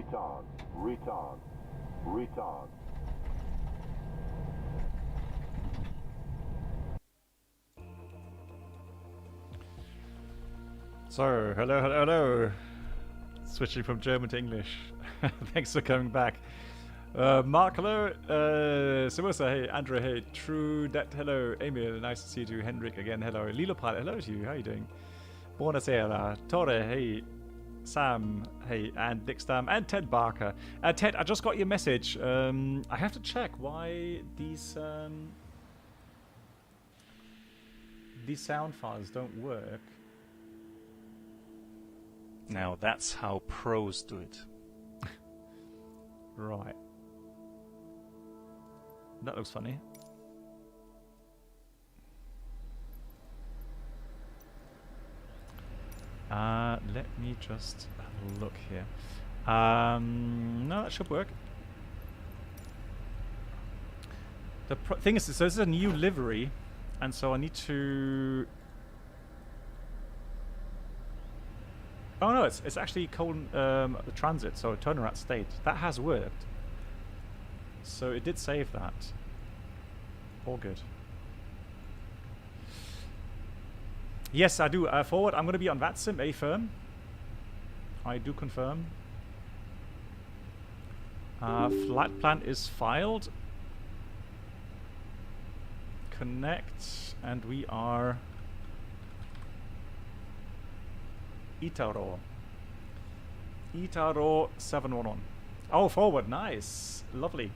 retard, retard, retard. So, hello. Switching from German to English. Thanks for coming back. Mark, hello. Samosa, hey. Andrew, hey. True Dat, hello. Emil, nice to see you. Hendrik again, hello. Lilo Pilot, hello to you. How are you doing? Buonasera. Torre, hey. Sam, hey. And Dick Stam, and Ted Barker. Ted, I just got your message. I have to check why these sound files don't work. Now that's how pros do it. Right. That looks funny. Let me just have a look here. No, that should work. The thing is, so this is a new livery, and so I need to... Oh no, it's actually the transit, so turnaround state. That has worked. So it did save that. All good. Yes, I do. Forward, I'm going to be on VATSIM, a firm. I do confirm. Flight plan is filed. Connect, and we are... Itaro 711. Oh, forward, nice, lovely.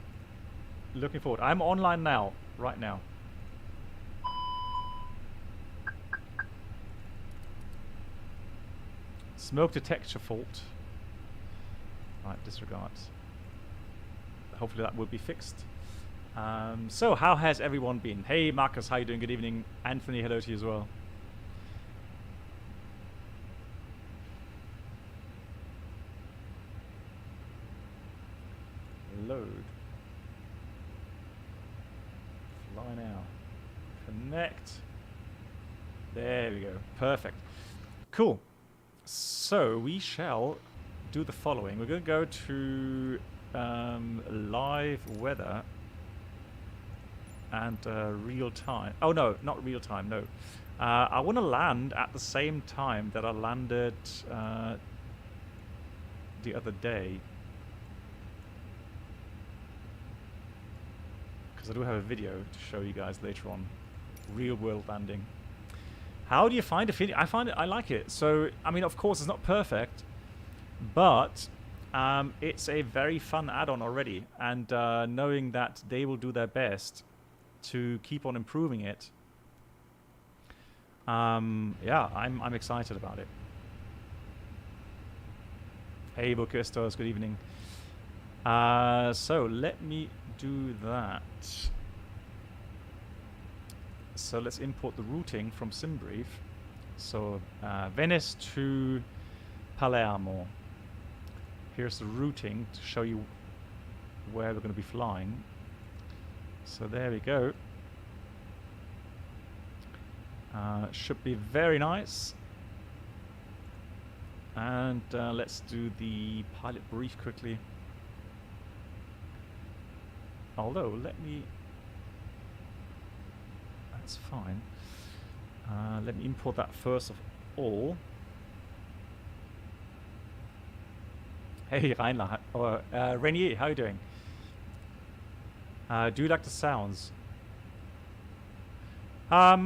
Looking forward. I'm online now, right now. Smoke detector fault. Right, disregard. Hopefully that will be fixed. So how has everyone been? Hey Marcus, how you doing? Good evening. Anthony, hello to you as well. Load. Fly now. Connect. There we go. Perfect. Cool. So we shall do the following. We're going to go to live weather and real time. Oh no, not real time. No. I want to land at the same time that I landed the other day. I do have a video to show you guys later on. Real world landing. How do you find a FENIX? I like it. So, I mean, of course, it's not perfect, but it's a very fun add-on already. And knowing that they will do their best to keep on improving it, yeah, I'm excited about it. Hey, Bokestos, good evening. So let me do that. So let's import the routing from SimBrief. So Venice to Palermo. Here's the routing to show you where we're going to be flying. So there we go. Should be very nice. And let's do the pilot brief quickly. Although, let me... That's fine. Let me import that first of all. Hey, Reinhard. Or, Renier, how are you doing? Do you like the sounds? I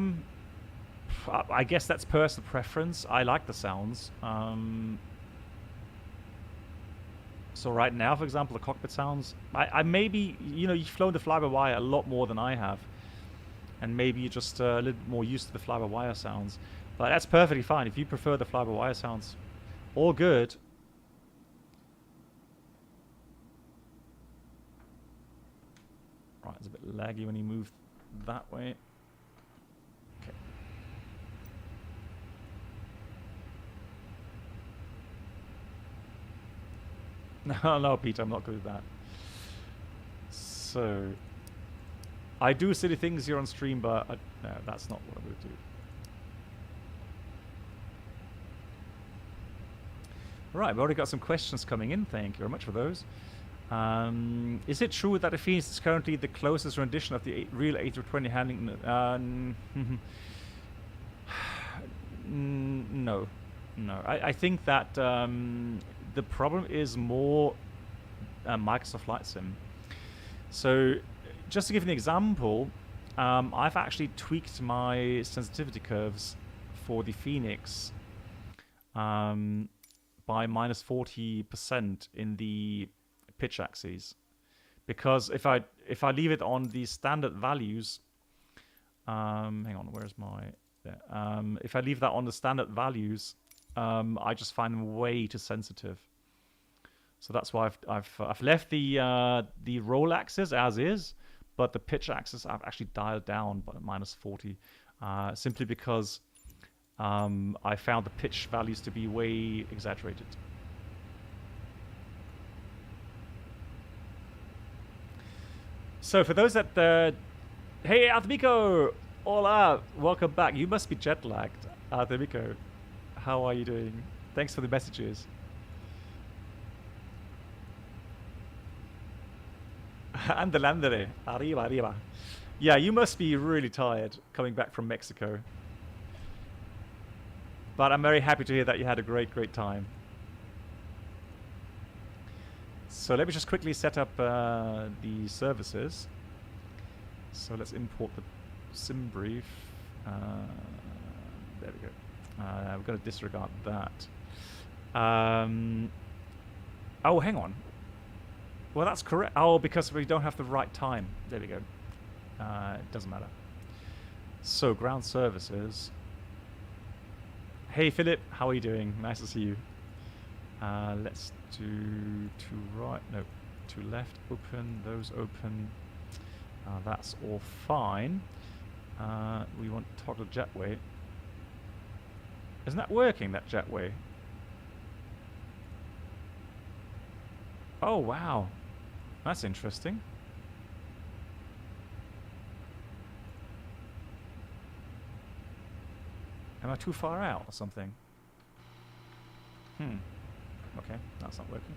guess that's personal preference. I like the sounds. So right now, for example, the cockpit sounds... I maybe, you know, you've flown the fly-by-wire a lot more than I have. And maybe you're just a little bit more used to the fly-by-wire sounds. But that's perfectly fine. If you prefer the fly-by-wire sounds, all good. Right, it's a bit laggy when you move that way. Okay. No, Peter, I'm not good at that. So, I do silly things here on stream, but no, that's not what I'm going to do. Right, we've already got some questions coming in. Thank you very much for those. Is it true that the Phoenix is currently the closest rendition of the real A320 handling? No. No. I think that the problem is more Microsoft Flight Sim. So, just to give an example, I've actually tweaked my sensitivity curves for the Phoenix by minus 40% in the pitch axes, because if I leave it on the standard values, hang on, where's my? If I leave that on the standard values, I just find them way too sensitive. So that's why I've left the roll axis as is, but the pitch axis I've actually dialed down by minus 40, simply because I found the pitch values to be way exaggerated. So for those that, hey Arthemico, hola, welcome back. You must be jet lagged, Arthemico. How are you doing? Thanks for the messages. Andelandere, arriba, arriba. Yeah, you must be really tired coming back from Mexico. But I'm very happy to hear that you had a great, great time. So let me just quickly set up the services. So let's import the sim brief. There we go. We're going to disregard that. Oh, hang on. Well, that's correct. Oh, because we don't have the right time. There we go. It doesn't matter. So, ground services. Hey, Philip. How are you doing? Nice to see you. Let's do to right. No, to left. Open. Those open. That's all fine. We want toggle jetway. Isn't that working, that jetway? Oh, wow. That's interesting. Am I too far out or something? Okay, that's not working.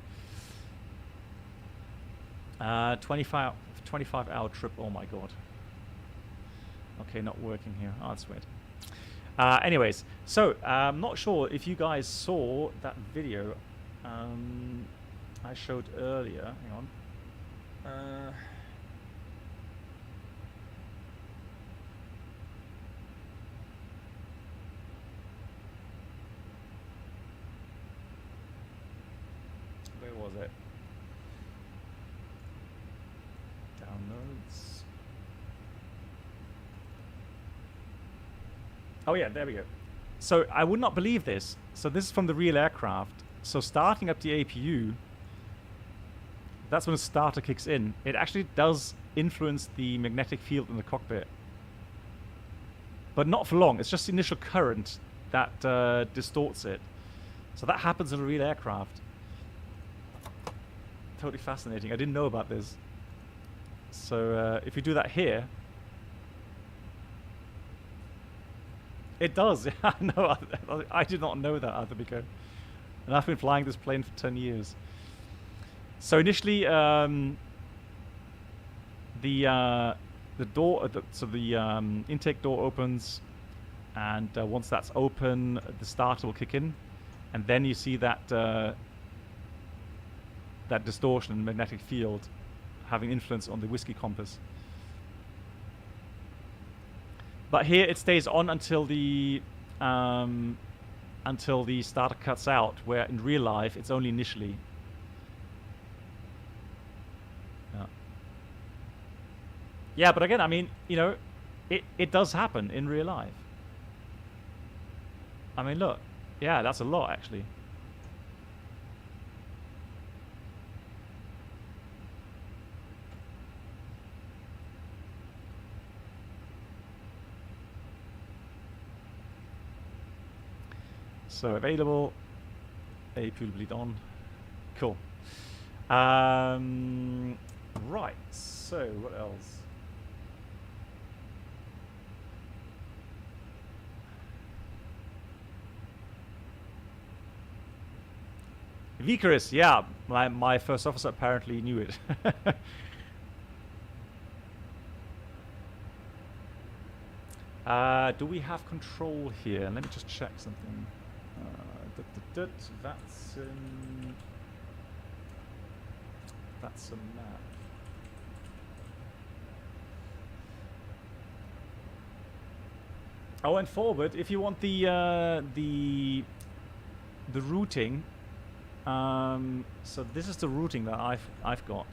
25-hour trip. Oh my god. Okay, not working here. Oh, that's weird. Anyways, so I'm not sure if you guys saw that video I showed earlier. Hang on. Where was it? Downloads. Oh yeah, there we go. So I would not believe this. So this is from the real aircraft. So starting up the APU, that's when the starter kicks in. It actually does influence the magnetic field in the cockpit. But not for long. It's just the initial current that distorts it. So that happens in a real aircraft. Totally fascinating. I didn't know about this. So if you do that here, it does. No, I did not know that, Arthemico. And I've been flying this plane for 10 years. So initially, the door, the intake door opens, and once that's open, the starter will kick in, and then you see that that distortion in magnetic field having influence on the whiskey compass. But here it stays on until the starter cuts out, where in real life it's only initially. Yeah, but again, I mean, you know, it does happen in real life. I mean, look. Yeah, that's a lot, actually. So, available. APU bleed on. Cool. Right, so what else? Vicaris, yeah, my first officer apparently knew it. Do we have control here? Let me just check something. That's a map. Oh, and forward, if you want the routing. So this is the routing that I've got.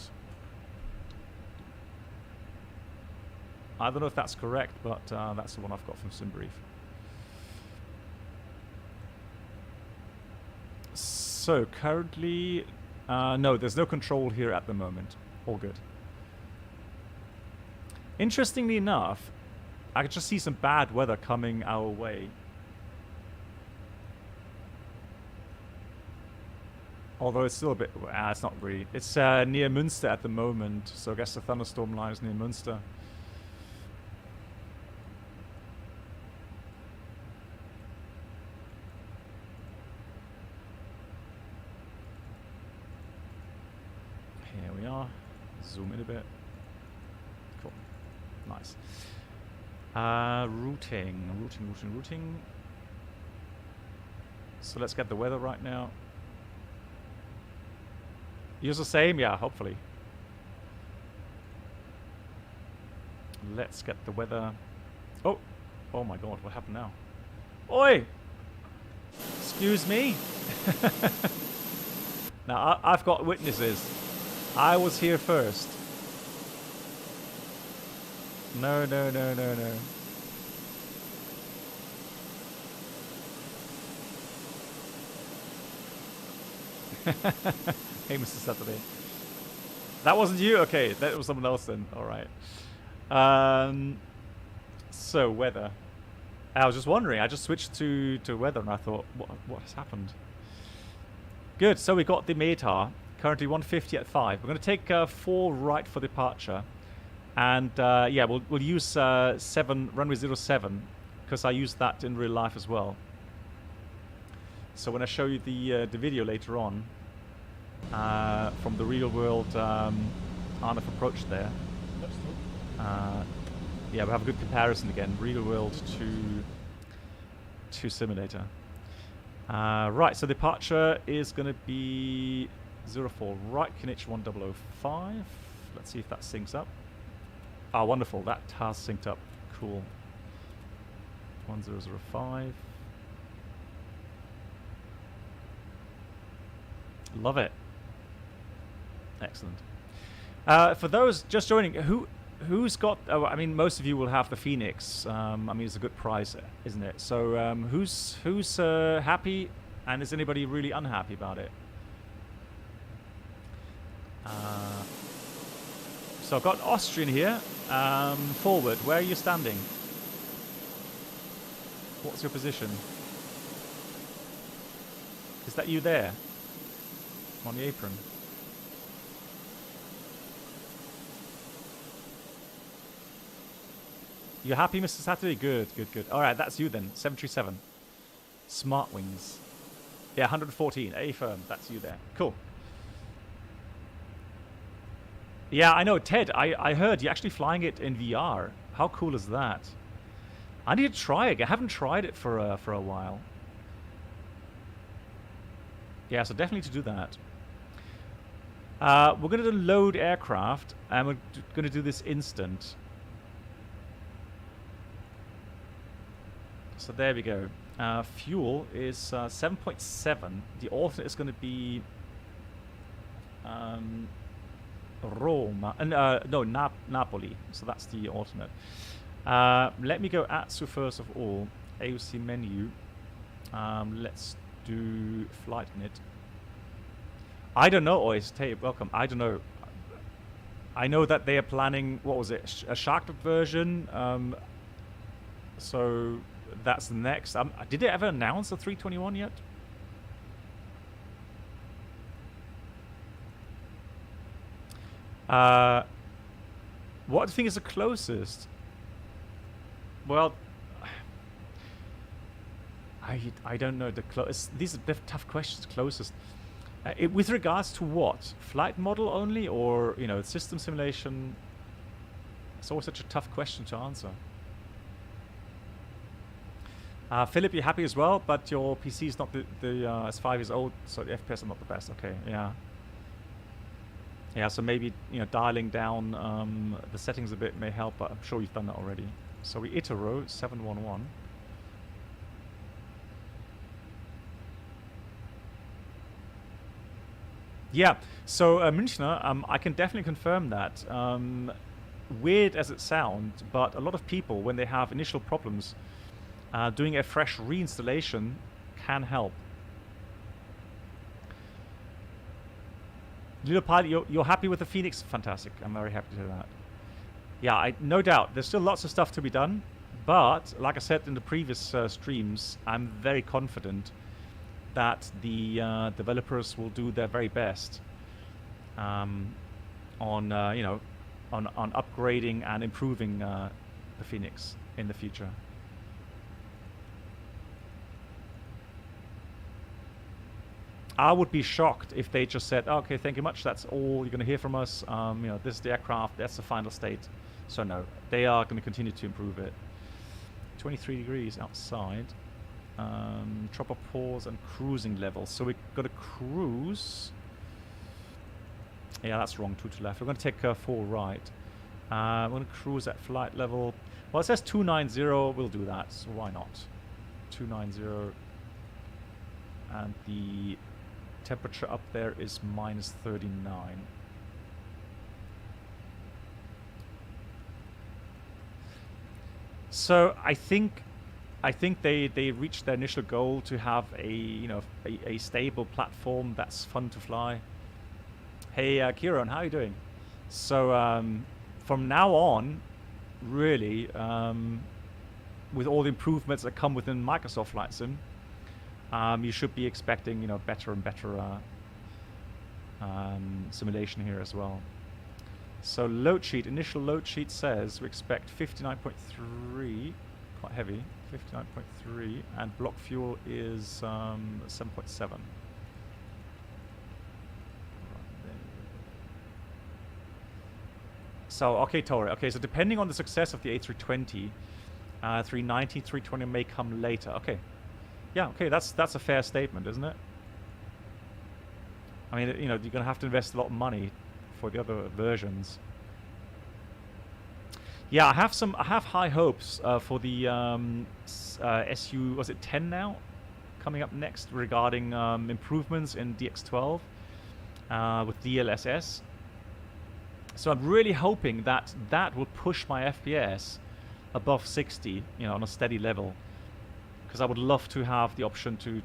I don't know if that's correct, but that's the one I've got from SimBrief. So currently, no, there's no control here at the moment. All good. Interestingly enough, I could just see some bad weather coming our way. Although it's still a bit, it's not really. It's near Münster at the moment, so I guess the thunderstorm line is near Münster. Here we are. Zoom in a bit. Cool. Nice. Routing. So let's get the weather right now. Use the same? Yeah, hopefully. Let's get the weather. Oh! Oh my god, what happened now? Oi! Excuse me? Now, I've got witnesses. I was here first. No. Hey, Mr. Saturday. That wasn't you? Okay, that was someone else then. Alright. So, weather. I was just wondering. I just switched to weather and I thought, what has happened? Good, so we got the METAR. Currently 150 at 5. We're going to take 4 right for departure. And yeah, we'll use 7 runway 07 because I use that in real life as well. So when I show you the video later on from the real world RNAV approach there, yeah, we'll have a good comparison again, real world to simulator. Right, so departure is going to be 04 right, QNH 1005. Let's see if that syncs up. Ah, wonderful, that has synced up. Cool. 1005. Love it. Excellent. For those just joining, who's got? Oh, I mean, most of you will have the FENIX. I mean, it's a good price, isn't it? So, who's happy, and is anybody really unhappy about it? So I've got Austrian here. Forward. Where are you standing? What's your position? Is that you there? On the apron. You happy, Mr. Saturday? Good. Alright, that's you then. 737. Smart Wings. Yeah, 114. A firm. That's you there. Cool. Yeah, I know. Ted, I heard you're actually flying it in VR. How cool is that? I need to try it. I haven't tried it for a while. Yeah, so definitely to do that. We're going to load aircraft, and we're going to do this instant. So there we go. Fuel is 7.7. The alternate is going to be Roma. No, Napoli. So that's the alternate. Let me go ATSU first of all. AOC menu. Let's do flight init. I don't know, Ois. Hey, welcome. I don't know. I know that they are planning, what was it, a Shark version. So that's the next. Did they ever announce a 321 yet? What do you think is the closest? Well, I don't know. These are tough questions. Closest. With regards to what? Flight model only, or, you know, system simulation? It's always such a tough question to answer. Philip, you're happy as well, but your PC is not it's 5 years old, so the FPS are not the best. Okay, yeah. Yeah, so maybe, you know, dialing down the settings a bit may help, but I'm sure you've done that already. So we Itero 711. Yeah, so Münchner, I can definitely confirm that. Weird as it sounds, but a lot of people, when they have initial problems, doing a fresh reinstallation can help. Little Pilot, you're happy with the FENIX? Fantastic, I'm very happy to hear that. Yeah, no doubt, there's still lots of stuff to be done, but like I said in the previous streams, I'm very confident that the developers will do their very best on you know, on upgrading and improving the FENIX in the future. I would be shocked if they just said, okay, thank you much, that's all you're going to hear from us. You know, this is the aircraft, that's the final state. So no, they are going to continue to improve it. 23 degrees outside. Tropopause and cruising level. So we've got to cruise. Yeah, that's wrong, 2 to left. We're going to take 4 right. We're going to cruise at flight level. Well, it says 290. We'll do that, so why not? 290. And the temperature up there is minus 39. So I think they reached their initial goal to have a stable platform that's fun to fly. Hey Kieran, how are you doing? So from now on, really, with all the improvements that come within Microsoft Flight Sim, you should be expecting better and better simulation here as well. So load sheet, initial load sheet says we expect 59.3, quite heavy, 59.3, and block fuel is 7.7. So, okay, Tori. Okay, so depending on the success of the A320, 390, 320 may come later. Okay. Yeah, okay, that's a fair statement, isn't it? I mean, you're going to have to invest a lot of money for the other versions. Yeah, I have high hopes for the SU, was it 10 now? Coming up next regarding improvements in DX12 with DLSS. So I'm really hoping that that will push my FPS above 60, on a steady level. Because I would love to have the option to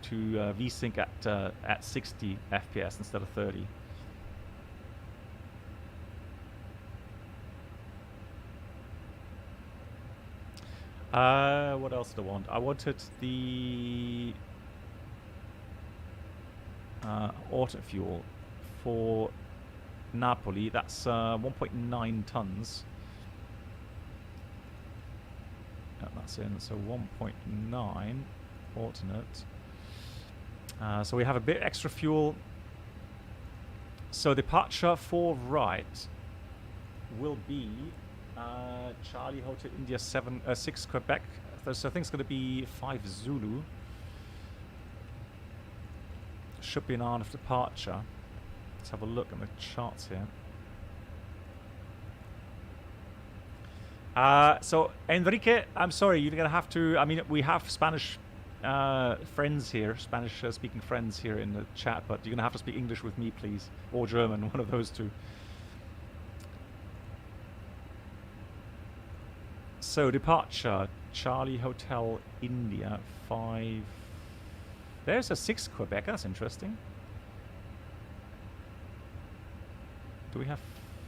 VSync at 60 FPS instead of 30. What else did I want? I wanted the auto fuel for Napoli. That's 1.9 tons. That's in, so 1.9 alternate. So we have a bit extra fuel. So departure for right will be Charlie Hotel India 6 Quebec. So I think it's going to be 5 Zulu. Should be an hour of departure. Let's have a look at the charts here. So Enrique, I'm sorry, you're gonna have to. I mean, we have Spanish friends here, Spanish-speaking friends here in the chat, but you're gonna have to speak English with me, please, or German, one of those two. So departure, Charlie Hotel India 5. There's a 6 Quebec. That's interesting. Do we have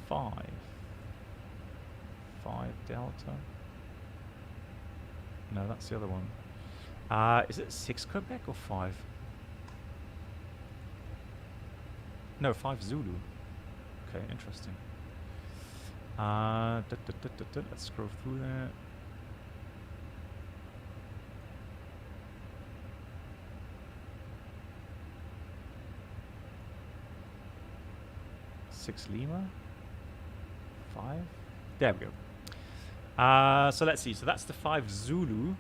5? 5 Delta. No, that's the other one. Is it 6 Quebec or 5? No, 5 Zulu. Okay, interesting. Let's scroll through there. 116 Lima. 5. There we go. So let's see. So that's the 5 Zulu.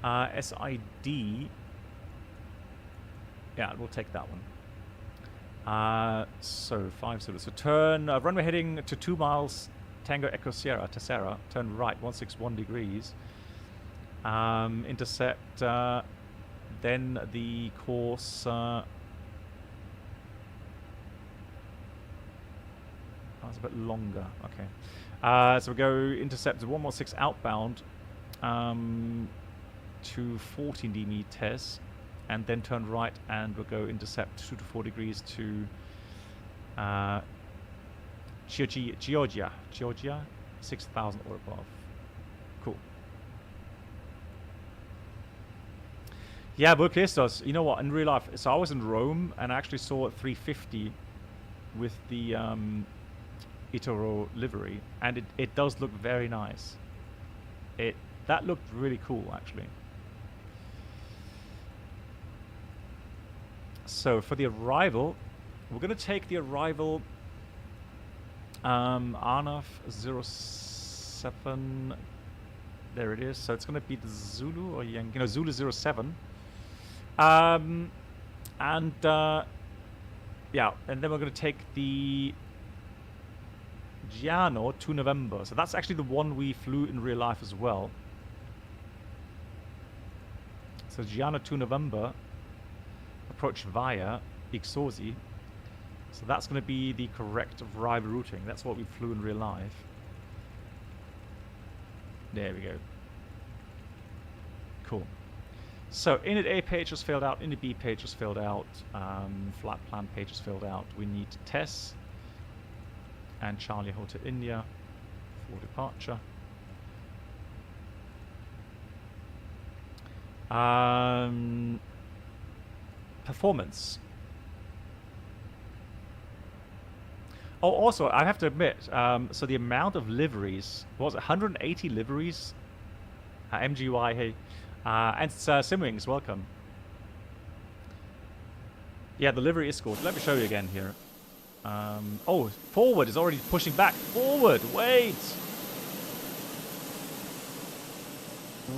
SID. Yeah, we'll take that one. So 5 Zulu. So turn, runway heading to 2 miles, Tango Echo Sierra, Tessera. Turn right, 161 degrees. Intercept, then the course... it's a bit longer. Okay. So we go intercept 116 outbound to 14 meters, and then turn right, and we'll go intercept 2 to 4 degrees to Georgia, 6,000 or above. Cool. Yeah, Burkestos, you know what? In real life, so I was in Rome and I actually saw a 350 with the Itoro livery, and it does look very nice. That looked really cool, actually. So for the arrival, we're going to take the arrival Arnaf 07. There it is. So it's going to be the Zulu or Zulu 07. Yeah, and then we're going to take the Giano to November. So that's actually the one we flew in real life as well. So Giano to November, approach via Ixosi. So that's going to be the correct arrival routing. That's what we flew in real life. There we go. Cool. So init A page is filled out, init B page is filled out, flight plan page is filled out. We need Tess and Charlie Hotel India for departure. Performance. Oh, also, I have to admit, so the amount of liveries, was it 180 liveries? MGY, hey. And Simwings, welcome. Yeah, the livery is scored. Let me show you again here. Oh, forward is already pushing back. Forward, wait!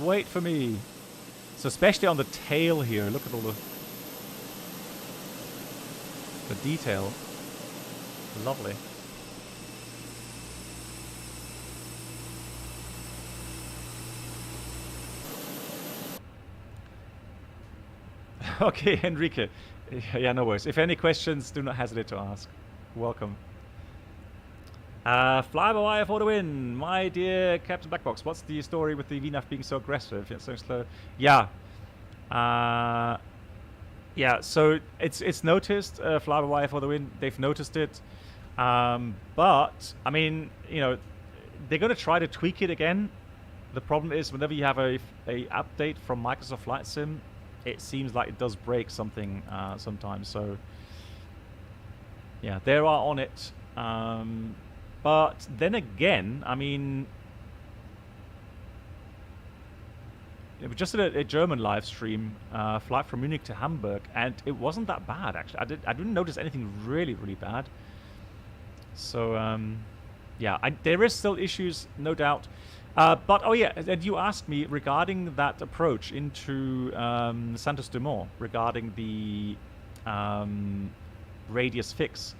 Wait for me. So especially on the tail here, look at all the detail. Lovely. Okay, Enrique. Yeah, no worries. If any questions, do not hesitate to ask. Welcome. Fly by wire for the win. My dear Captain Blackbox, what's the story with the VNAV being so aggressive? It's so slow. Yeah. Yeah, so it's noticed, fly by wire for the win. They've noticed it. But, I mean, you know, they're going to try to tweak it again. The problem is whenever you have a update from Microsoft Flight Sim, it seems like it does break something sometimes. So, yeah, they are on it. But then again, I mean, it was just a German live stream, flight from Munich to Hamburg, and it wasn't that bad, actually. I didn't notice anything really, really bad. So, yeah, there is still issues, no doubt. But, oh yeah, and you asked me regarding that approach into Santos Dumont, regarding the radius fix.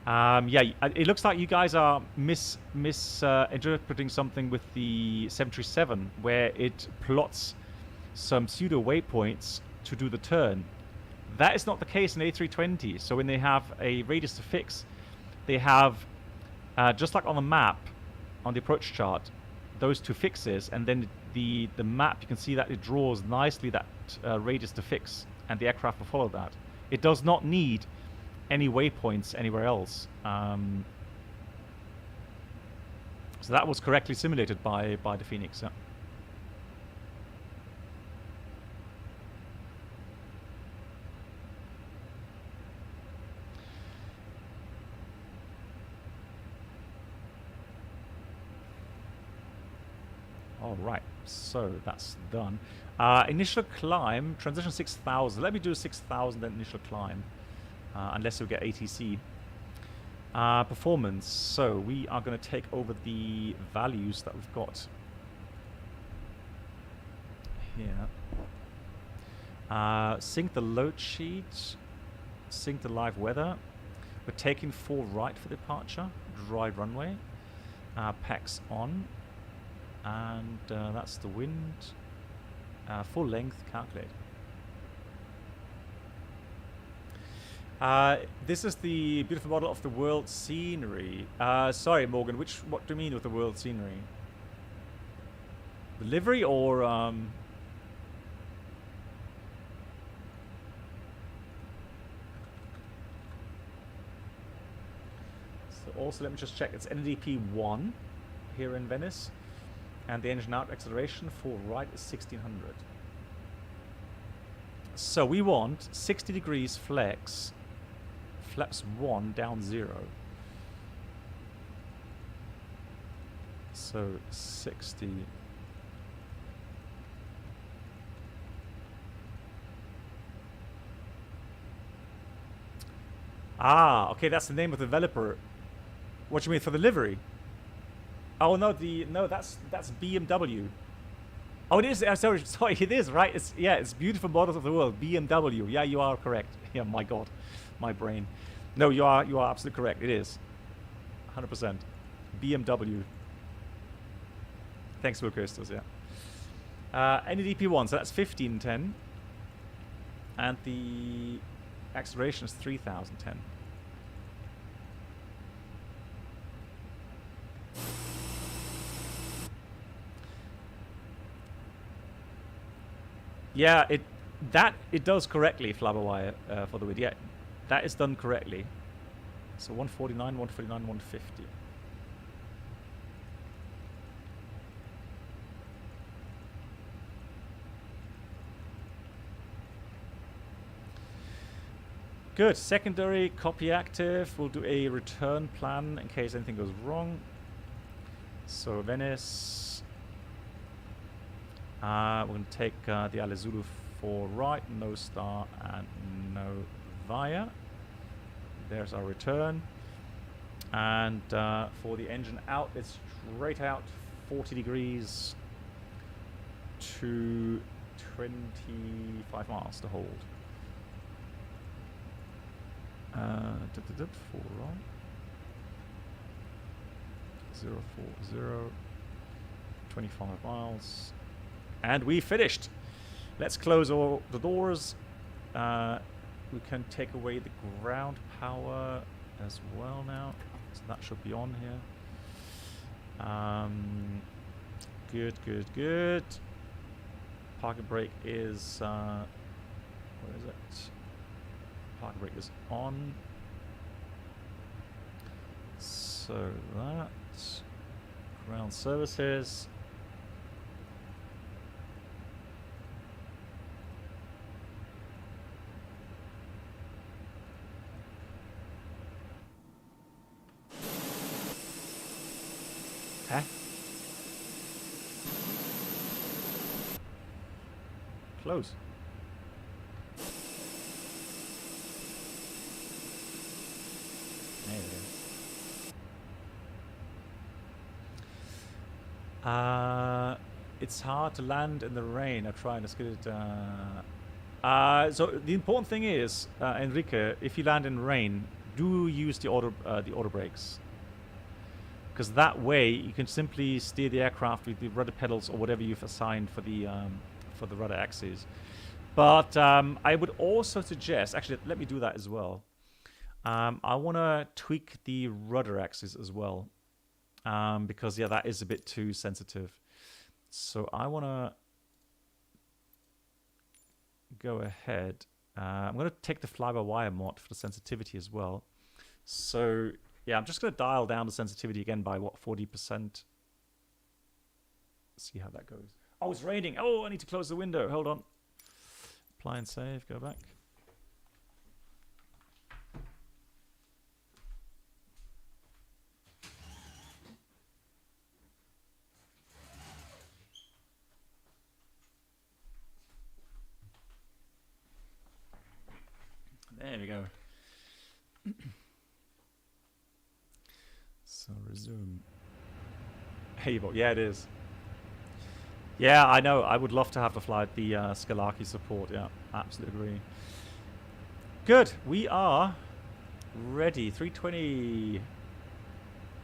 Yeah, it looks like you guys are misinterpreting something with the 737, where it plots some pseudo waypoints to do the turn. That is not the case in A320. So when they have a radius to fix, they have, just like on the map, on the approach chart, those two fixes, and then the map, you can see that it draws nicely that radius to fix, and the aircraft will follow that. It does not need any waypoints anywhere else. So that was correctly simulated by the FENIX. Yeah. All right, so that's done. Initial climb, transition 6,000. Let me do 6,000 then initial climb, unless we get ATC. Performance. So we are going to take over the values that we've got here. Sync the load sheet. Sync the live weather. We're taking 4 right for departure. Dry runway. Packs on. And that's the wind. Full length, calculate. This is the beautiful model of the world scenery. Sorry, Morgan, what do you mean with the world scenery? The livery or So also let me just check. It's NDP 1 here in Venice. And the engine out acceleration for right is 1600. So we want 60 degrees flex. Flaps 1 down 0. So 60. Ah, okay, that's the name of the developer. What do you mean for the livery? Oh no, that's BMW. Oh, it is. Sorry, it is right. It's beautiful models of the world. BMW. Yeah, you are correct. Yeah, my God, my brain. No, you are absolutely correct. It is 100% BMW. Thanks, Lucas. Yeah. NEDP1, so that's 1510, and the acceleration is 3010. Yeah, it does correctly, Flabberwire, for the wind. Yeah, that is done correctly. So 149, 149, 150. Good. Secondary, copy active. We'll do a return plan in case anything goes wrong. So Venice. We're going to take the Ale Zulu for right, no star and no via. There's our return. And for the engine out, it's straight out 40 degrees to 25 miles to hold. 4 right. 040. 25 miles. And we finished. Let's close all the doors. We can take away the ground power as well now. So that should be on here. Good. Parking brake is... where is it? Parking brake is on. So that... ground services... Huh? Close. There we go. It's hard to land in the rain. I try and let's get it. So the important thing is, Enrique, if you land in rain, do use the auto brakes. Because that way you can simply steer the aircraft with the rudder pedals or whatever you've assigned for the rudder axes. But I would also suggest, actually, let me do that as well. I want to tweak the rudder axis as well, because yeah, that is a bit too sensitive. So I want to go ahead. I'm going to take the fly-by-wire mod for the sensitivity as well. So yeah, I'm just going to dial down the sensitivity again by, what, 40%? See how that goes. Oh, it's raining. Oh, I need to close the window. Hold on. Apply and save. Go back. There we go. So resume. Able. Yeah, it is. Yeah, I know. I would love to have the flight, the Skalaki support. Yeah, absolutely agree. Good. We are ready. 320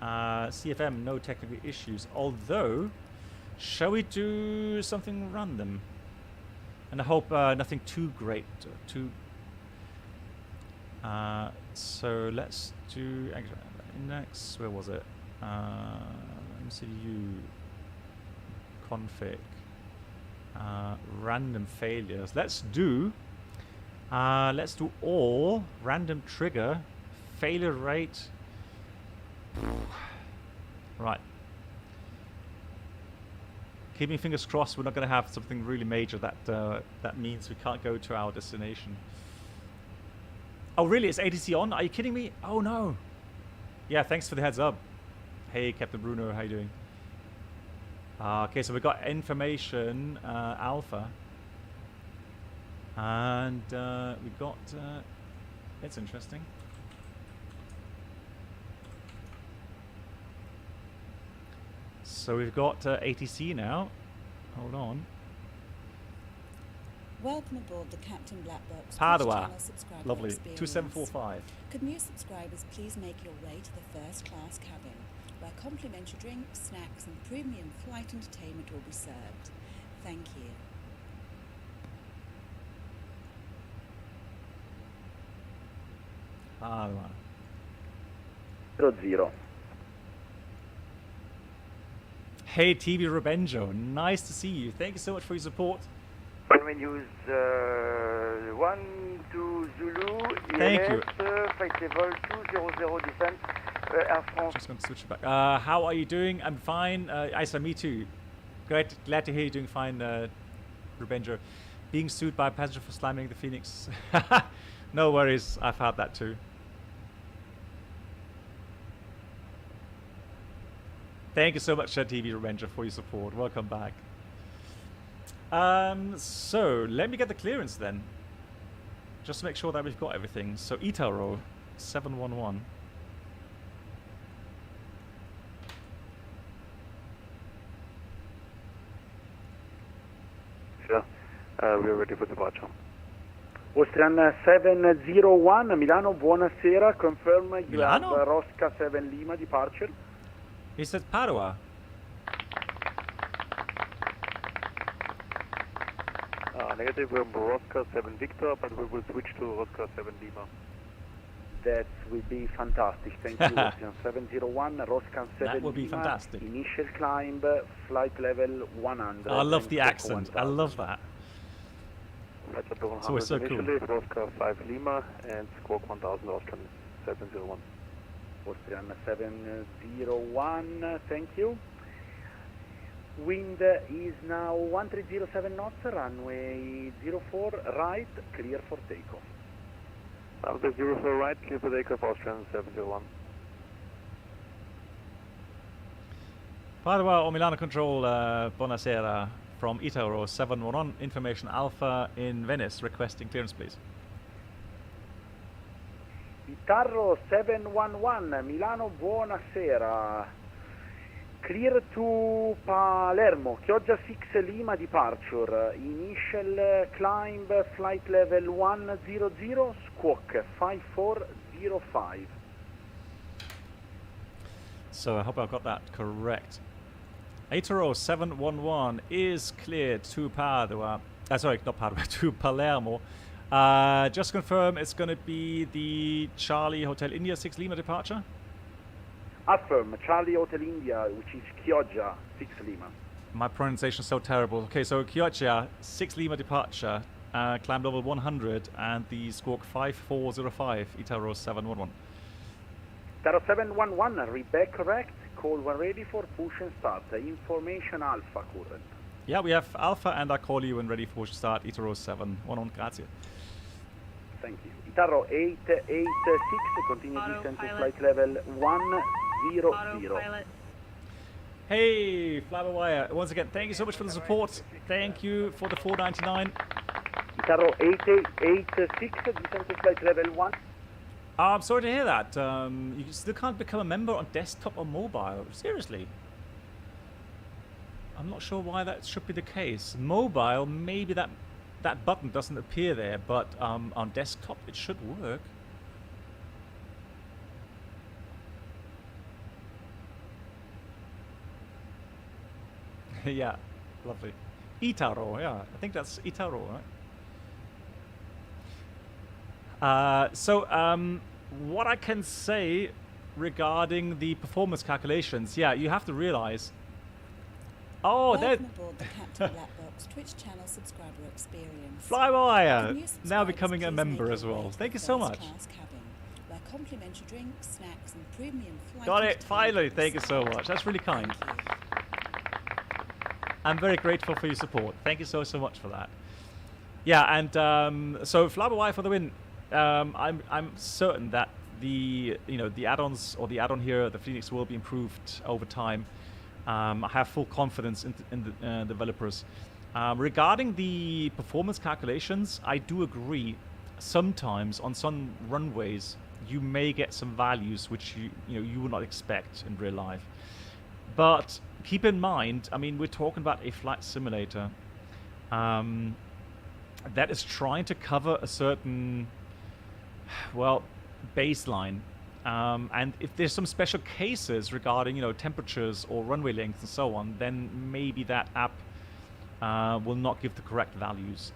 CFM, no technical issues. Although, shall we do something random? And I hope nothing too great. So let's do next. Where was it? MCU config. Random failures. Let's do all random trigger failure rate. Right. Keeping fingers crossed we're not going to have something really major that means we can't go to our destination. Oh really? Is ATC on? Are you kidding me? Oh no. Yeah, thanks for the heads up. Hey Captain Bruno, how you doing? Okay, so we got information alpha. And we got it's interesting. So we've got ATC now. Hold on. Welcome aboard the Captain Black Box Padua. channel subscriber Lovely. experience. 2745. Could new subscribers please make your way to the first class cabin, where complimentary drinks, snacks and premium flight entertainment will be served. Thank you. Padua. 00. Hey TV Rebenjo, nice to see you. Thank you so much for your support. Runway News 1 to Zulu, Thank you. flight level 200 descent, Air France. Just going to switch it back. How are you doing? I'm fine. Isa, me too. Glad to hear you doing fine, Rebenjo. Being sued by a passenger for slamming the Phoenix. No worries, I've had that too. Thank you so much, TV Rebenjo, for your support. Welcome back. So let me get the clearance then, just to make sure that we've got everything. So Itaro 711. Sure. We're ready for departure. Austrian 701, Milano, buonasera. Confirm you Milano? have Rosca 7 Lima departure. Is it Padua? Negative, we're Rosca 7 Victor, but we will switch to Rosca 7 Lima. That will be fantastic. Thank you. Austrian 701, Rosca 7 That would be Lima. fantastic. Initial climb, flight level 100. I love the and accent. I love that. Flight level 100 So it's so cool. initially, Rosca 5 Lima, and squawk 1000 Austrian 701. Austrian 701, thank you. Wind is now 1307 knots, runway 04 right, clear for takeoff. After 04 right, clear for takeoff, Austrian 701. Padua or Milano Control, buonasera. From Itaro 711, information Alpha in Venice, requesting clearance please. Itaro 711, Milano, buonasera. Clear to Palermo, Chioggia 6 Lima departure. Initial climb, flight level 100, squawk 5405. So I hope I got that correct. Itaro 711 is cleared to Padua. Sorry, not Padua, to Palermo. Just confirm it's going to be the Charlie Hotel India 6 Lima departure? Affirm, Charlie Hotel India, which is Chioggia 6 Lima. My pronunciation is so terrible. Okay, so Chioggia 6 Lima departure, climb level 100, and the squawk 5405, Itaro 711. Itaro 711, read back correct. Call when ready for push and start. Information Alpha current. Yeah, we have Alpha, and I call you when ready for start, Itaro 711. Grazie. Thank you. Itaro 886, continue descent to flight level 100. Hey, Flywire, once again, thank you so much for the support. Thank you for the 499. Itaro 886, descent to flight level 1. I'm sorry to hear that. You still can't become a member on desktop or mobile. Seriously. I'm not sure why that should be the case. Mobile, maybe that button doesn't appear there, but on desktop it should work. Yeah, lovely. Itaro, yeah. I think that's Itaro, right? What I can say regarding the performance calculations, yeah, you have to realize. Oh, there. Welcome aboard the Captain Black Box Twitch channel subscriber experience. Flywire, now becoming a member as well. Thank you so much. Where complimentary drinks, snacks, and premium flight Got it, finally. Thank you so much. That's really kind. I'm very grateful for your support. Thank you so much for that. Yeah, and so Flywire for the win. I'm certain that the add-ons or the add-on here, the FENIX, will be improved over time. I have full confidence in the developers. Regarding the performance calculations, I do agree. Sometimes on some runways, you may get some values which you would not expect in real life. But keep in mind, I mean, we're talking about a flight simulator that is trying to cover a certain, well, baseline. And if there's some special cases regarding, temperatures or runway lengths and so on, then maybe that app will not give the correct values.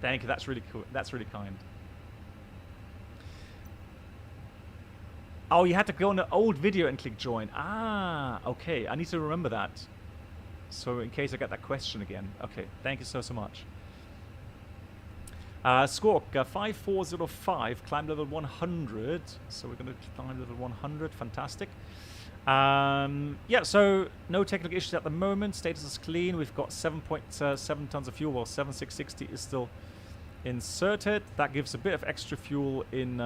Thank you. That's really cool. That's really kind. Oh, you had to go on an old video and click join. Ah, okay. I need to remember that. So in case I get that question again. Okay. Thank you so much. Squawk 5405, climb level 100. So we're going to climb level 100. Fantastic. Yeah, so no technical issues at the moment. Status is clean. We've got 7.7 tons of fuel. Well, 7660 is still inserted. That gives a bit of extra fuel in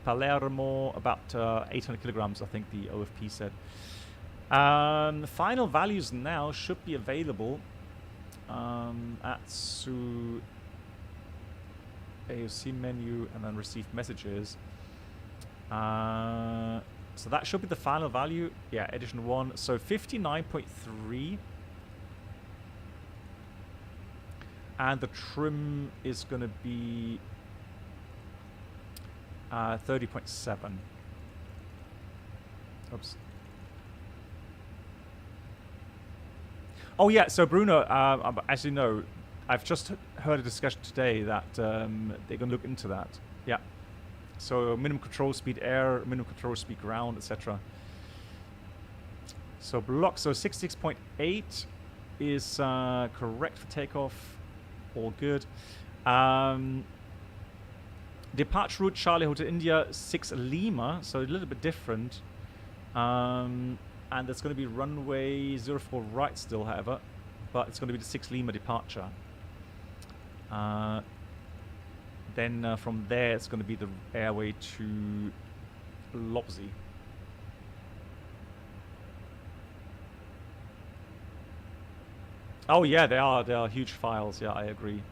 Palermo, about 800 kilograms, I think the OFP said. Final values now should be available at AOC menu and then receive messages. So that should be the final value. Yeah, edition 1. So 59.3. And the trim is going to be 30.7. Oops. Oh yeah, so Bruno, as you know, I've just heard a discussion today that they're going to look into that. Yeah. So minimum control speed air, minimum control speed ground, etc. So block, so 66.8 is correct for takeoff. All good. Departure route Charlie Hotel India 6 Lima, so a little bit different. And it's going to be runway 04 right still, however, but it's going to be the 6 Lima departure. Then from there it's going to be the airway to LIPZ. Oh yeah, they are huge files. Yeah, I agree.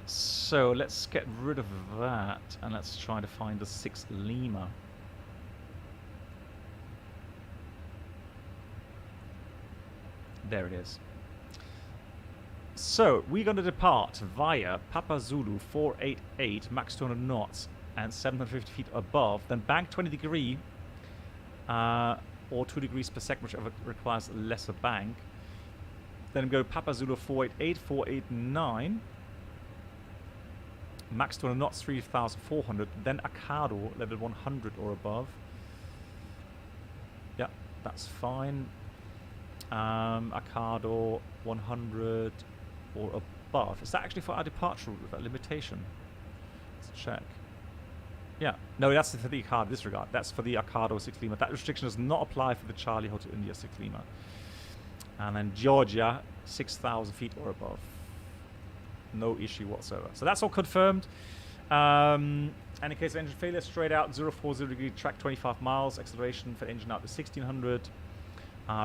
So let's get rid of that and let's try to find the 6 Lima. There it is. So we're going to depart via Papa Zulu 488, max 200 knots and 750 feet above, then bank 20 degree or 2 degrees per second, whichever requires lesser bank. Then go Papa Zulu 488, 489, max 200 knots, 3,400, then Acado, level 100 or above. Yeah, that's fine. Acado 100 or above. Is that actually for our departure route with that limitation? Let's check. Yeah, no, that's for the Acado disregard. That's for the Acado 6 Lima. That restriction does not apply for the Charlie Hotel India 6 Lima. And then Georgia 6,000 feet or above. No issue whatsoever. So that's all confirmed. And in case of engine failure, straight out 040 degree track 25 miles, acceleration for engine out to 1600.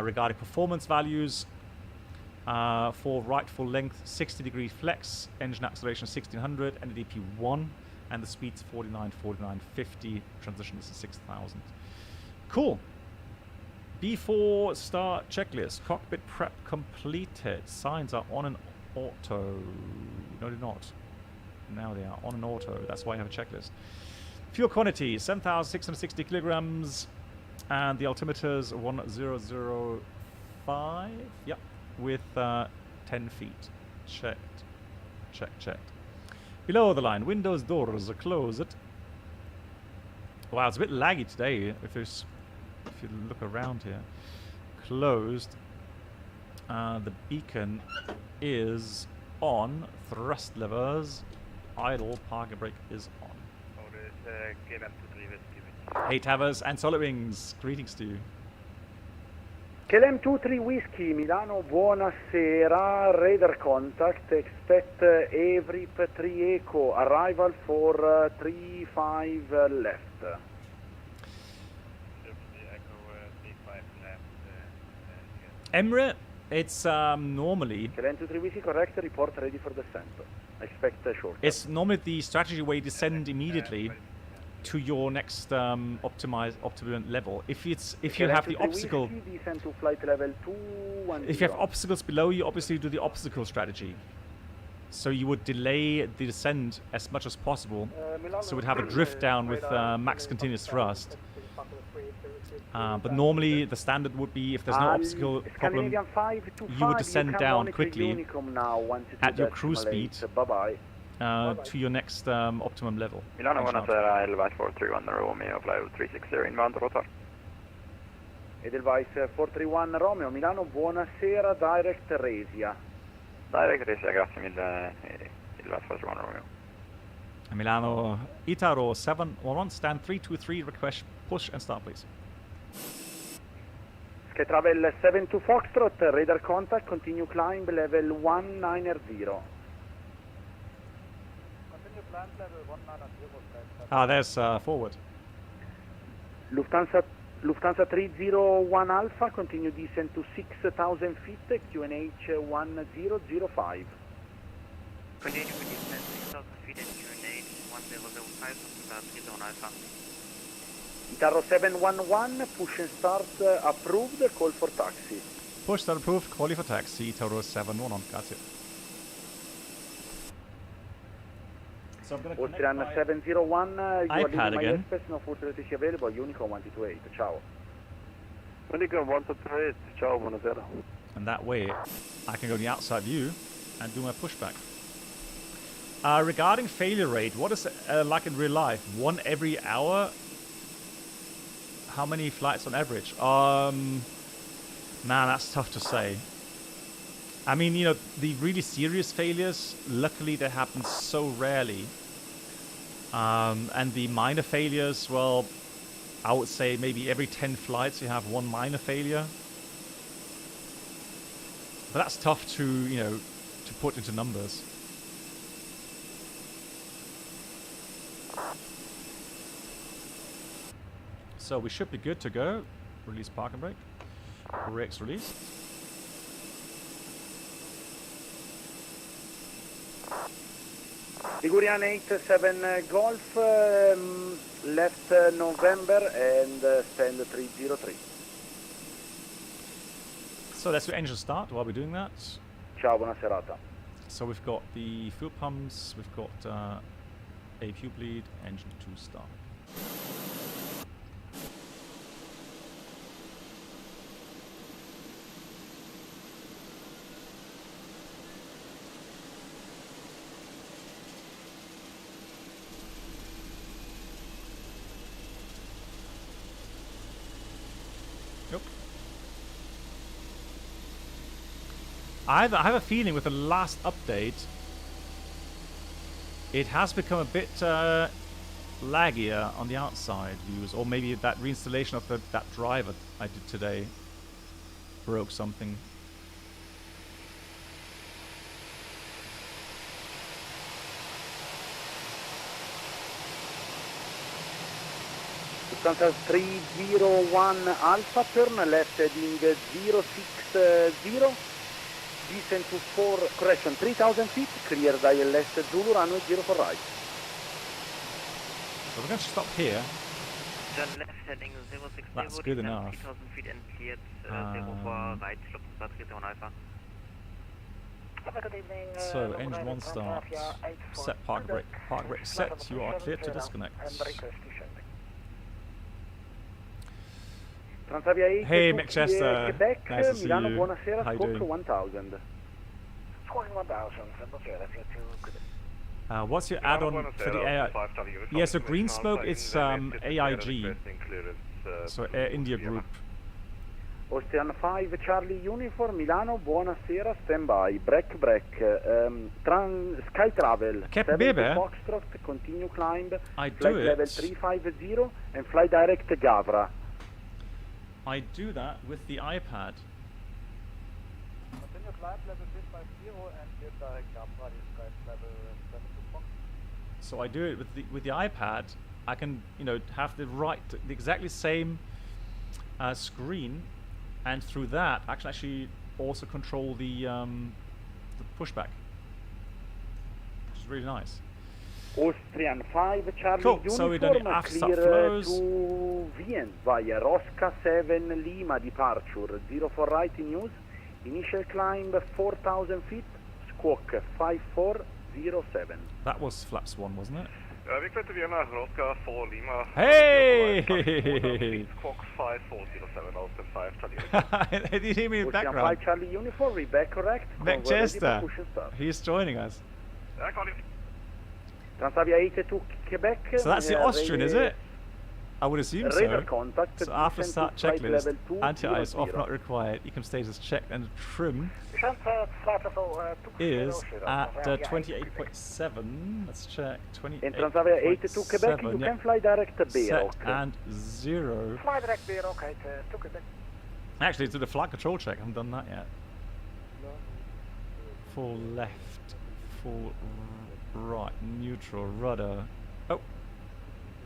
Regarding performance values, For right full length, 60-degree flex, engine acceleration 1600, NDP 1, and the speed's 49, 49, 50. Transition is 6000. Cool. B4 start checklist. Cockpit prep completed. Signs are on an auto. No, they're not. Now they are on an auto. That's why I have a checklist. Fuel quantity 7,660 kilograms, and the altimeter's 1005. Yep, with 10 feet. Checked. Checked. Below the line, windows, doors are closed. Wow, it's a bit laggy today. If you look around here, closed. The beacon is on. Thrust levers, idle. Parking brake is on. Hey Tavers and Solid Wings, greetings to you. KLM 23 Whiskey, Milano, buonasera, radar contact, expect Avrip 3 Echo, arrival for 35 left. Emre, it's normally... KLM 23 Whiskey, correct, report ready for descent. Expect short. It's normally the strategy where you descend immediately to your next optimum level. If you have the obstacle, descend to flight level 210. if you have obstacles below you, obviously you do the obstacle strategy. So you would delay the descent as much as possible. So we'd have a drift down with max continuous thrust. But normally the standard would be, if there's no obstacle problem, you would descend down quickly at your cruise speed to your next optimum level. Milano, buonasera, Edelweiss 431 Romeo, flight 360 inbound rotor. Edelweiss 431 Romeo, Milano, buonasera, direct Resia. Direct Resia, grazie mille, Edelweiss 431 Romeo. Milano, Itaro 711, stand 323, request push and start please. Sky Travel 72 Foxtrot, radar contact, continue climb level 190. Ah, there's forward. Lufthansa 301 Alpha, continue descent to 6,000 feet, QNH 1005. Continue with descent 6,000 feet at QNH 1005, 301 Alpha. Itaro 711, push and start approved, call for taxi. Push start approved, call for taxi, Itaro 711, grazie. So Austrian 701, you are leaving my again. airspace, no further ATC available, Unicorn 128, ciao. Unicorn 128, ciao, buonasera. And that way, I can go to the outside view and do my pushback. Regarding failure rate, what is it like in real life? 1 every hour? How many flights on average? Man, that's tough to say. I mean, you know, the really serious failures, luckily they happen so rarely. And the minor failures, well, I would say maybe every 10 flights you have 1 minor failure. But that's tough to, you know, to put into numbers. So we should be good to go. Release parking brake. Brakes released. Ligurian 87 Golf, left November and stand 303. So let's do engine start while we're doing that. Ciao, buona serata. So we've got the fuel pumps, we've got a fuel bleed, engine to start. I have a feeling with the last update, it has become a bit laggier on the outside views, or maybe that reinstallation of that driver I did today broke something. Lufthansa 301 Alpha, turn left heading 060, descent to 4, correction, 3,000 feet, clear ILS Zulu, runway 04 right. So we're going to stop here. John left heading 060. That's good enough. 3,000 feet and cleared 04 right, Lufthansa 371 Alpha. So engine 1 start. Set park brake. Park brake set. You are clear to disconnect. Transavia 8 Hey, to Manchester. Quebec, Nice to see Milano, you. buonasera, How you squawk doing? 1000. What's your add-on for the air? Yeah, so green smoke is AIG. So Air India Group. Austrian 5 Charlie Uniform, Milano, buonasera, standby, break, Sky Travel, Captain 7 Bebe? Foxtrot, continue climb, I flight do level it. 350 and fly direct Gavra. I do that with the iPad. Continue climb level 350 and get direct Gavra, Sky Travel 7 Fox. So I do it with the iPad. I can, you know, have the exactly same screen, and through that I can actually also control the pushback, which is really nice. Austrian 5 Charlie Cool, Uniform, so we don't have to start clear flows. to Wien via Rosca 7 Lima departure, 04 right in use, initial climb 4,000 feet, squawk 5407. That was flaps 1, wasn't it? We clear to Vienna, Rosca 4 Lima. Hey! Squawk 5407, Austin 5 Charlie. Did you hear me in the Ocean background? 5 Charlie Uniform, reback correct. Manchester, he's joining us. I got him. Transavia 8 to Quebec. So that's the Austrian, is it? I would assume Radar so. contact. So after descent start to flight checklist, level 2, anti-ice off 00. not required, econ status checked and trim is at 28.7. Let's check. 28.7. In Transavia 8 to Quebec, you yeah. can fly direct to Set Beirut. and 0. Fly direct Beirut, okay, to Quebec. Actually, to the flight control check. I haven't done that yet. Full left, full right, neutral, rudder. Oh,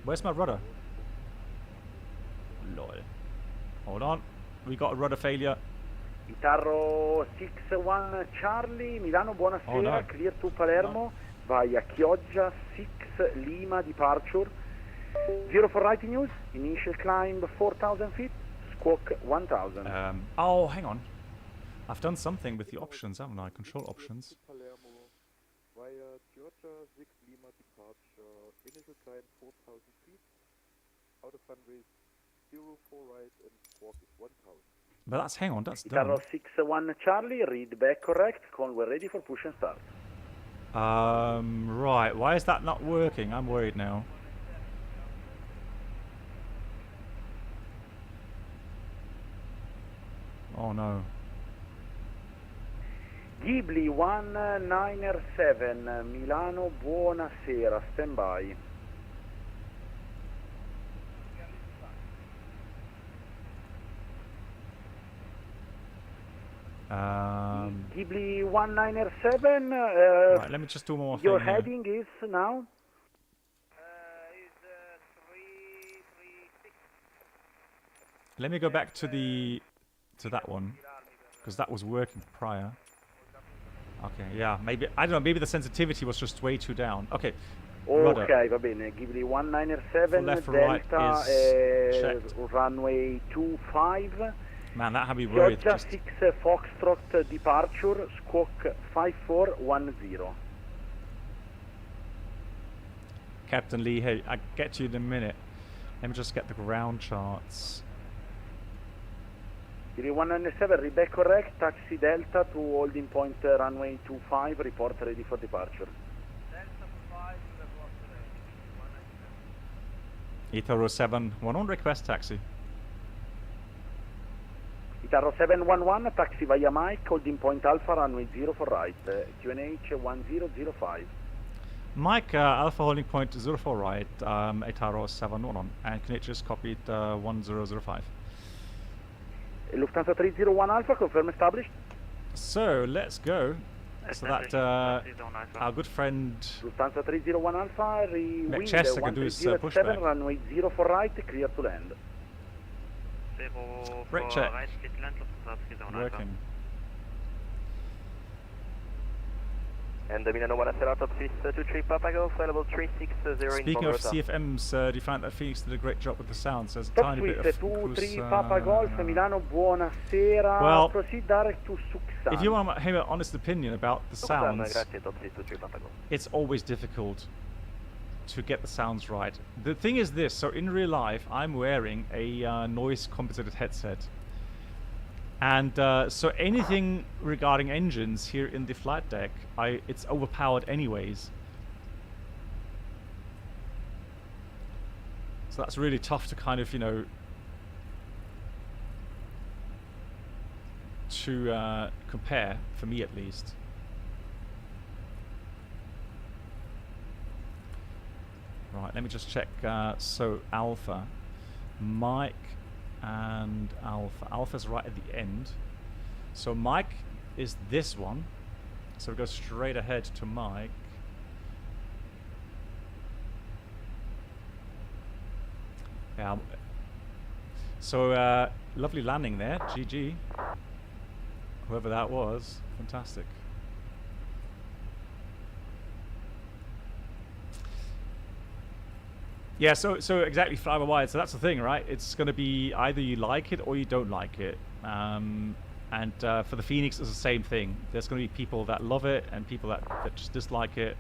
where's my rudder? Lol. Hold on. We got a rudder failure. Itarro 61 Charlie, Milano, buonasera, Oh, no. clear to Palermo, via Chioggia 6 Lima departure, 04 right in use, initial climb 4,000 feet, squawk 1,000. Oh, hang on. I've done something with the options, haven't I? Control options. Palermo via Georgia 6 Lima departure, initial climb 4,000 feet, out of runway 04 right and squawk is 1,000. But that's, hang on, that's done. Itarro 61 Charlie, read back correct, call we're ready for push and start. Right. Why is that not working? I'm worried now. Oh no. Ghibli 197 Milano, buonasera, standby. Ghibli 197, Right, let me just do one more your thing here. heading is now? Let me go back to that one, because that was working prior. Okay, yeah, maybe, I don't know, maybe the sensitivity was just way too down. Okay, rudder. Ok, va bene, Ghibli 197, For left or right Delta, is checked. runway 25, Man, that had me worried. Georgia Just 6 Foxtrot departure, squawk 5410. Captain Lee, hey, I'll get to you in a minute. Let me just get the ground charts. Ghibli 197, reback correct, taxi Delta to holding point runway 25, report ready for departure. Itaro 711, request taxi. Itarro 711, taxi via Mike, holding point Alpha, runway 04 right, QNH 1005. Mike, Alpha holding point 04 right, Itaro 711, and Kinech is copied 1005. Lufthansa 301 Alpha, confirm established. So, let's go. So that our good friend Lufthansa 301 Alpha, wind Manchester can do his 1307, pushback. runway 04 right, clear to land. Brake check. Working. And the Milano 1 SLR top 623 Papa Golf, available 360 Speaking in of CFMs, do you find that Phoenix did a great job with the sounds? There's a Top tiny bit Swiss of 23 Papa Golf, Milano, buonasera. Well, Proceed direct to Suxan. if you want to hear an honest opinion about the sounds, grazie, top 623 Papa Golf. it's always difficult to get the sounds right. The thing is this, so in real life, I'm wearing a noise compensated headset. And so anything regarding engines here in the flight deck, it's overpowered anyways. So that's really tough to kind of, you know, to compare, for me at least. Right, let me just check. So Alpha, Mike and Alpha. Alpha's right at the end. So Mike is this one. So we go straight ahead to Mike. Yeah. So lovely landing there. GG. Whoever that was. Fantastic. Yeah, so exactly, fly by wide. So that's the thing, right? It's going to be either you like it or you don't like it. And for the Phoenix, it's the same thing. There's going to be people that love it and people that just dislike it.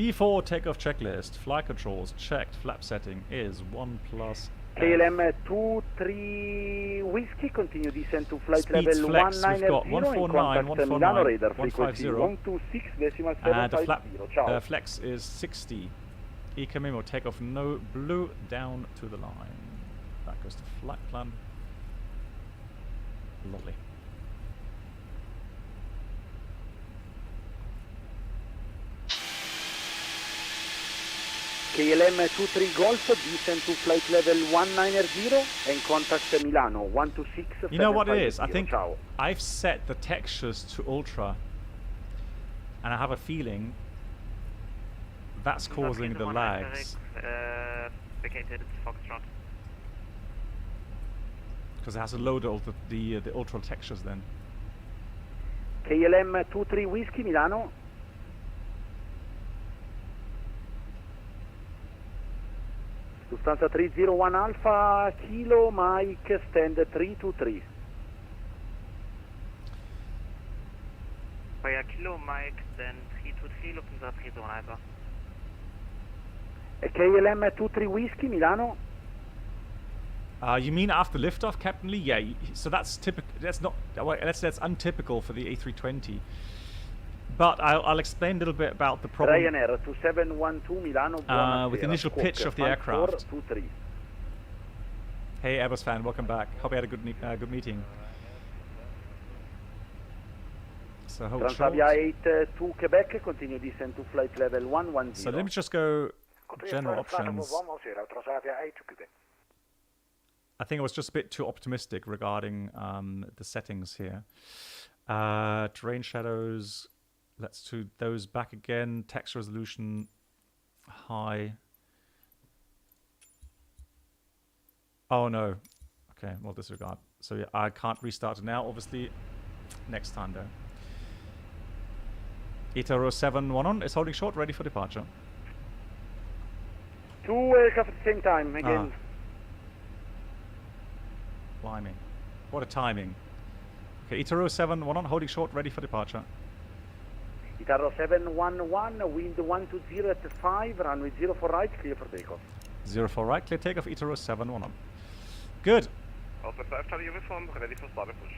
B4 takeoff checklist. Flight controls checked. Flap setting is 1+. KLM 23 Whiskey, continue descent to flight Speeds level flex, 190 we've got and 149, contact Milano 149, radar frequency 150. 126.750. And the flap Ciao. flex is 60. Eco memo takeoff no blue down to the line. That goes to flight plan. Lovely. KLM 23 Golf, descend to flight level 190 and contact Milano 126. You know what it is? I think Ciao. I've set the textures to ultra, and I have a feeling that's causing the lags. Vacated Foxtrot. Because it has to load all the ultra textures then. KLM 23 Whiskey, Milano. Lufthansa 301 Alpha, Kilo, Mike, stand 323. Fire Kilo, Mike, stand 323, Lufthansa 301 Alpha. KLM 23 Whiskey, Milano. You mean after liftoff, Captain Lee? Yeah. So that's typical. That's not. Well, that's untypical for the A320. But I'll explain a little bit about the problem. Ryanair 2712 Milano. With the initial pitch of the aircraft. Hey, Airbus fan, welcome back. Hope you had a good meeting. So hold short. Transavia 82 Quebec, continue descent to flight level 110. So let me just go general options. I think I was just a bit too optimistic regarding the settings here. Terrain shadows. Let's do those back again. Text resolution high. Oh no. Okay, well, disregard. So yeah, I can't restart it now, obviously. Next time though. Itaro 711 is holding short, ready for departure. 2 aircraft at the same time, again. Blimey. What a timing. Okay, Itaro 711 holding short, ready for departure. Itaro 711, wind 120 at 5, runway 04 right, clear for takeoff. 04 right, clear takeoff, Itaro 711. Good. Alpha 5 Charlie uniform, ready for start and push.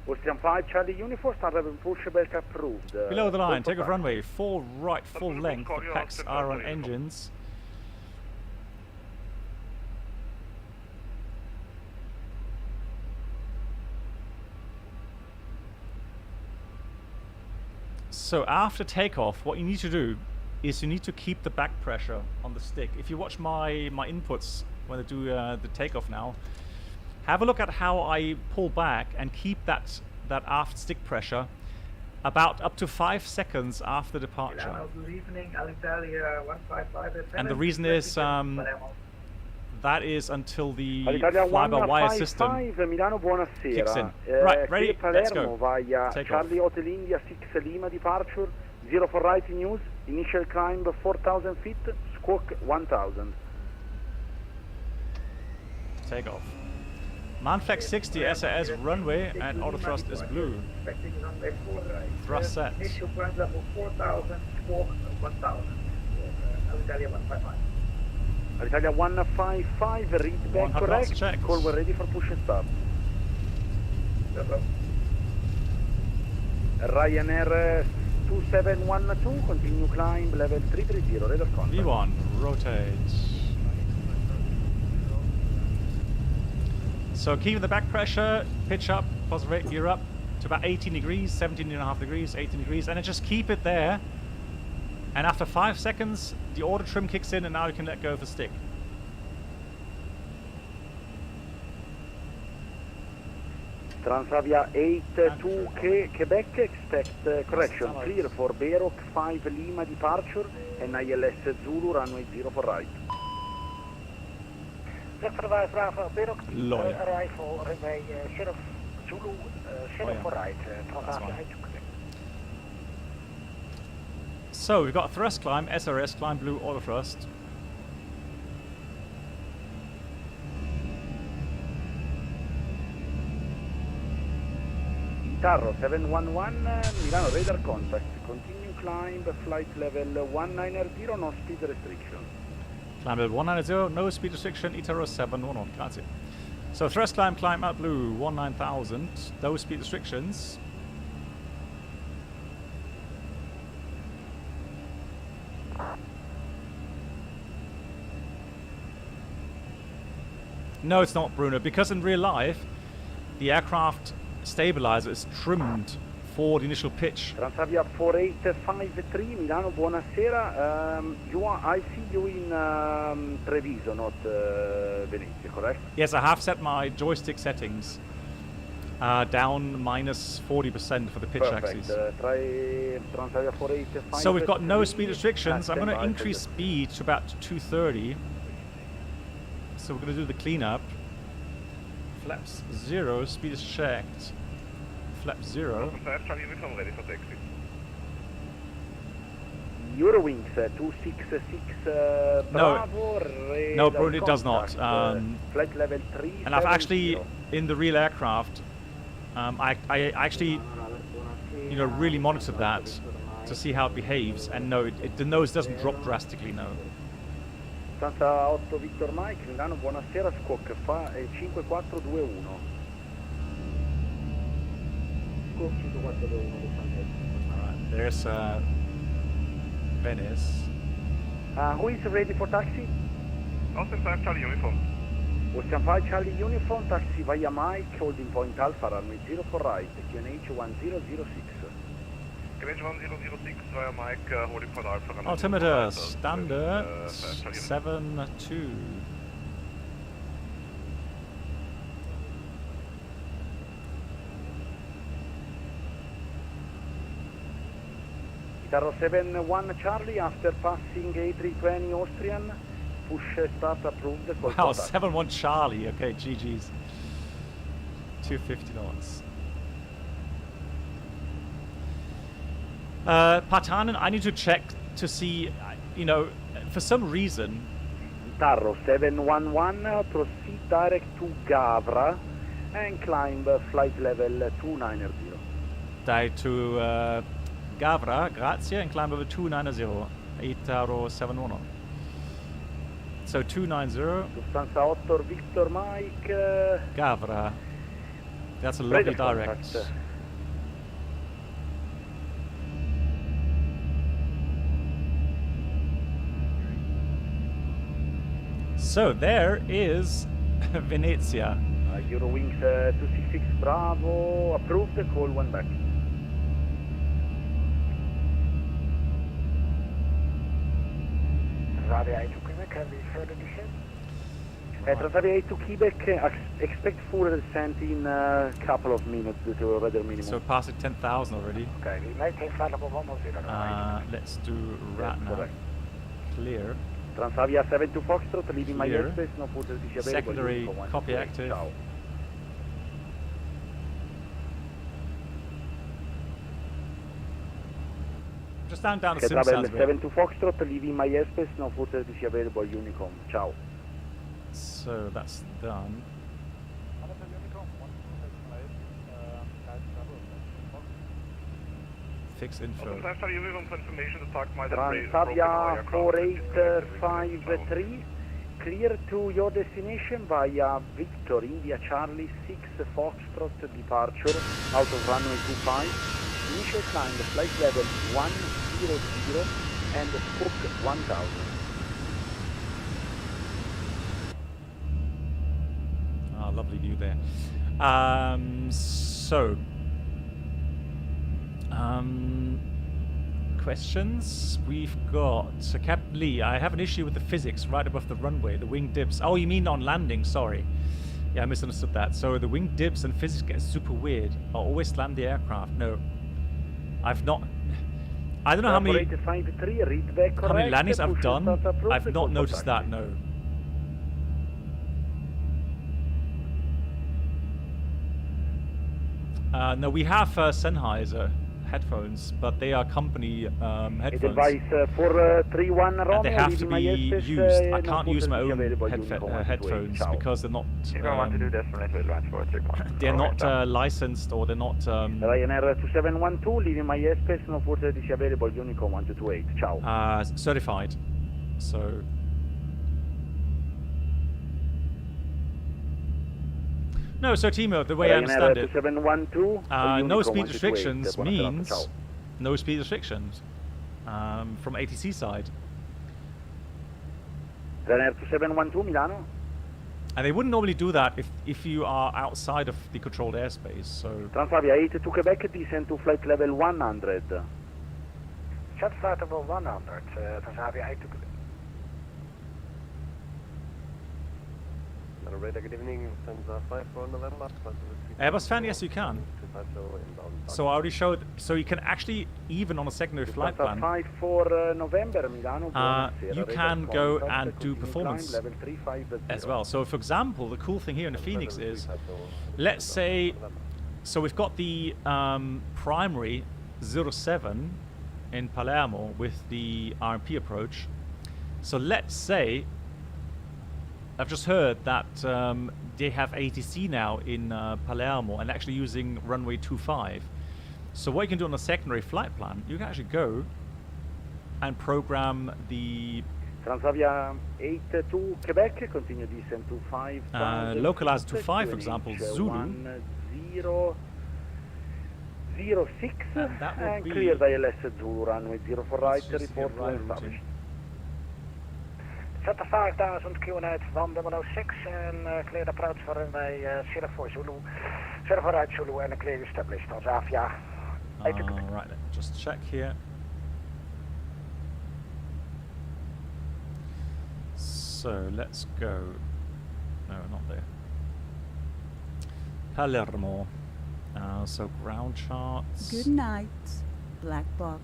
Austrian 5 Charlie uniform, start and push, belt approved. Below the line, takeoff runway, 4 right, full length, the packs are on engines. So after takeoff, what you need to do is you need to keep the back pressure on the stick. If you watch my inputs when I do the takeoff now, have a look at how I pull back and keep that aft stick pressure about up to 5 seconds after departure. Good evening, Alitalia 155. And the reason is that is until the All'Italia fly-by-wire system 155 Milano, kicks buonasera. in. Right, ready? Qui Let's Palermo go. via Take Charlie off. Hotel India 6 Lima departure, 0 for right news, initial climb 4,000 feet, squawk 1,000. Take off. Manflex 60 SAS runway and auto thrust is blue. Thrust set. Initial climb level 4,000, squawk 1,000. Alitalia 155. All'Italia 155, read back 100 knots correct, checked. call we're ready for push and start. Ryanair 2712, continue climb level 330, radar contact. V1, rotate. So keeping the back pressure, pitch up, positive rate, gear up to about 18 degrees, 17.5 degrees, 18 degrees, and then just keep it there. And after 5 seconds, the auto trim kicks in and now you can let go of the stick. Transavia 82 Quebec, expect correction, clear for Berok 5 Lima departure and ILS Zulu, runway 0 for right. Vector Bravo, Berok, Lawyer. arrival, runway Sheriff Zulu, Sheriff for right, Transavia 82 Quebec. So we've got a thrust climb, SRS climb, blue auto thrust. Tarro 711, Milano radar contact, continue climb, flight level 190, no speed restriction. Climb level 190, no speed restriction, Itaro 711, grazie. So thrust climb, climb out blue, 19,000, no speed restrictions. No, it's not, Bruno, because in real life, the aircraft stabilizer is trimmed for the initial pitch. Transavia 4853, Milano, buonasera. I see you in Treviso, not Venice, correct? Yes, I have set my joystick settings down minus 40% for the pitch axis. Try Transavia 4853. So we've got no speed restrictions. I'm going to Standby, increase speed to about 230. So we're going to do the cleanup. Flaps 0, speed is checked. Flap 0. Eurowings 266 Bravo. No, Bruno, it does not. Flight level 3. And I've actually, in the real aircraft, I actually, really monitored that to see how it behaves. And no, the nose doesn't drop drastically, no. Stanza 8 Victor Mike, Milano, buonasera, squawk 5421. Squawk 5421. Alright, there's Venice. Who is ready for taxi? Austin 5 Charlie uniform. Ocean 5 Charlie uniform, taxi via Mike, holding point Alpha, runway 0 for right, QNH 1006. QNH 1006 via Mike, holding point Alpha, runway Altimeter standard 72. Itaro 71 Charlie, after passing A320 Austrian, push start approved. Wow, 7-1 Charlie. Okay, GG's. 250 knots. Partanen, I need to check to see, for some reason. Tarro 711, proceed direct to Gavra and climb flight level 290. Direct to Gavra, grazie, and climb over 290. Itaro 711. So 290. Lufthansa 8 Victor Mike. Gavra. That's a lovely direct. So there is Venezia. Eurowings 266 Bravo, approved, call one back. Transavia 82 Quebec, have you further descent? Transavia 82 Quebec, expect full descent in a couple of minutes due to weather minimum. So past 10,000 already. Okay, we maintain flight level 110. Let's do rat now. Correct. Clear. Transavia 72 Foxtrot, leaving my Here. airspace, no further available. Secondary Uniform 128, copy active. Ciao. Just down the Okay, sim travel sounds a bit. 72 Foxtrot, leaving my airspace, no further available. Unicom, ciao. So that's done. Fix info. Transavia 4853, clear to your destination via Victor, India Charlie 6 Foxtrot departure out of runway 25. Initial climb, flight level 100 and stroke 1000. Ah, lovely view there. Questions? We've got Captain Lee. I have an issue with the physics right above the runway. The wing dips. Oh, you mean on landing? Sorry. Yeah, I misunderstood that. So the wing dips and physics get super weird. I'll always land the aircraft. No, I've not. I don't know how many landings I've done. I've not noticed that. No. No, we have Sennheiser headphones, but they are company headphones. Advice for 31 Romeo, And they have to be used. I can't use my own headphones because they're not. They're not licensed, or they're not. Ryanair 2712, leaving my airspace, no further available. Unicom 1228. Ciao. Certified. So. No, so Timo, the way I understand it, no speed restrictions means no speed restrictions from ATC side. Ryanair 2712 Milano. And they wouldn't normally do that if you are outside of the controlled airspace. So. Transavia 8 to Quebec, descend to flight level 100. Set flight level 100, Transavia 8 to Quebec. Radar, good evening, Stanza 5 for November. Airbus fan, yes you can. So I already showed, so you can actually, even on a secondary flight plan, 5 for November, Milano. you can go and do performance as well. So for example, the cool thing here in the FENIX is, let's say, so we've got the primary 07 in Palermo with the RMP approach. So let's say, I've just heard that they have ATC now in Palermo and actually using runway 25. So what you can do on a secondary flight plan, you can actually go and program the Transavia 8 to Quebec, continue descent to 5. Localize to 5, for example, Zulu. 1006 and be clear the ILS Zulu runway 04 right, report when established. Set the 5000 QNH from 106 and clear the approach for runway 04 Zulu, 04 right Zulu and clear established. Transavia 8 to Quebec. Right, just check here. So let's go. No, not there. Palermo. So ground charts. Good night, black box.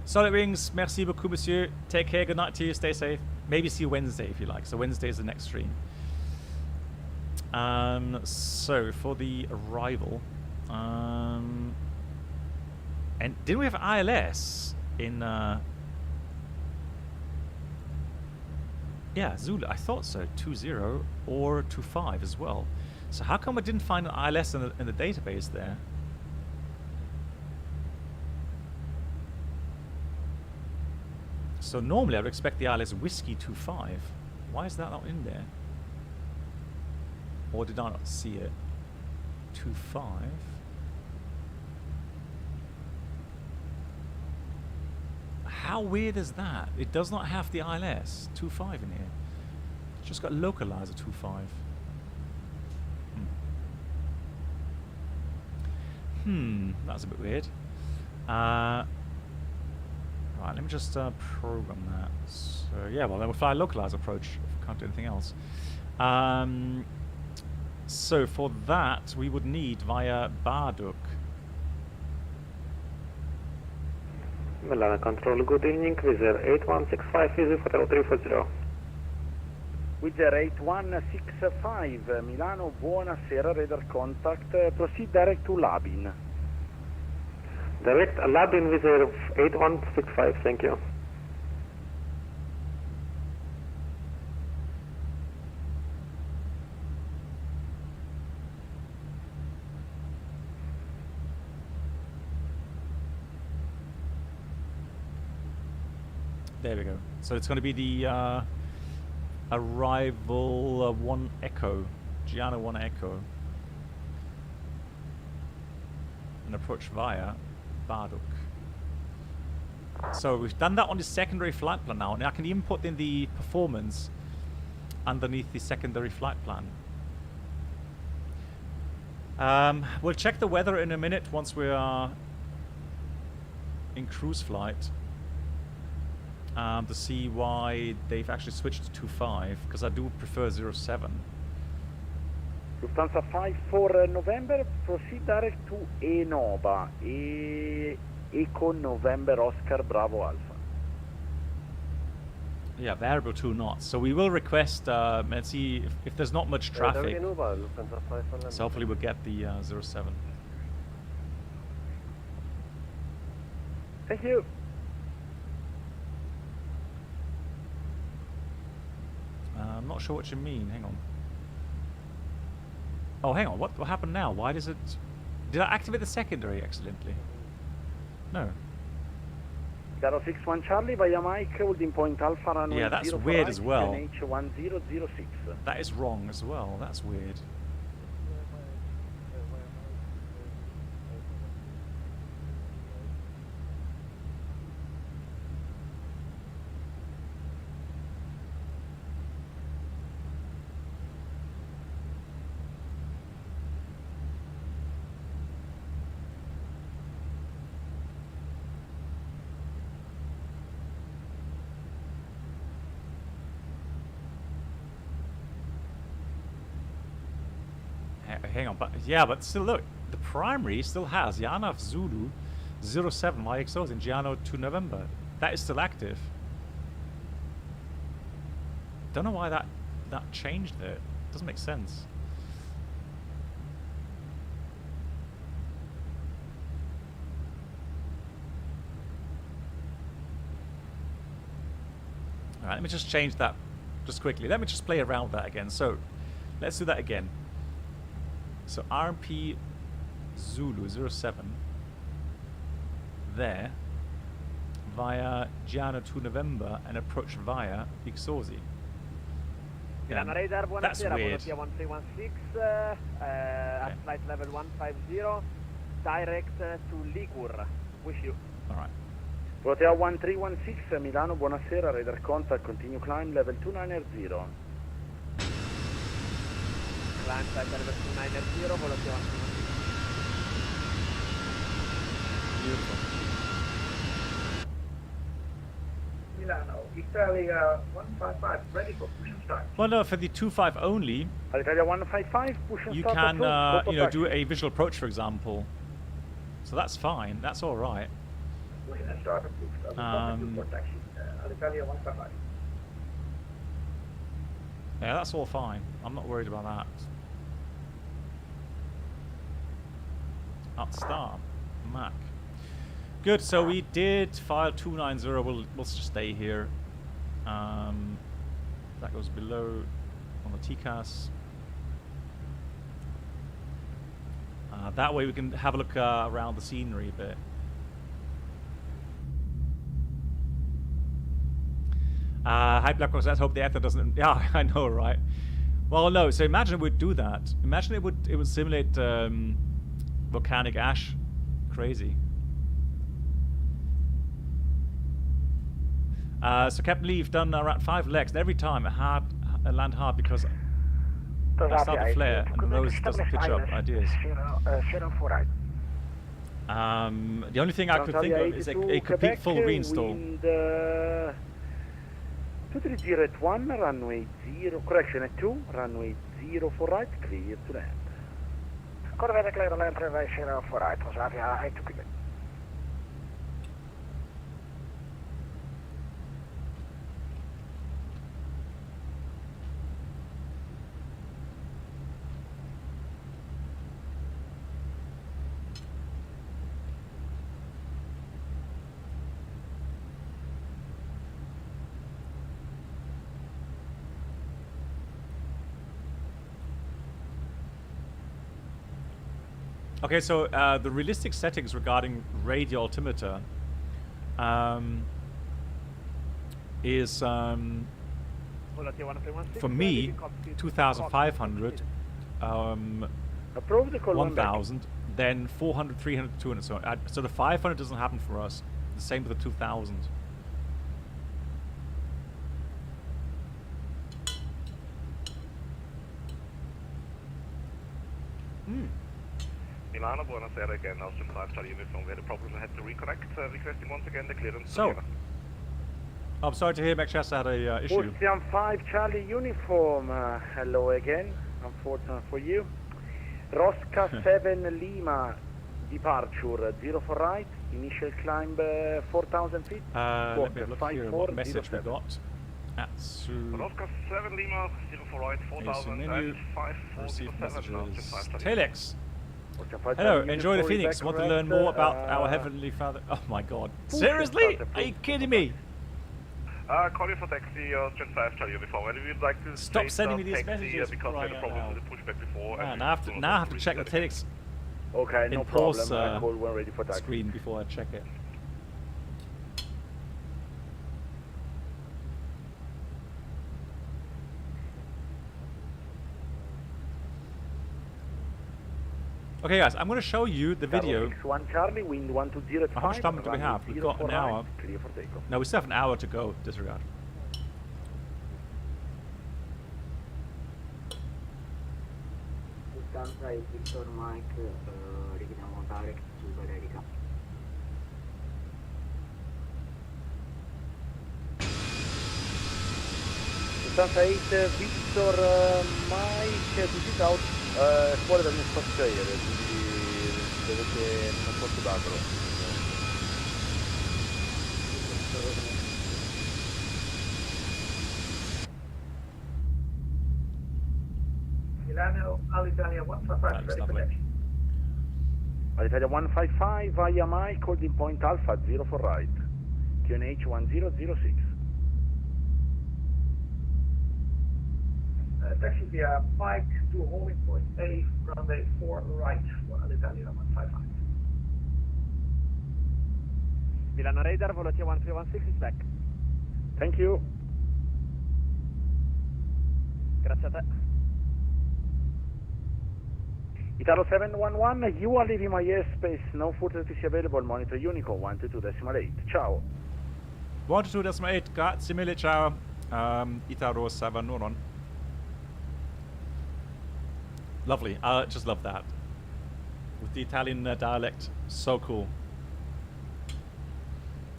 Solid wings. Merci beaucoup, monsieur. Take care. Good night to you. Stay safe. Maybe see you Wednesday if you like. So Wednesday is the next stream. So for the arrival, and didn't we have ILS in? Yeah, Zulu. I thought so. 20 or 25 as well. So how come I didn't find an ILS in the database there? So normally I would expect the ILS Whiskey 25. Why is that not in there? Or did I not see it? 25. How weird is that? It does not have the ILS 25 in here. It's just got localizer 25. That's a bit weird. Right, let me just program that. So yeah, well then we'll fly a localized approach if we can't do anything else. So for that we would need via Barduk. Milano Control, good evening, Wizard 8165, Easy Hotel 340. Wizard 8165, Milano, buonasera, radar contact, proceed direct to Labin. Direct Labin, Wizard 8165, thank you. There we go. So it's going to be the arrival 1 Echo, Giano 1 Echo, and approach via Barduk. So we've done that on the secondary flight plan now, and I can even put in the performance underneath the secondary flight plan. We'll check the weather in a minute once we are in cruise flight. To see why they've actually switched to 25, because I do prefer 07. Lufthansa 5 for November, proceed direct to Enova, Eco November Oscar Bravo Alpha. Yeah, variable 2 knots. So we will request and see if there's not much traffic. So hopefully we'll get the 07. Thank you. I'm not sure what you mean. Hang on. Oh, hang on. What happened now? Why does it... Did I activate the secondary accidentally? No. Garo 61 Charlie via Mike, holding point Alpha runway. Yeah, that's weird as well. H1006. That is wrong as well. That's weird. Hang on, but yeah, but still look, the primary still has Yanaf Zulu 07 YXOs in Giano to November. That is still active. Don't know why that changed it. Doesn't make sense. Alright, let me just change that just quickly. Let me just play around with that again. So let's do that again. So RMP Zulu 07 there via Giano to November and approach via Ixosi. Milano Radar, that's weird. 1316 at flight level 150, direct to Ligure. Wish you. Alright. Volatility 1316, Milano, buonasera, radar contact, continue climb, level 290. Climb flight level 290, volatility 1316. Beautiful. Milano, Italia 155, ready for push and start. Well, no, for the 25 only, Italia 155, push and you start. can, you know, do a visual approach, for example. So that's fine. That's all right. Push and start approved. For taxi. Italia 155. Yeah, that's all fine. I'm not worried about that. Start Mac. Good. So we did file 290. We'll just stay here. That goes below on the TCAS. That way we can have a look around the scenery a bit. Hi Blackhawks, let's hope the ether doesn't... Yeah, I know, right? Well, no, so imagine it would do that. Imagine it would simulate volcanic ash. Crazy. So Captain Lee, you've done around 5 legs, and every time it had land hard because I start to flare, and the nose doesn't pitch up ideas. The only thing I could think of is a complete full reinstall. 230 at 1, runway 0, correction at 2, runway 0 for right, clear to land. Corvette clear to land, runway 0 for right, Transavia 82 km. Okay, so the realistic settings regarding radio altimeter is for me 2,500, Approve the call 1,000, then 400, 300, 200. So the 500 doesn't happen for us. The same with the 2,000. Milano, buonasera again. Austrian 5 Charlie Uniform. We had a problem. I had to reconnect. Requesting once again the clearance. So, I'm sorry to hear Manchester had a issue. Austrian 5 Charlie Uniform. Hello again. Unfortunate for you. Rosca 7 Lima. Departure 0 for right. Initial climb 4,000 feet. Let me look here what message we got. Rosca 7 Lima. 0 for right. 4,005. Telex. Hello, enjoy the Phoenix. Want to learn more about our Heavenly Father? Oh my god. Seriously? Are you kidding me? Call you for taxi, Austrian 5 Charlie Uniform. And we would like to stop sending me these taxi, messages. Because we had a problem with the pushback before. Now I have to check the Telex. Okay, no problem. I call when ready for taxi. Screen before I check it. Okay, guys, I'm going to show you the video. Charlie, wind 1205. How much time do we have? We've got an hour. Clear for takeoff. No, we still have an hour to go. Disregard. Victor Mike, richiediamo direct su Valerica. Stanza 8 Victor Mike, this is out fuori dal mio spazio aereo, quindi non posso darlo. Milano, Alitalia 155, ready for taxi. Alitalia 155 via Mike, holding point Alpha 0 for right. QNH 1006. Taxi via Mike to holding point A, runway 4 right for Alitalia 155. Milano radar, Volotia 1316 is back. Thank you. Grazie a te. Italo 711, you are leaving my airspace, no further TC available, monitor Unicorn 122.8. Ciao. 122.8, grazie mille, ciao. Italo 711. Lovely, I just love that. With the Italian dialect, so cool.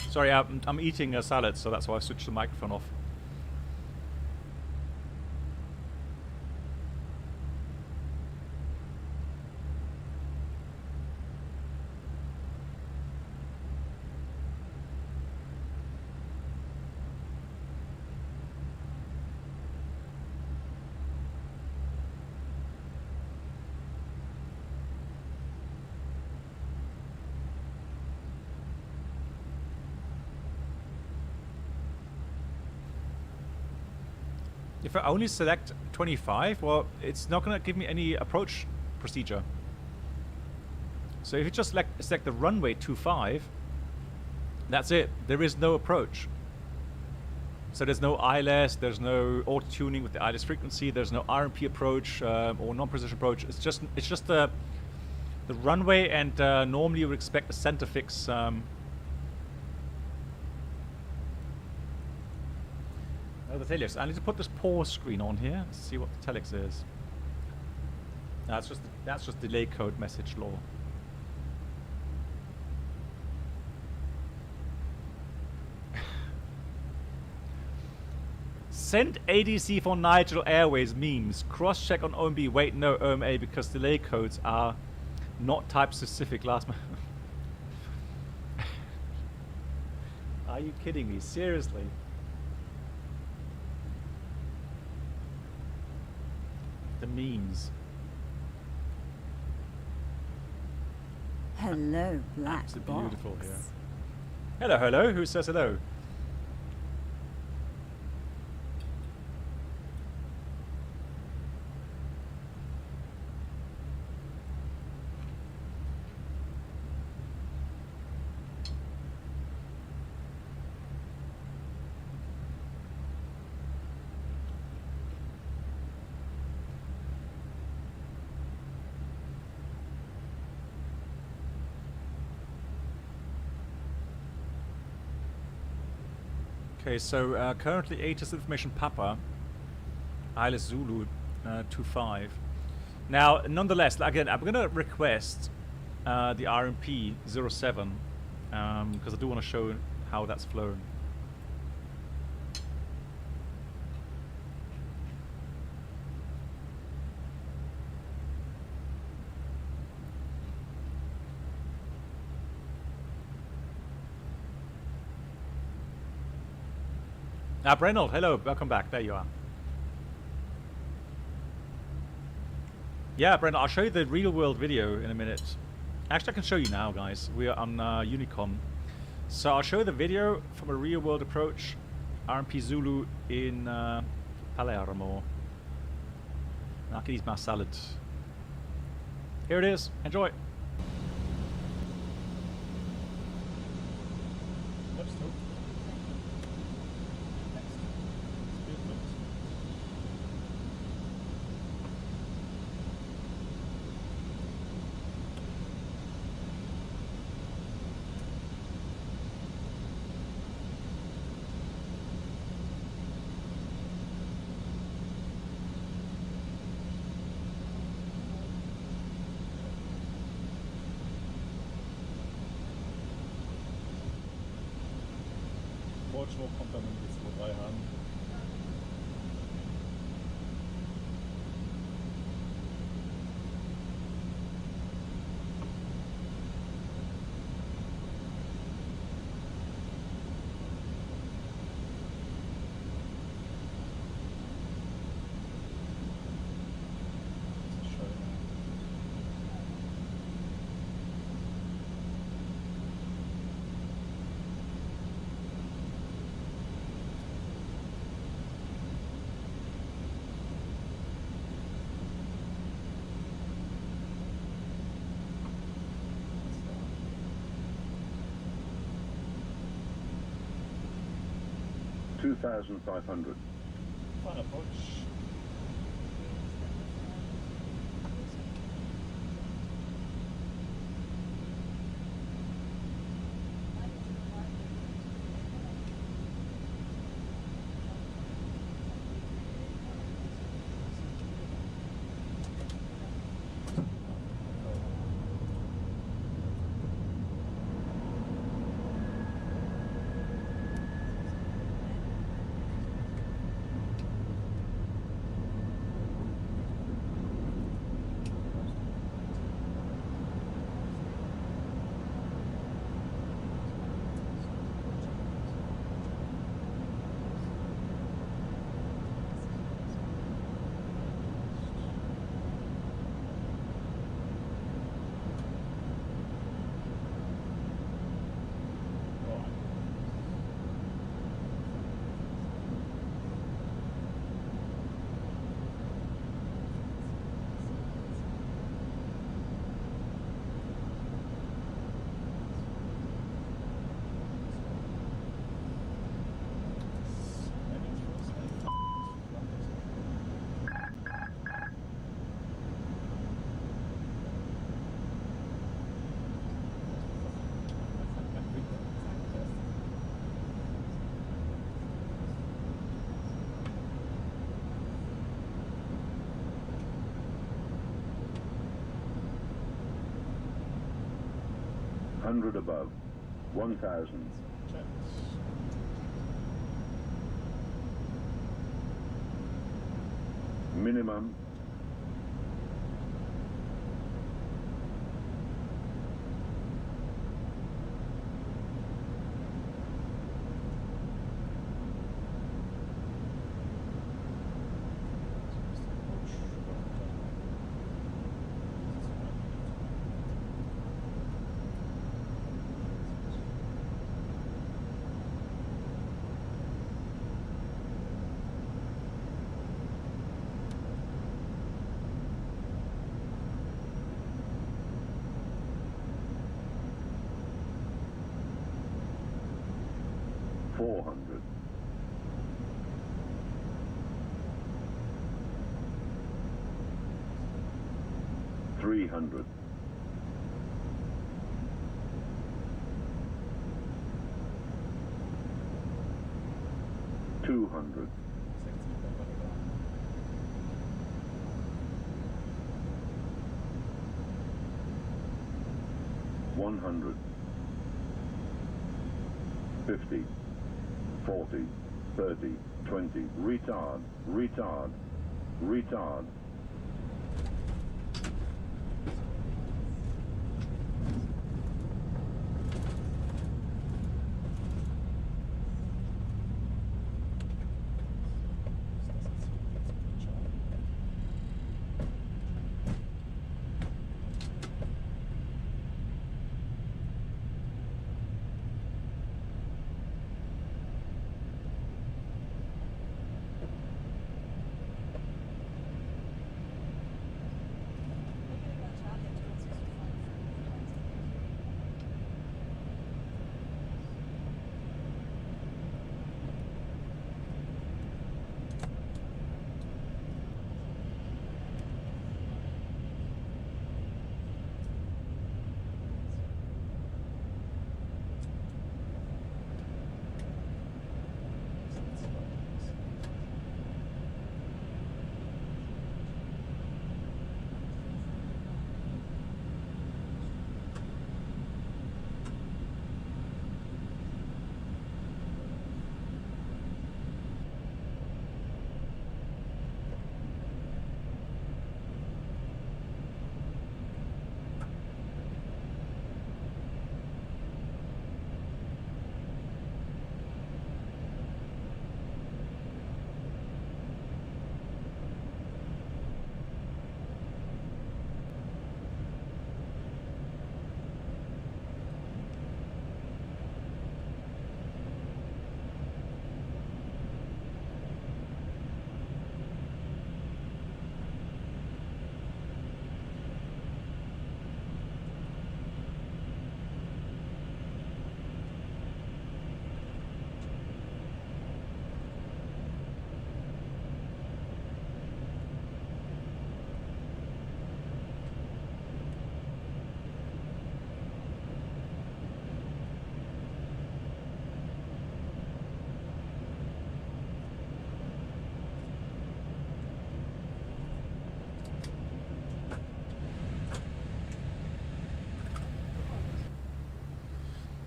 Sorry, I'm eating a salad, so that's why I switched the microphone off. If I only select 25, well, it's not going to give me any approach procedure. So if you just select the runway 25, that's it. There is no approach. So there's no ILS, there's no auto-tuning with the ILS frequency, there's no RMP approach or non-precision approach. It's just the runway, and normally you would expect a center fix. The telex. I need to put this pause screen on here. Let's see what the telex is. That's just delay code message law. Send ADC for Nigel Airways memes. Cross check on OMB. Wait, no OMA because delay codes are not type specific. Last month. Are you kidding me? Seriously? The memes. Hello, Black Absolutely Box. beautiful here. Hello, hello. Who says hello? Okay, so currently ATIS information Papa, Isles Zulu 25. Now, nonetheless, again, I'm going to request the RMP 07 because I do want to show how that's flown. Brennel, hello, welcome back. There you are. Yeah, Brennel, I'll show you the real world video in a minute. Actually, I can show you now, guys. We are on Unicom. So I'll show you the video from a real world approach. RMP Zulu in Palermo. I can eat my salad. Here it is. Enjoy. Portugal kommt dann in die 2-3 haben. $2,500. Fine approach. $100 above. 1,000. Minimum. $400. $300. 400. One hundred. 50, 40, 30, 20, retard, retard, retard.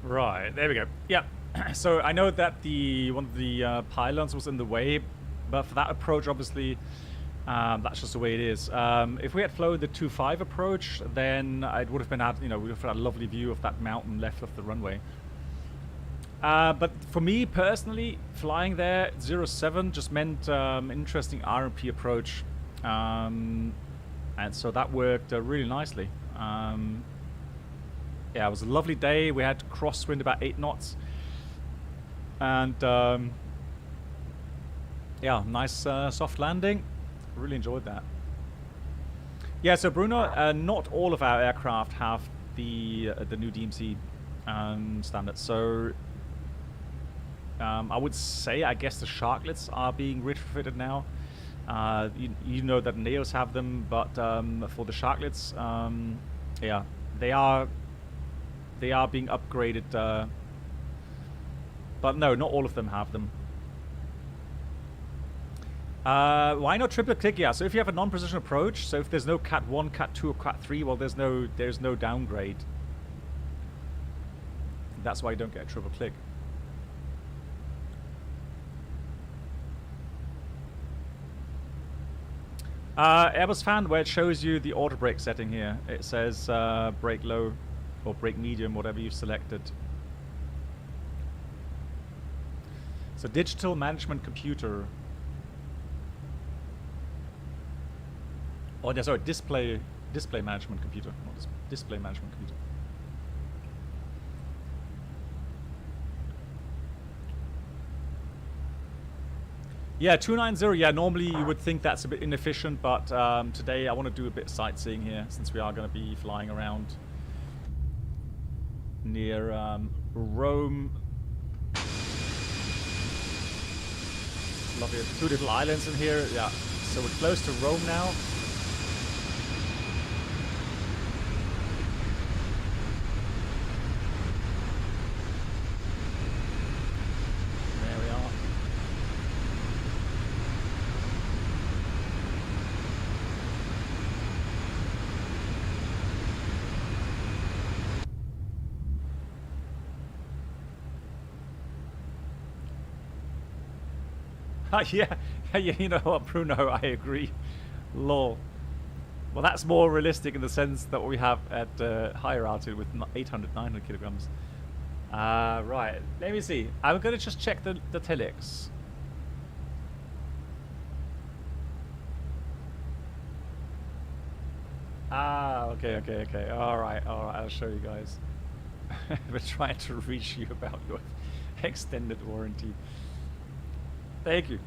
Right, there we go. Yeah, so I know that one of the pylons was in the way, but for that approach, obviously, that's just the way it is. If we had flown the 2.5 approach, then it would have been we would have had a lovely view of that mountain left of the runway. But for me personally, flying there 07 just meant interesting RMP approach, and so that worked really nicely. Yeah, it was a lovely day. We had crosswind about 8 knots, and yeah, nice soft landing. Really enjoyed that. Yeah, so Bruno, not all of our aircraft have the new DMC standard. So I would say, I guess the Sharklets are being retrofitted now. You know that Neos have them, but for the Sharklets, yeah, they are being upgraded. But no, not all of them have them. Why not triple click? Yeah, so if you have a non-precision approach, so if there's no Cat 1, Cat 2, or Cat 3, well, there's no downgrade. That's why you don't get a triple click. Airbus fan, where it shows you the auto brake setting here. It says brake low or brake medium, whatever you've selected. So digital management computer. Oh, sorry, display management computer, not display management computer. Yeah, 290. Yeah, normally you would think that's a bit inefficient, but today I want to do a bit of sightseeing here, since we are going to be flying around near Rome. Lovely, 2 little islands in here. Yeah, so we're close to Rome now. There we are. Yeah, you know what, Bruno, I agree. Lol. Well, that's more realistic in the sense that we have at higher altitude with 800, 900 kilograms. Right, let me see. I'm going to just check the telex. Okay. All right, I'll show you guys. We're trying to reach you about your extended warranty. Thank you.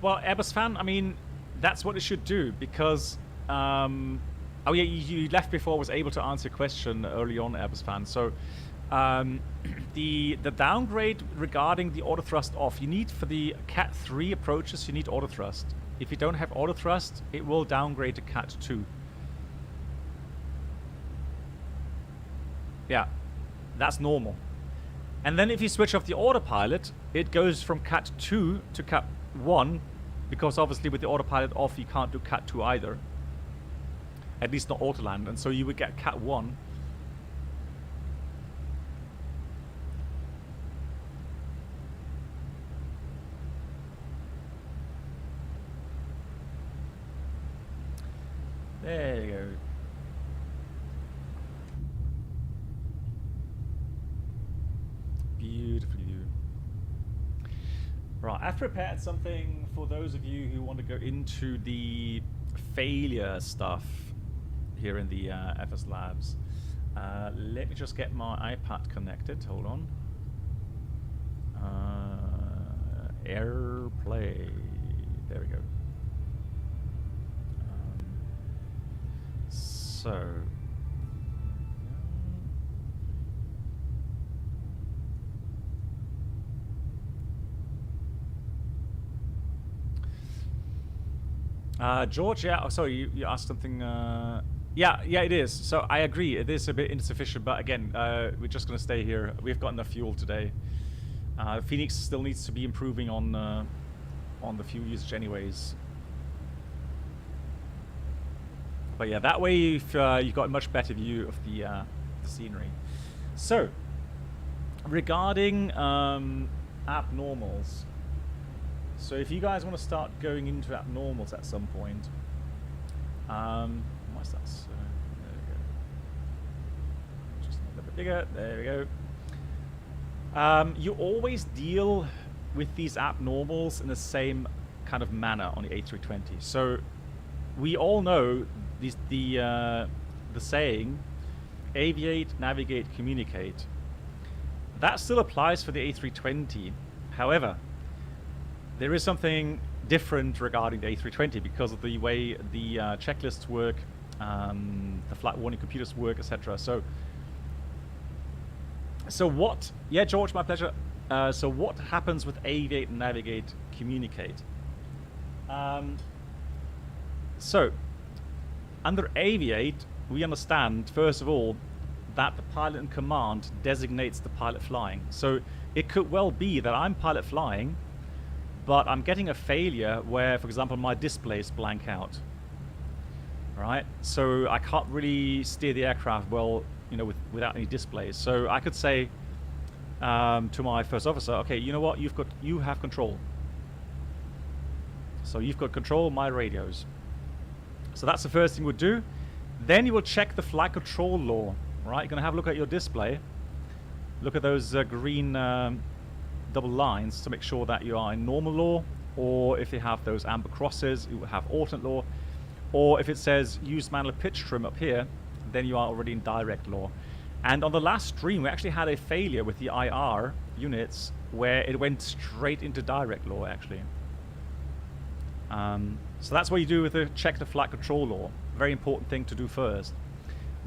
Well, Airbus fan, I mean, that's what it should do because, oh yeah, you left before I was able to answer your question early on, Airbus fan. So, the downgrade regarding the auto thrust off, you need for the Cat 3 approaches, you need auto thrust. If you don't have auto thrust, it will downgrade to Cat 2. Yeah, that's normal. And then if you switch off the autopilot, it goes from Cat 2 to Cat 1, because obviously with the autopilot off, you can't do Cat 2 either. At least not autoland, and so you would get Cat 1. There you go. Beautifully viewed. Right, I've prepared something for those of you who want to go into the failure stuff here in the FS Labs. Let me just get my iPad connected. Hold on. AirPlay. There we go. George, yeah, oh, sorry, you asked something. Yeah, it is. So I agree, it is a bit insufficient, but again, we're just going to stay here. We've got enough fuel today. FENIX still needs to be improving on the fuel usage anyways. But yeah, that way you've got a much better view of the scenery. So, regarding abnormals. So if you guys want to start going into abnormals at some point, what's that? So, there we go. Just a little bit bigger. There we go. You always deal with these abnormals in the same kind of manner on the A320. So we all know the saying, aviate, navigate, communicate. That still applies for the A320. However, there is something different regarding the A320 because of the way the checklists work, the flight warning computers work, etc. So what? Yeah, George, my pleasure. So what happens with aviate, navigate, communicate? So under aviate, we understand first of all that the pilot in command designates the pilot flying. So it could well be that I'm pilot flying, but I'm getting a failure where, for example, my displays blank out. Right? So I can't really steer the aircraft well, you know, without any displays. So I could say to my first officer, okay, you know what, you have control. So you've got control of my radios. So that's the first thing we'll do. Then you will check the flight control law. Right? You're going to have a look at your display. Look at those green double lines to make sure that you are in normal law, or if you have those amber crosses, you will have alternate law, or if it says use manual pitch trim up here, then you are already in direct law. And on the last stream, we actually had a failure with the IR units where it went straight into direct law, actually. So that's what you do with the check the flight control law. Very important thing to do first.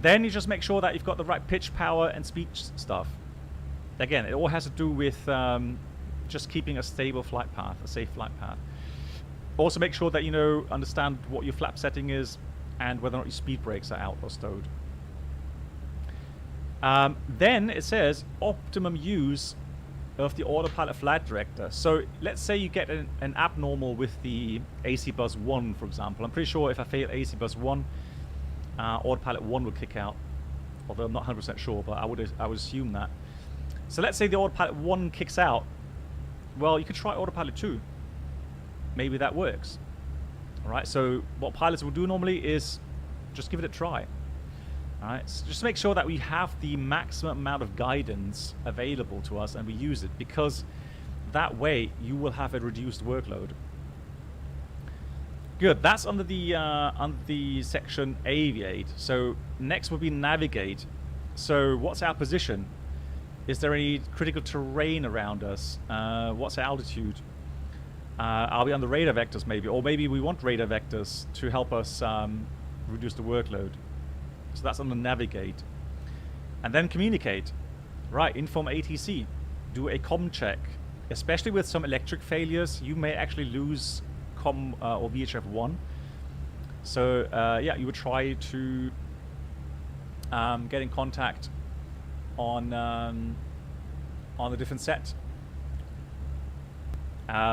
Then you just make sure that you've got the right pitch, power, and speed stuff. Again, it all has to do with just keeping a stable flight path, a safe flight path. Also make sure that you understand what your flap setting is and whether or not your speed brakes are out or stowed. Then it says optimum use of the autopilot flight director. So let's say you get an abnormal with the AC bus 1, for example. I'm pretty sure if I fail AC bus 1, autopilot 1 would kick out. Although I'm not 100% sure, but I would assume that. So let's say the autopilot 1 kicks out. Well, you could try autopilot 2. Maybe that works. Alright, so what pilots will do normally is just give it a try. Alright, so just make sure that we have the maximum amount of guidance available to us and we use it, because that way you will have a reduced workload. Good, that's under the section aviate. So next would be navigate. So what's our position? Is there any critical terrain around us? What's our altitude? Are we on the radar vectors maybe? Or maybe we want radar vectors to help us reduce the workload. So that's under navigate. And then communicate. Right, inform ATC. Do a comm check. Especially with some electric failures, you may actually lose comm or VHF 1. So yeah, you would try to get in contact on a different set.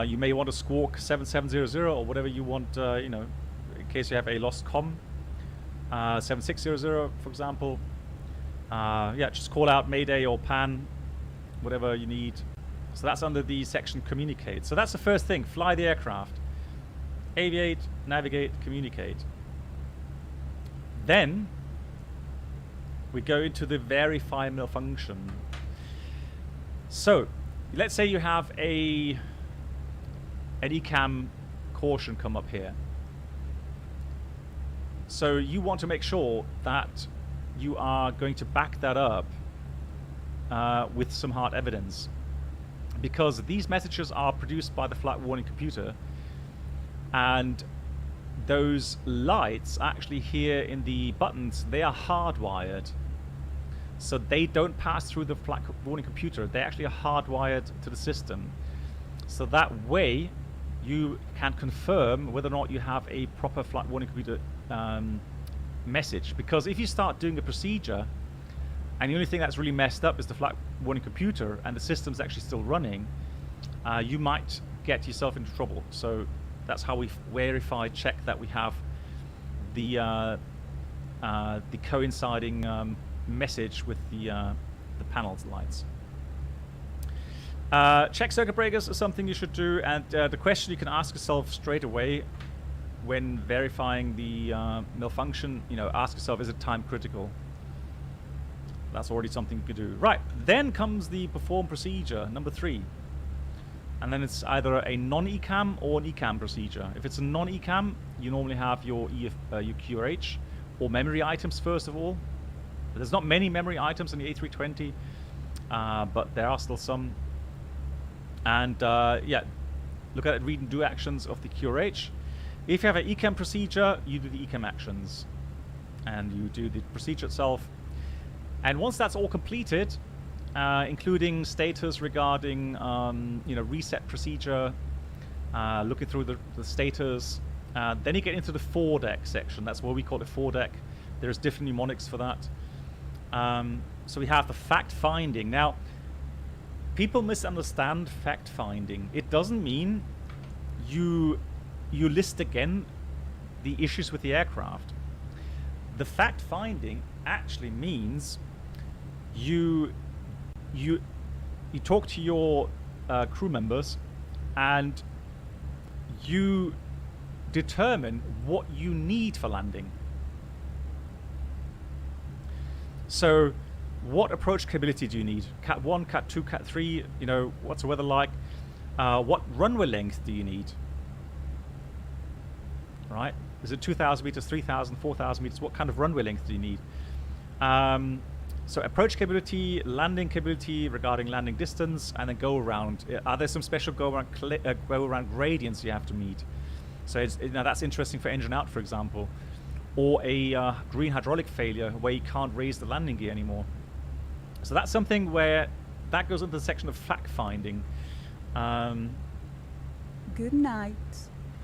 You may want to squawk 7700 or whatever you want, you know, in case you have a lost comm. 7600, for example. Yeah, just call out Mayday or PAN, whatever you need. So that's under the section communicate. So that's the first thing, fly the aircraft. Aviate, navigate, communicate. Then we go into the verify malfunction. So let's say you have an ECAM caution come up here. So you want to make sure that you are going to back that up with some hard evidence, because these messages are produced by the flight warning computer, and those lights actually here in the buttons, they are hardwired, so they don't pass through the flight warning computer. They actually are hardwired to the system, so that way you can confirm whether or not you have a proper flight warning computer message. Because if you start doing a procedure and the only thing that's really messed up is the flight warning computer and the system's actually still running, you might get yourself into trouble. So that's how we verify, check that we have the coinciding message with the panel's lights. Check circuit breakers is something you should do, and the question you can ask yourself straight away when verifying the malfunction, you know, ask yourself, is it time critical? That's already something you could do. Right, then comes the perform procedure, number 3. And then it's either a non-ECAM or an ECAM procedure. If it's a non-ECAM, you normally have your QRH or memory items first of all. There's not many memory items in the A320, but there are still some. And yeah, look at read and do actions of the QRH. If you have an ECAM procedure, you do the ECAM actions, and you do the procedure itself. And once that's all completed, including status regarding you know, reset procedure, looking through the status, then you get into the foredeck section. That's what we call the foredeck. There's different mnemonics for that. So we have the fact finding. Now, people misunderstand fact finding. It doesn't mean you list again the issues with the aircraft. The fact finding actually means you talk to your crew members and you determine what you need for landing. So what approach capability do you need? Cat 1, Cat 2, Cat 3, you know, what's the weather like? What runway length do you need? Right? Is it 2,000 meters, 3,000, 4,000 meters? What kind of runway length do you need? So approach capability, landing capability regarding landing distance, and then go around. Are there some special go around gradients you have to meet? So it's, you know, that's interesting for engine out, for example, or a green hydraulic failure where you can't raise the landing gear anymore. So that's something where that goes into the section of fact finding. Good night,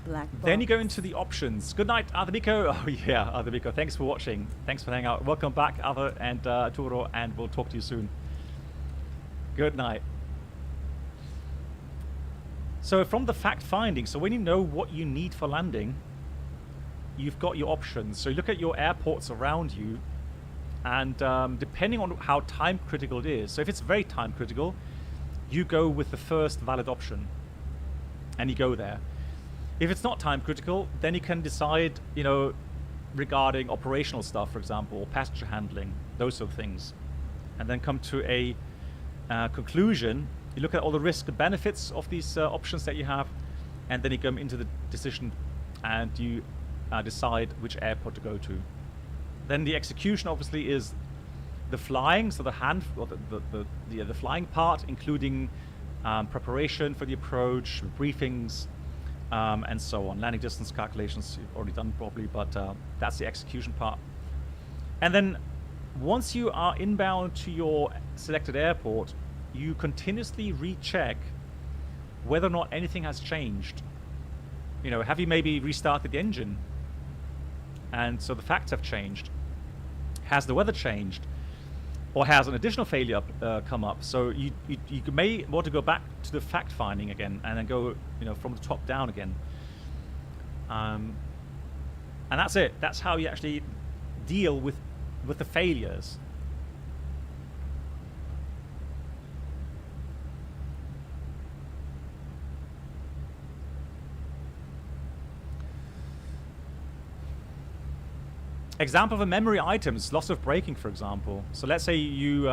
Black Box. Then you go into the options. Good night, Adamiko. Oh yeah, Adamiko. Thanks for watching. Thanks for hanging out. Welcome back, Ava and Turo, and we'll talk to you soon. Good night. So from the fact finding, so when you know what you need for landing, you've got your options. So you look at your airports around you, and depending on how time critical it is, so if it's very time critical, you go with the first valid option and you go there. If it's not time critical, then you can decide, you know, regarding operational stuff, for example, or passenger handling, those sort of things, and then come to a conclusion. You look at all the risks and benefits of these options that you have, and then you come into the decision and you decide which airport to go to. Then the execution obviously is the flying, so the flying part, including preparation for the approach, briefings, and so on. Landing distance calculations you've already done probably, but that's the execution part. And then once you are inbound to your selected airport, you continuously recheck whether or not anything has changed. You know, have you maybe restarted the engine? And so the facts have changed. Has the weather changed? Or has an additional failure come up? So you may want to go back to the fact finding again, and then go, you know, from the top down again. And that's it. That's how you actually deal with the failures. Example of a memory items, loss of braking, for example. So let's say you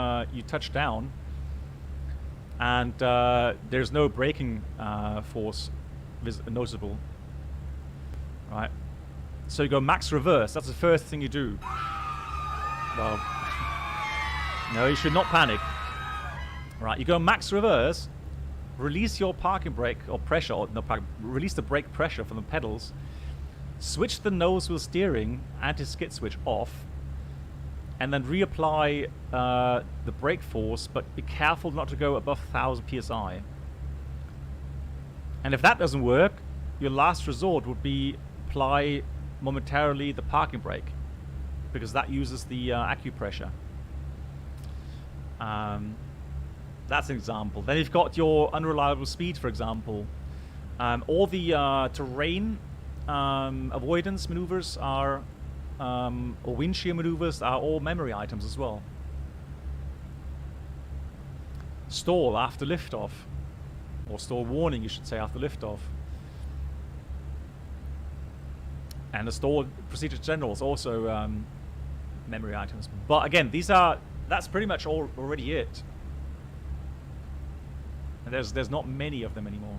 touch down and there's no braking force noticeable, right? So you go max reverse. That's the first thing you do. Well, no, you should not panic. Right, you go max reverse, release your parking brake or pressure, or no, release the brake pressure from the pedals. Switch the nose wheel steering anti-skid switch off, and then reapply the brake force, but be careful not to go above 1000 psi. And if that doesn't work, your last resort would be apply momentarily the parking brake, because that uses the acupressure. That's an example. Then you've got your unreliable speed, for example. All the terrain avoidance maneuvers are, or wind shear maneuvers are all memory items as well. Stall after liftoff, or stall warning, you should say, after liftoff. And the stall procedure general is also memory items. But again, that's pretty much already it. And there's not many of them anymore.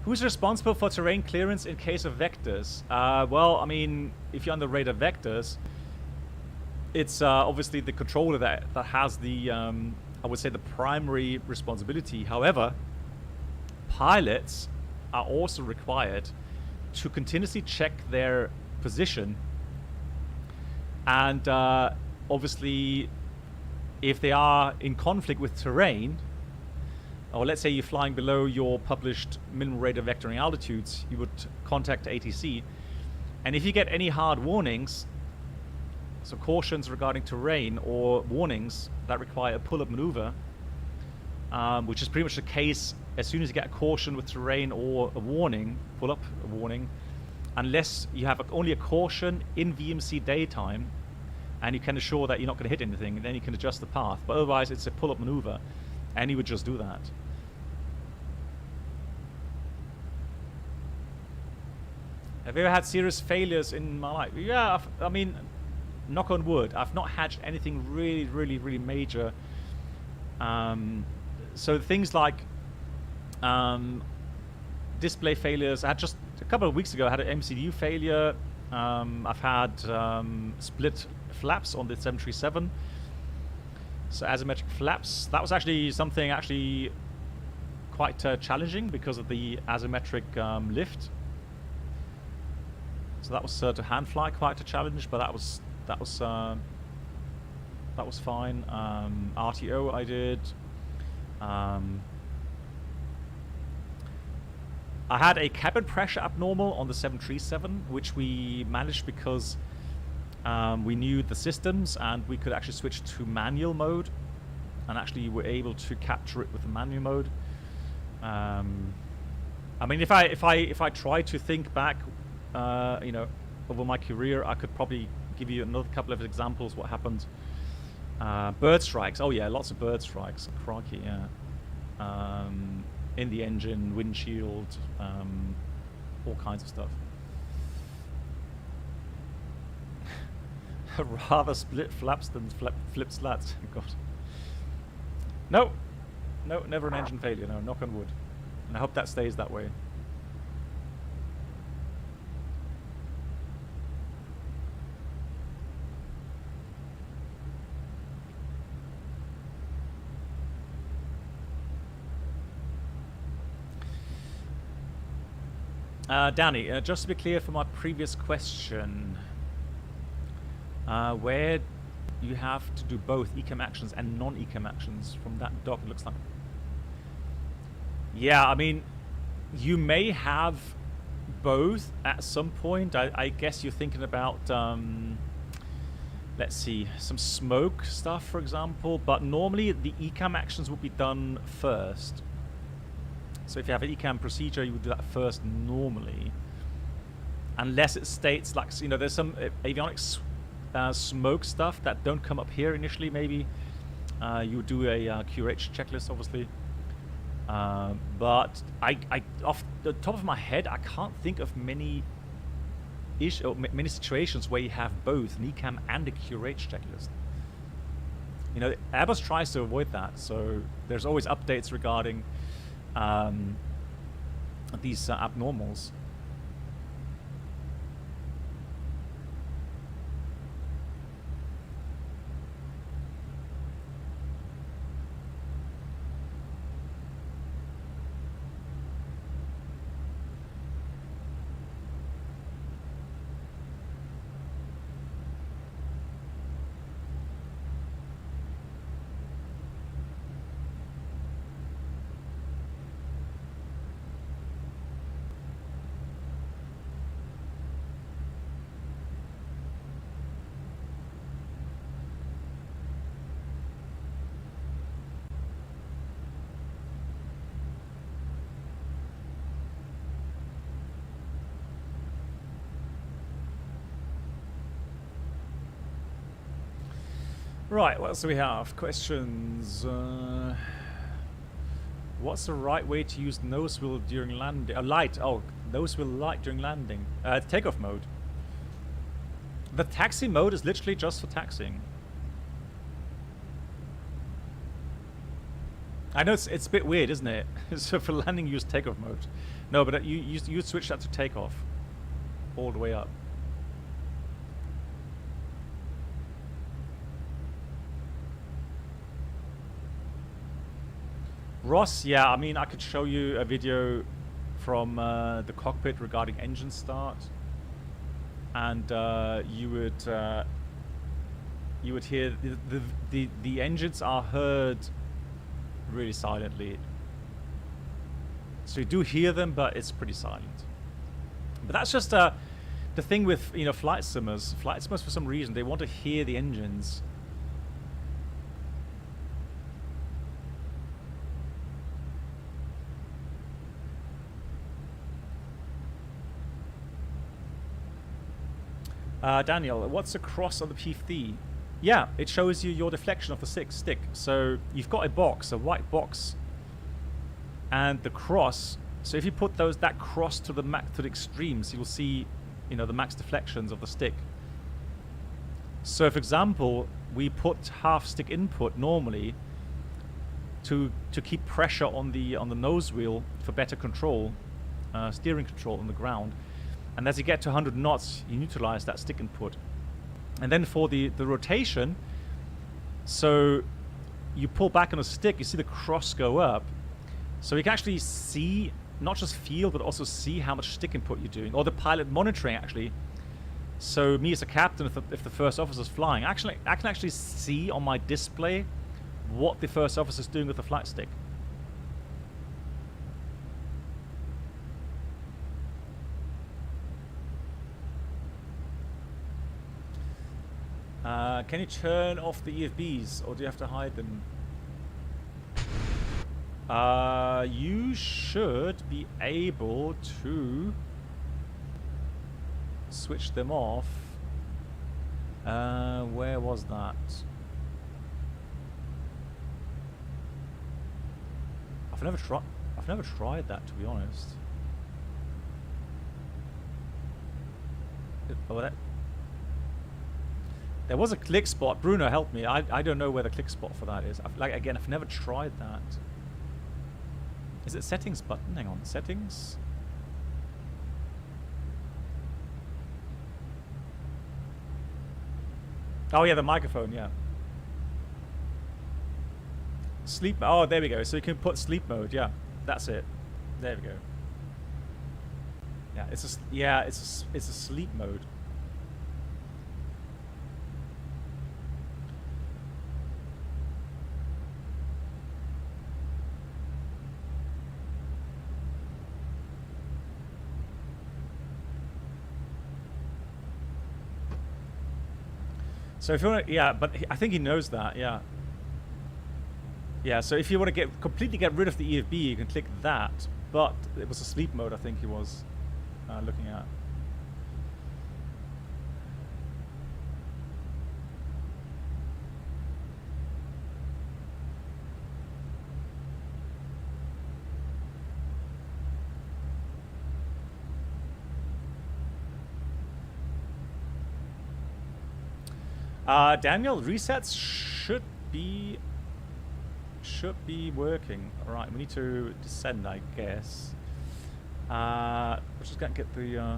Who's responsible for terrain clearance in case of vectors? Well, I mean, if you're on the radar vectors, it's obviously the controller that has the, I would say, the primary responsibility. However, pilots are also required to continuously check their position, and obviously, if they are in conflict with terrain, or let's say you're flying below your published minimum radar vectoring altitudes, you would contact ATC. And if you get any hard warnings, so cautions regarding terrain or warnings that require a pull-up maneuver, which is pretty much the case as soon as you get a caution with terrain or a warning, pull-up warning, unless you have only a caution in VMC daytime, and you can assure that you're not going to hit anything, then you can adjust the path. But otherwise, it's a pull-up maneuver, and you would just do that. Have you ever had serious failures in my life? Yeah, I mean, knock on wood, I've not had anything really major. So things like display failures. I had just a couple of weeks ago, I had an MCDU failure. I've had split flaps on the 737. So asymmetric flaps. That was actually something quite challenging because of the asymmetric lift. So that was to hand fly quite a challenge, but that was fine. RTO I did. I had a cabin pressure abnormal on the 737, which we managed because we knew the systems and we could actually switch to manual mode. and actually you were able to capture it with the manual mode. I mean, if I try to think back, you know, over my career, I could probably give you another couple of examples what happened. Bird strikes. Oh yeah, lots of bird strikes. Crikey, yeah. In the engine, windshield, all kinds of stuff. Rather split flaps than flip slats. God. No, no, never an engine failure. No, knock on wood. And I hope that stays that way. Danny, just to be clear for my previous question, where you have to do both ECAM actions and non-ECAM actions from that doc, it looks like. Yeah, I mean, you may have both at some point. I guess you're thinking about, let's see, some smoke stuff, for example, but normally the ECAM actions will be done first. So if you have an ECAM procedure, you would do that first normally. Unless it states, like, you know, there's some avionics smoke stuff that don't come up here initially, maybe. You would do a QRH checklist, obviously. But I, off the top of my head, I can't think of many situations where you have both an ECAM and a QRH checklist. You know, Airbus tries to avoid that, so there's always updates regarding these abnormals. Right, what else do we have? Questions. What's the right way to use nose wheel during landing? Light. Oh, nose wheel light during landing. Takeoff mode. The taxi mode is literally just for taxiing. I know it's a bit weird, isn't it? So for landing, use takeoff mode. No, but you switch that to takeoff, all the way up. Ross, yeah, I mean, I could show you a video from the cockpit regarding engine start, and you would hear the engines are heard really silently. So you do hear them, but it's pretty silent. But that's just the thing with, you know, flight simmers. Flight simmers, for some reason, they want to hear the engines. Daniel, what's the cross on the P3? Yeah, it shows you your deflection of the stick. So you've got a box, a white box, and the cross. So if you put that cross to the extremes, you'll see, you know, the max deflections of the stick. So, for example, we put half stick input normally to keep pressure on the nose wheel for better control, steering control on the ground. And as you get to 100 knots, you neutralize that stick input. And then for the rotation, so you pull back on a stick, you see the cross go up. So you can actually see, not just feel, but also see how much stick input you're doing, or the pilot monitoring actually. So me as a captain, if the first officer's flying, I can actually see on my display what the first officer's doing with the flight stick. Can you turn off the EFBs, or do you have to hide them? You should be able to switch them off. Where was that? I've never tried that, to be honest. There was a click spot. Bruno, help me. I don't know where the click spot for that is. I've never tried that. Is it settings button? Hang on, settings. Oh yeah, the microphone. Yeah. Sleep. Oh, there we go. So you can put sleep mode. Yeah, that's it. There we go. Yeah, it's a sleep mode. So if you want to, yeah, but I think he knows that, yeah. Yeah, so if you want to completely get rid of the EFB, you can click that. But it was a sleep mode, I think he was looking at. Daniel, resets should be working. All right, we need to descend, I guess. We're just gonna get the.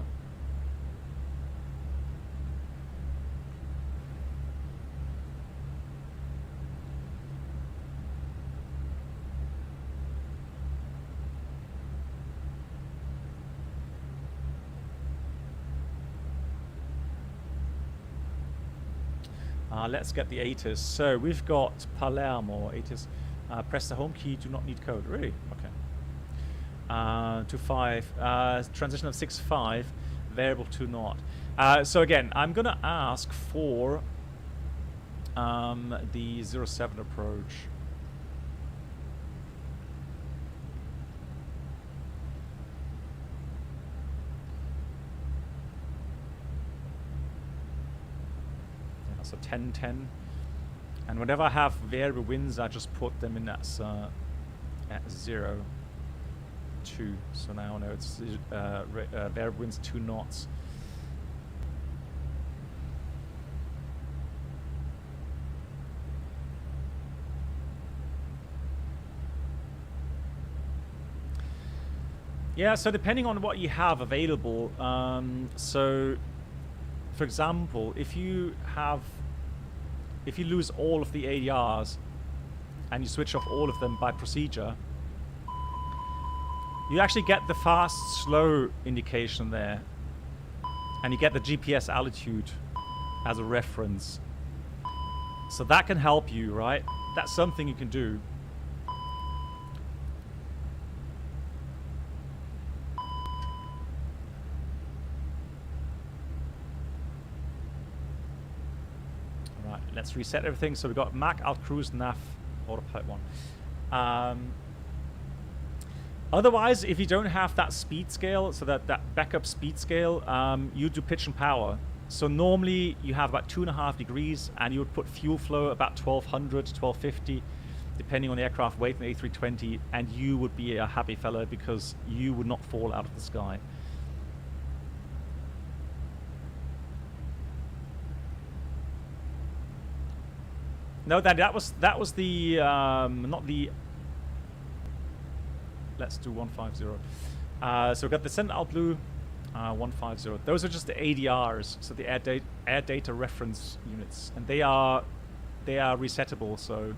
Let's get the ATIS. So we've got Palermo ATIS. Press the home key. Do not need code. Really? Okay. To 5. Transition of 6-5. Variable to not. So again, I'm gonna ask for the 07 approach. So 10-10, and whenever I have variable winds, I just put them in as at 0, 2. So now I know it's variable winds 2 knots. Yeah, so depending on what you have available, so for example, if you lose all of the ADRs and you switch off all of them by procedure, you actually get the fast slow indication there, and you get the GPS altitude as a reference. So that can help you, right? That's something you can do. Let's reset everything. So we got Mac, Alt Cruise, NAV, Autopilot 1. Otherwise, if you don't have that speed scale, so that backup speed scale, you do pitch and power. So normally you have about 2.5 degrees, and you would put fuel flow about 1200, 1250, depending on the aircraft weight in the A320, and you would be a happy fellow because you would not fall out of the sky. No, that was the not the. Let's do 150. So we've got the Send Out Blue 150. Those are just the ADRs, so the air data reference units, and they are resettable. So.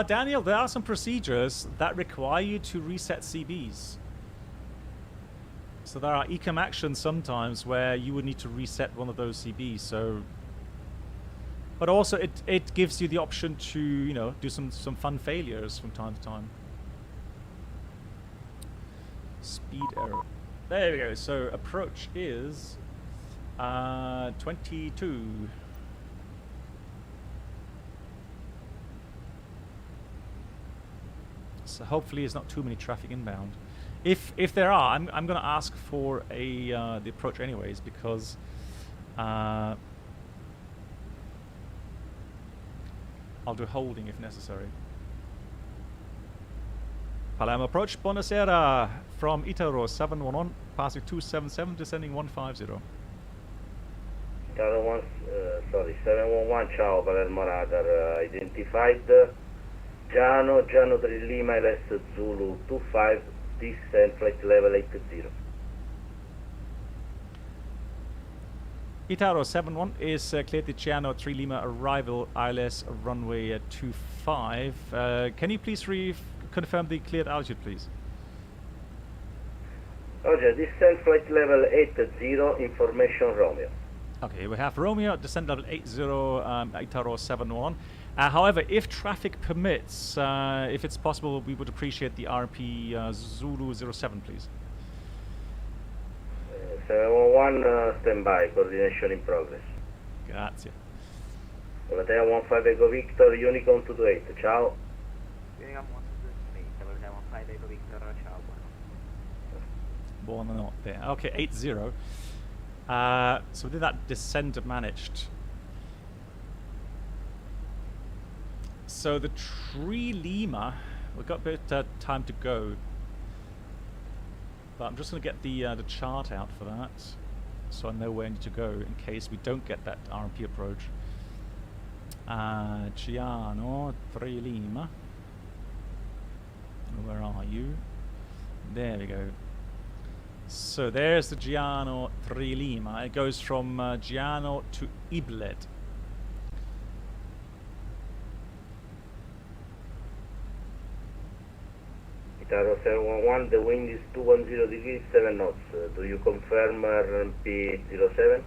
Daniel, there are some procedures that require you to reset CBs. So there are ecom actions sometimes where you would need to reset one of those CBs. So, but also it gives you the option to, you know, do some fun failures from time to time. Speed error. There we go. So approach is 22. So hopefully there's not too many traffic inbound. If there are, I'm going to ask for a the approach anyways, because I'll do holding if necessary. Palermo approach, buonasera from Itaro 711, passing 277, descending 150. Itaro 711, ciao, Palermo radar, identified, Giano 3 Lima, LS Zulu 25, descent, flight level 80. Itaro 71 is cleared the Giano 3 Lima arrival, ILS runway 25. Can you please confirm the cleared altitude, please? Roger, descent, flight level 80, information Romeo. Okay, we have Romeo, descent level 80, Itaro 71. However, if traffic permits, if it's possible, we would appreciate the RP Zulu 07, please. 711, standby, coordination in progress. Grazie. Volatea 15 Echo Victor, Unicorn 228, ciao. Unicorn 128, Volatea 15 Echo Victor, ciao. Buonanotte. Okay, 80. So we did that descent managed. So the 3 Lima, we've got a bit time to go. But I'm just going to get the chart out for that, so I know where I need to go in case we don't get that RMP approach. Giano 3 Lima. Where are you? There we go. So there's the Giano 3 Lima. It goes from Giano to Iblet. Itaro 711, the wind is 210 degrees, 7 knots. Do you confirm RMP 07?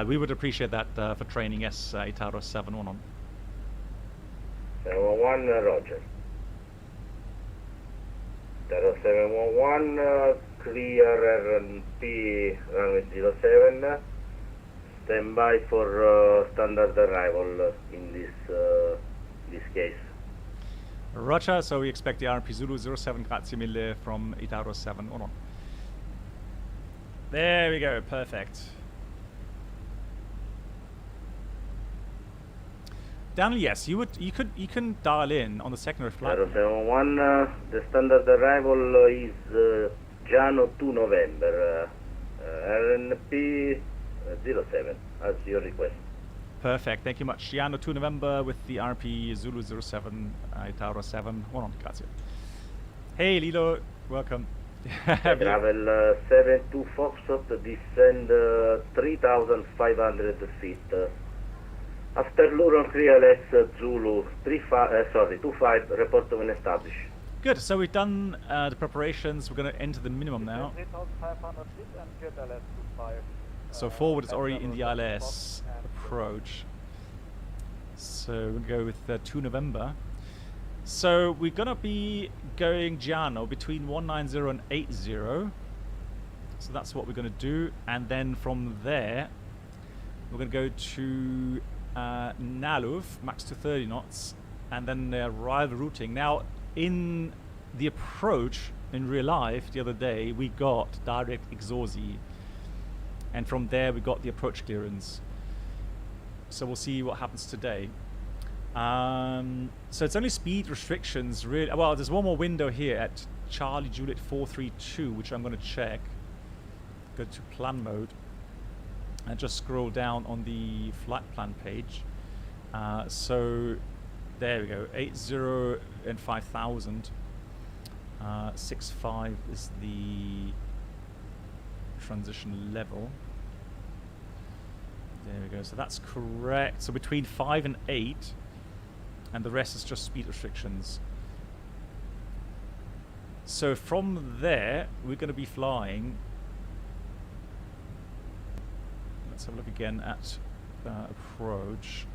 We would appreciate that for training, yes, Itaro 711. 711, Roger. Itaro 711, clear RMP runway 07. Stand by for standard arrival in this case. Roger, so we expect the RP Zulu 07, grazie mille from Itaro 711. There we go, perfect. Daniel, yes, you can dial in on the secondary flight. 071, the standard arrival is Giano 2 November, RNP 07, as your request. Perfect, thank you much. Giano 2 November with the RP Zulu 07, Itaro 711, grazie. Hey Lilo, welcome. Travel 72 Foxtrot, descend 3,500 feet. After Luron 3LS Zulu 25, report when established. Good, so we've done the preparations. We're going to enter the minimum now. 3,500 feet and jet LS 25. So forward is already in the ILS approach. So we'll go with 2 November. So we're going to be going Giano between 190 and 80. So that's what we're going to do. And then from there, we're going to go to Naluf, max to 30 knots. And then arrival routing. Now, in the approach, in real life, the other day, we got direct exorzi. And from there we got the approach clearance. So we'll see what happens today. So it's only speed restrictions really. Well, there's one more window here at Charlie Juliet 432, which I'm going to check. Go to plan mode and just scroll down on the flight plan page. So there we go, 80 and 5000. 65 is the transition level. There we go, so that's correct. So between 5 and 8, and the rest is just speed restrictions. So from there, we're going to be flying. Let's have a look again at approach.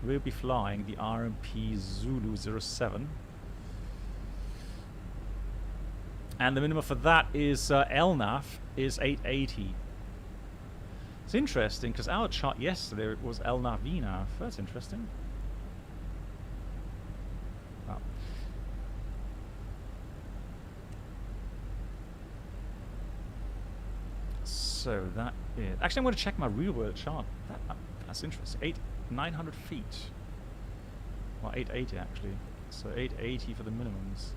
We'll be flying the RMP Zulu 07. And the minimum for that is LNAV is 880. It's interesting because our chart yesterday was LNAV VNAV. That's interesting. Wow. So that is actually I'm going to check my real world chart. That's interesting. 900 feet. Well, 880 actually. So 880 for the minimums.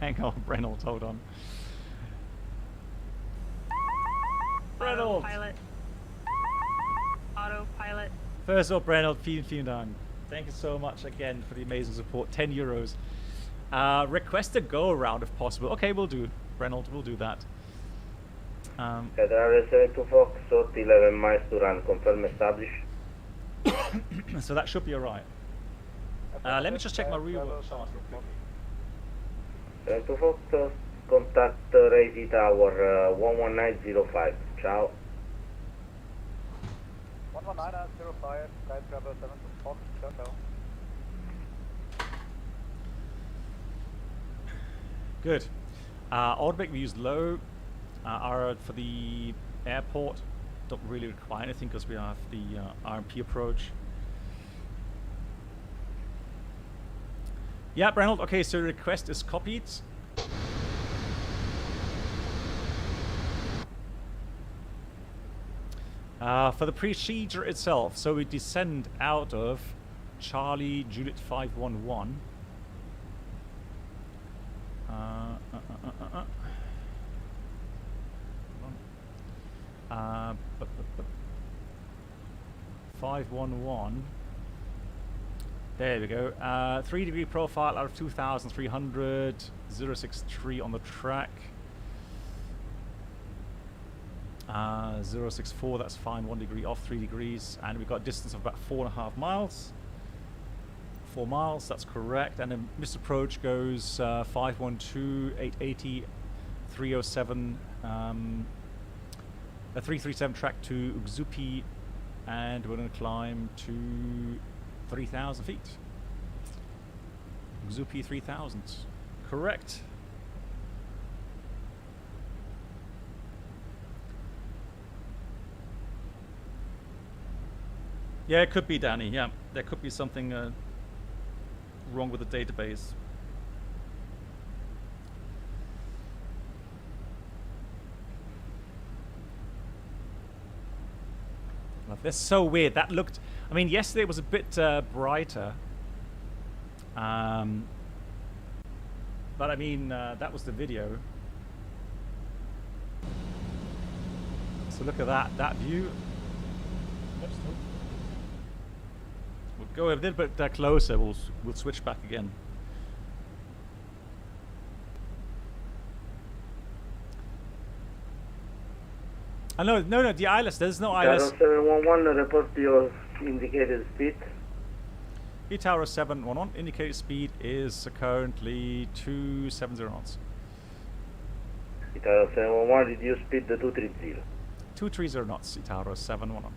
Hang on, Reynolds, hold on. Reynolds! Autopilot. Autopilot. First up, Reynolds, vielen Dank. Thank you so much again for the amazing support. 10 euros. Request a go around if possible. Okay, we'll do. Reynolds, we'll do that. Federal 72 Fox, 11 miles to run. Confirm establish. So that should be alright. Let me just check my real world chart real quick. 72 Fox, contact Razy Tower 11905. Ciao. 11905, Sky Travel 72 Fox, Shutdown. Good. Automatic we use low. For the airport, don't really require anything because we have the RMP approach. Yeah, Reynolds. Okay, so request is copied. For the procedure itself, so we descend out of Charlie Juliet 511. 511. There we go. 3-degree profile out of 2,300. 063 on the track. 064, that's fine. 1 degree off, 3 degrees. And we've got a distance of about 4.5 miles. 4 miles, that's correct. And then missed approach goes 512, 880, 307, a 337 track to Uxupi, and we're going to climb to 3,000 feet. Uxupi 3,000. Correct. Yeah, it could be, Danny. Yeah, there could be something wrong with the database. That's so weird. That looked... I mean, yesterday it was a bit brighter. But I mean, that was the video. So look at that view. We'll go a little bit closer. We'll switch back again. No, the ILS. There's no ILS. 711, report your indicated speed. Tower 711, indicated speed is currently 270 knots. Tower 711, reduce speed to 230. 230 knots, Tower 711.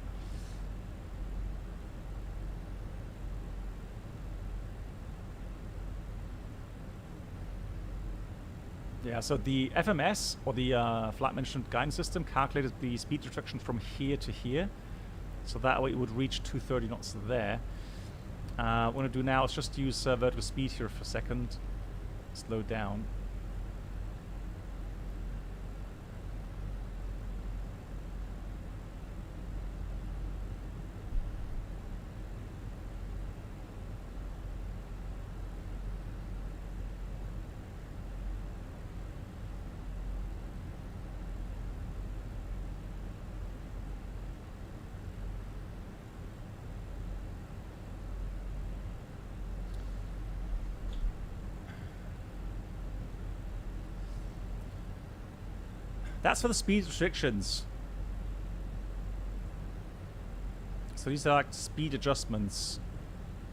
Yeah, so the FMS, or the Flight Management Guidance System, calculated the speed reduction from here to here. So that way it would reach 230 knots there. What I'm going to do now is just use vertical speed here for a second. Slow down. That's for the speed restrictions. So these are like speed adjustments.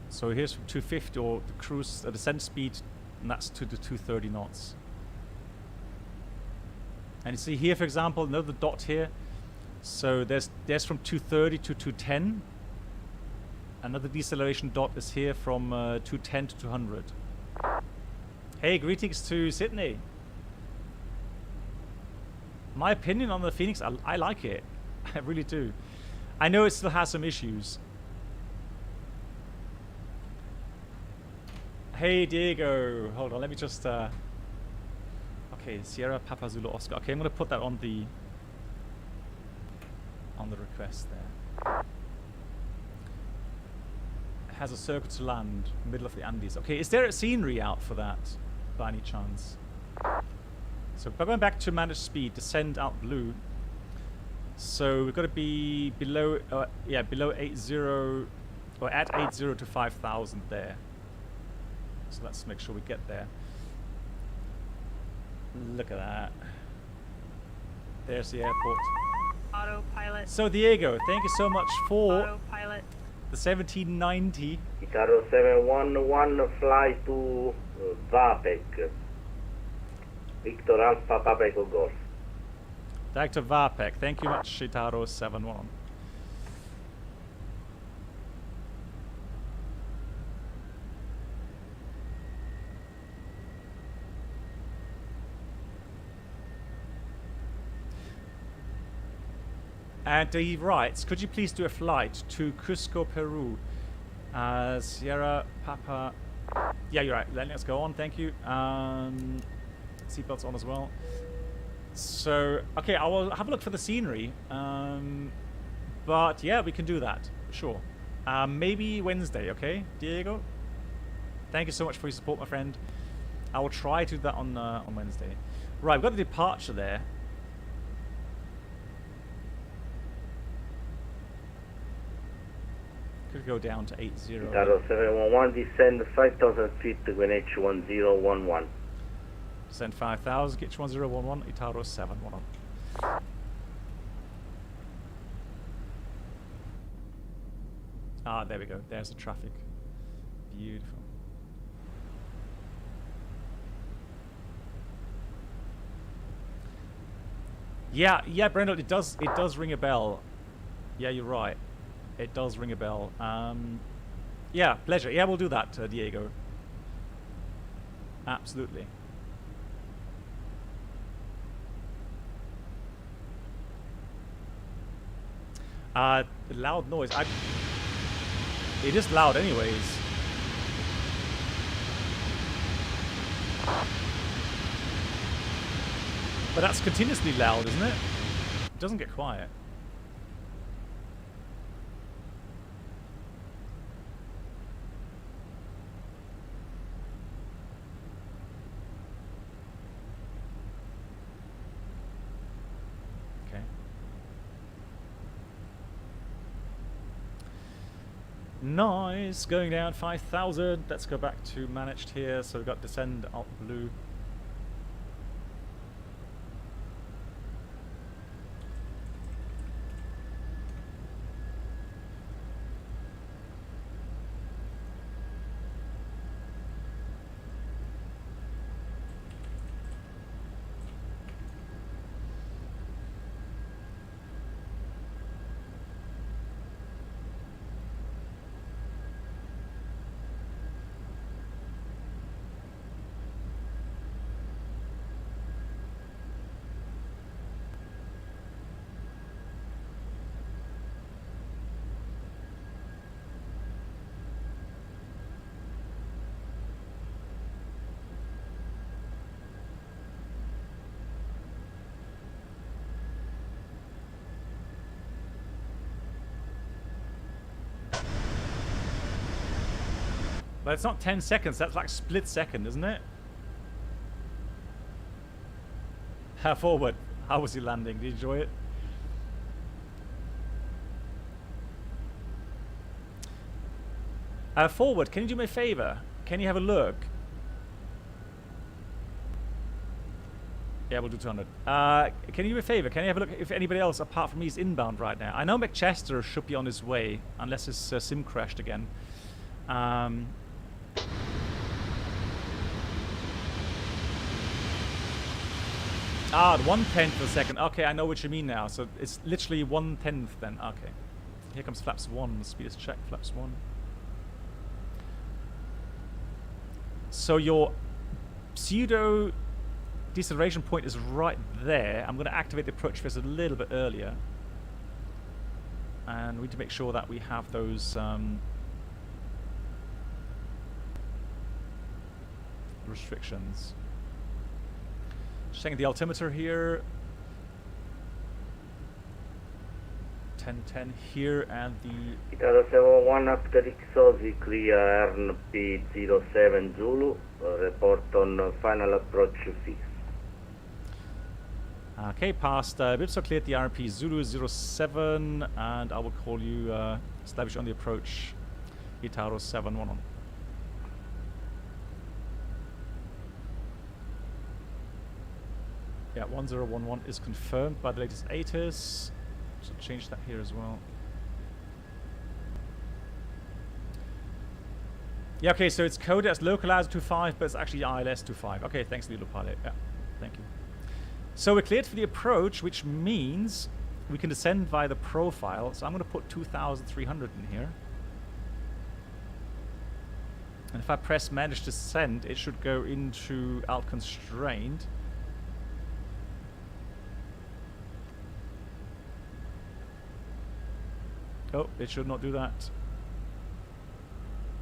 So here's from 250 or the cruise descent speed, and that's to the 230 knots. And you see here, for example, another dot here. So there's from 230 to 210. Another deceleration dot is here from 210 to 200. Hey, greetings to Sydney. My opinion on the Phoenix, I like it. I really do. I know it still has some issues. Hey, Diego. Hold on, let me just... Okay, Sierra Papa Zulu Oscar. Okay, I'm going to put that on the request there. It has a circle to land, middle of the Andes. Okay, is there a scenery out for that, by any chance? So by going back to managed speed, descend out blue. So we've got to be below, below 80, or at 80 to 5,000 there. So let's make sure we get there. Look at that. There's the airport. Autopilot. So Diego, thank you so much for Autopilot. the 1790. Itaro 711, fly to VAPEC. Victor Alpha Papa Echo Golf. Dr. Vapek, thank you much, Shitaro 71. And he writes, could you please do a flight to Cusco, Peru? Sierra Papa. Yeah, you're right. Let's go on. Thank you. Seatbelts on as well. So, okay, I will have a look for the scenery. But yeah, we can do that. Sure. Maybe Wednesday, okay, Diego? Thank you so much for your support, my friend. I will try to do that on Wednesday. Right, we've got a departure there. Could go down to 80. Itaro 711, descend 5,000 feet when H1011. Descend 5,000, get 1011, Itaro 711. Ah, there we go. There's the traffic. Beautiful. Yeah, Brendel, it does ring a bell. Yeah, you're right. It does ring a bell. Yeah, pleasure. Yeah, we'll do that, Diego. Absolutely. Loud noise. It is loud anyways. But that's continuously loud, isn't it? It doesn't get quiet. Nice, going down 5,000. Let's go back to managed here. So we've got descend alt blue. But it's not 10 seconds, that's like split second, isn't it? Forward. How was your landing? Did you enjoy it? Forward, can you do me a favor? Can you have a look? Yeah, we'll do 200. Can you do me a favor? Can you have a look if anybody else apart from me is inbound right now? I know McChester should be on his way, unless his sim crashed again. Ah, 1/10 of a second. Okay, I know what you mean now. So it's literally 1/10 then. Okay. Here comes flaps 1. Speed is checked. Flaps 1. So your pseudo deceleration point is right there. I'm going to activate the approach phase a little bit earlier. And we need to make sure that we have those restrictions. Just checking the altimeter here. 1010 here, and the Italo 71 after Ixosi, clear RNP07 Zulu, report on final approach fix. Okay, past LIPZ cleared the RP Zulu 07, and I will call you establish on the approach Itaro 711. Yeah, 1011 is confirmed by the latest ATIS. So change that here as well. Yeah, okay, so it's coded as localized 25, but it's actually ILS 25. Okay, thanks, Lilo Pilot. Yeah, thank you. So we're cleared for the approach, which means we can descend via the profile. So I'm going to put 2,300 in here. And if I press manage descent, it should go into alt constrained. Oh, it should not do that.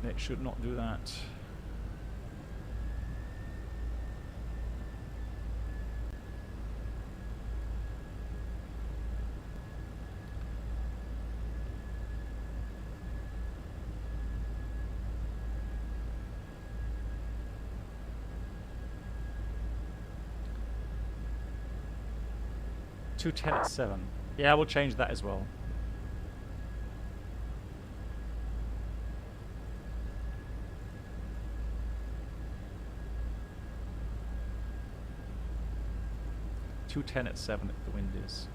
It should not do that. .210 at 7. Yeah, we'll change that as well. .210 at 7 if the wind is.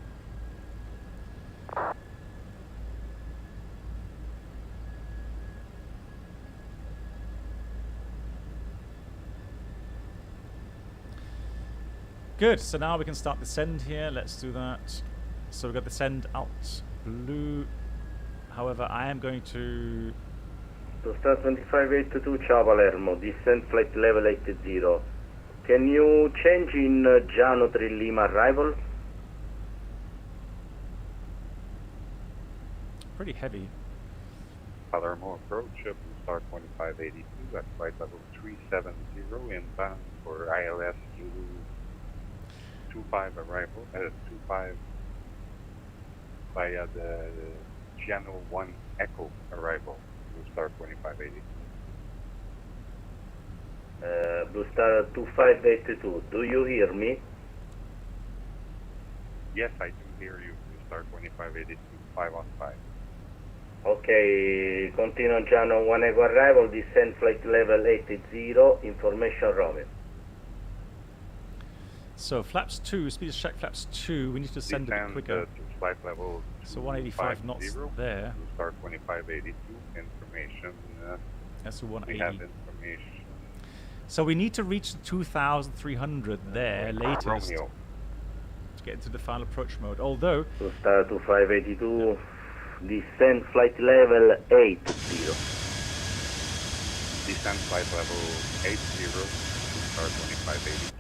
Good, so now we can start the send here. Let's do that. So we've got the send out blue. However, I am going to... To start 2582, ciao Palermo, descent flight level 80. Can you change in Giano 3 Lima arrival? Pretty heavy. Palermo approach, start 2582 at flight level 370 inbound for ILS Zulu 25 arrival, 25 via the Giano 1 Echo arrival, Blue Star 2582. Blue Star 2582, do you hear me? Yes, I do hear you, Blue Star 2582, 5 on 5. Okay, continue Giano 1 Echo arrival, descent flight level 80, information Romeo. So flaps 2, speed is check flaps 2, we need to send it quicker. To flight level so 185 knots there. Blue Star 2582, information. That's 180. We have information. So we need to reach the 2,300 there latest Romeo. To get into the final approach mode. Although Blue Star 2582, descent flight level 80. Descent flight level 80, Blue Star 2582.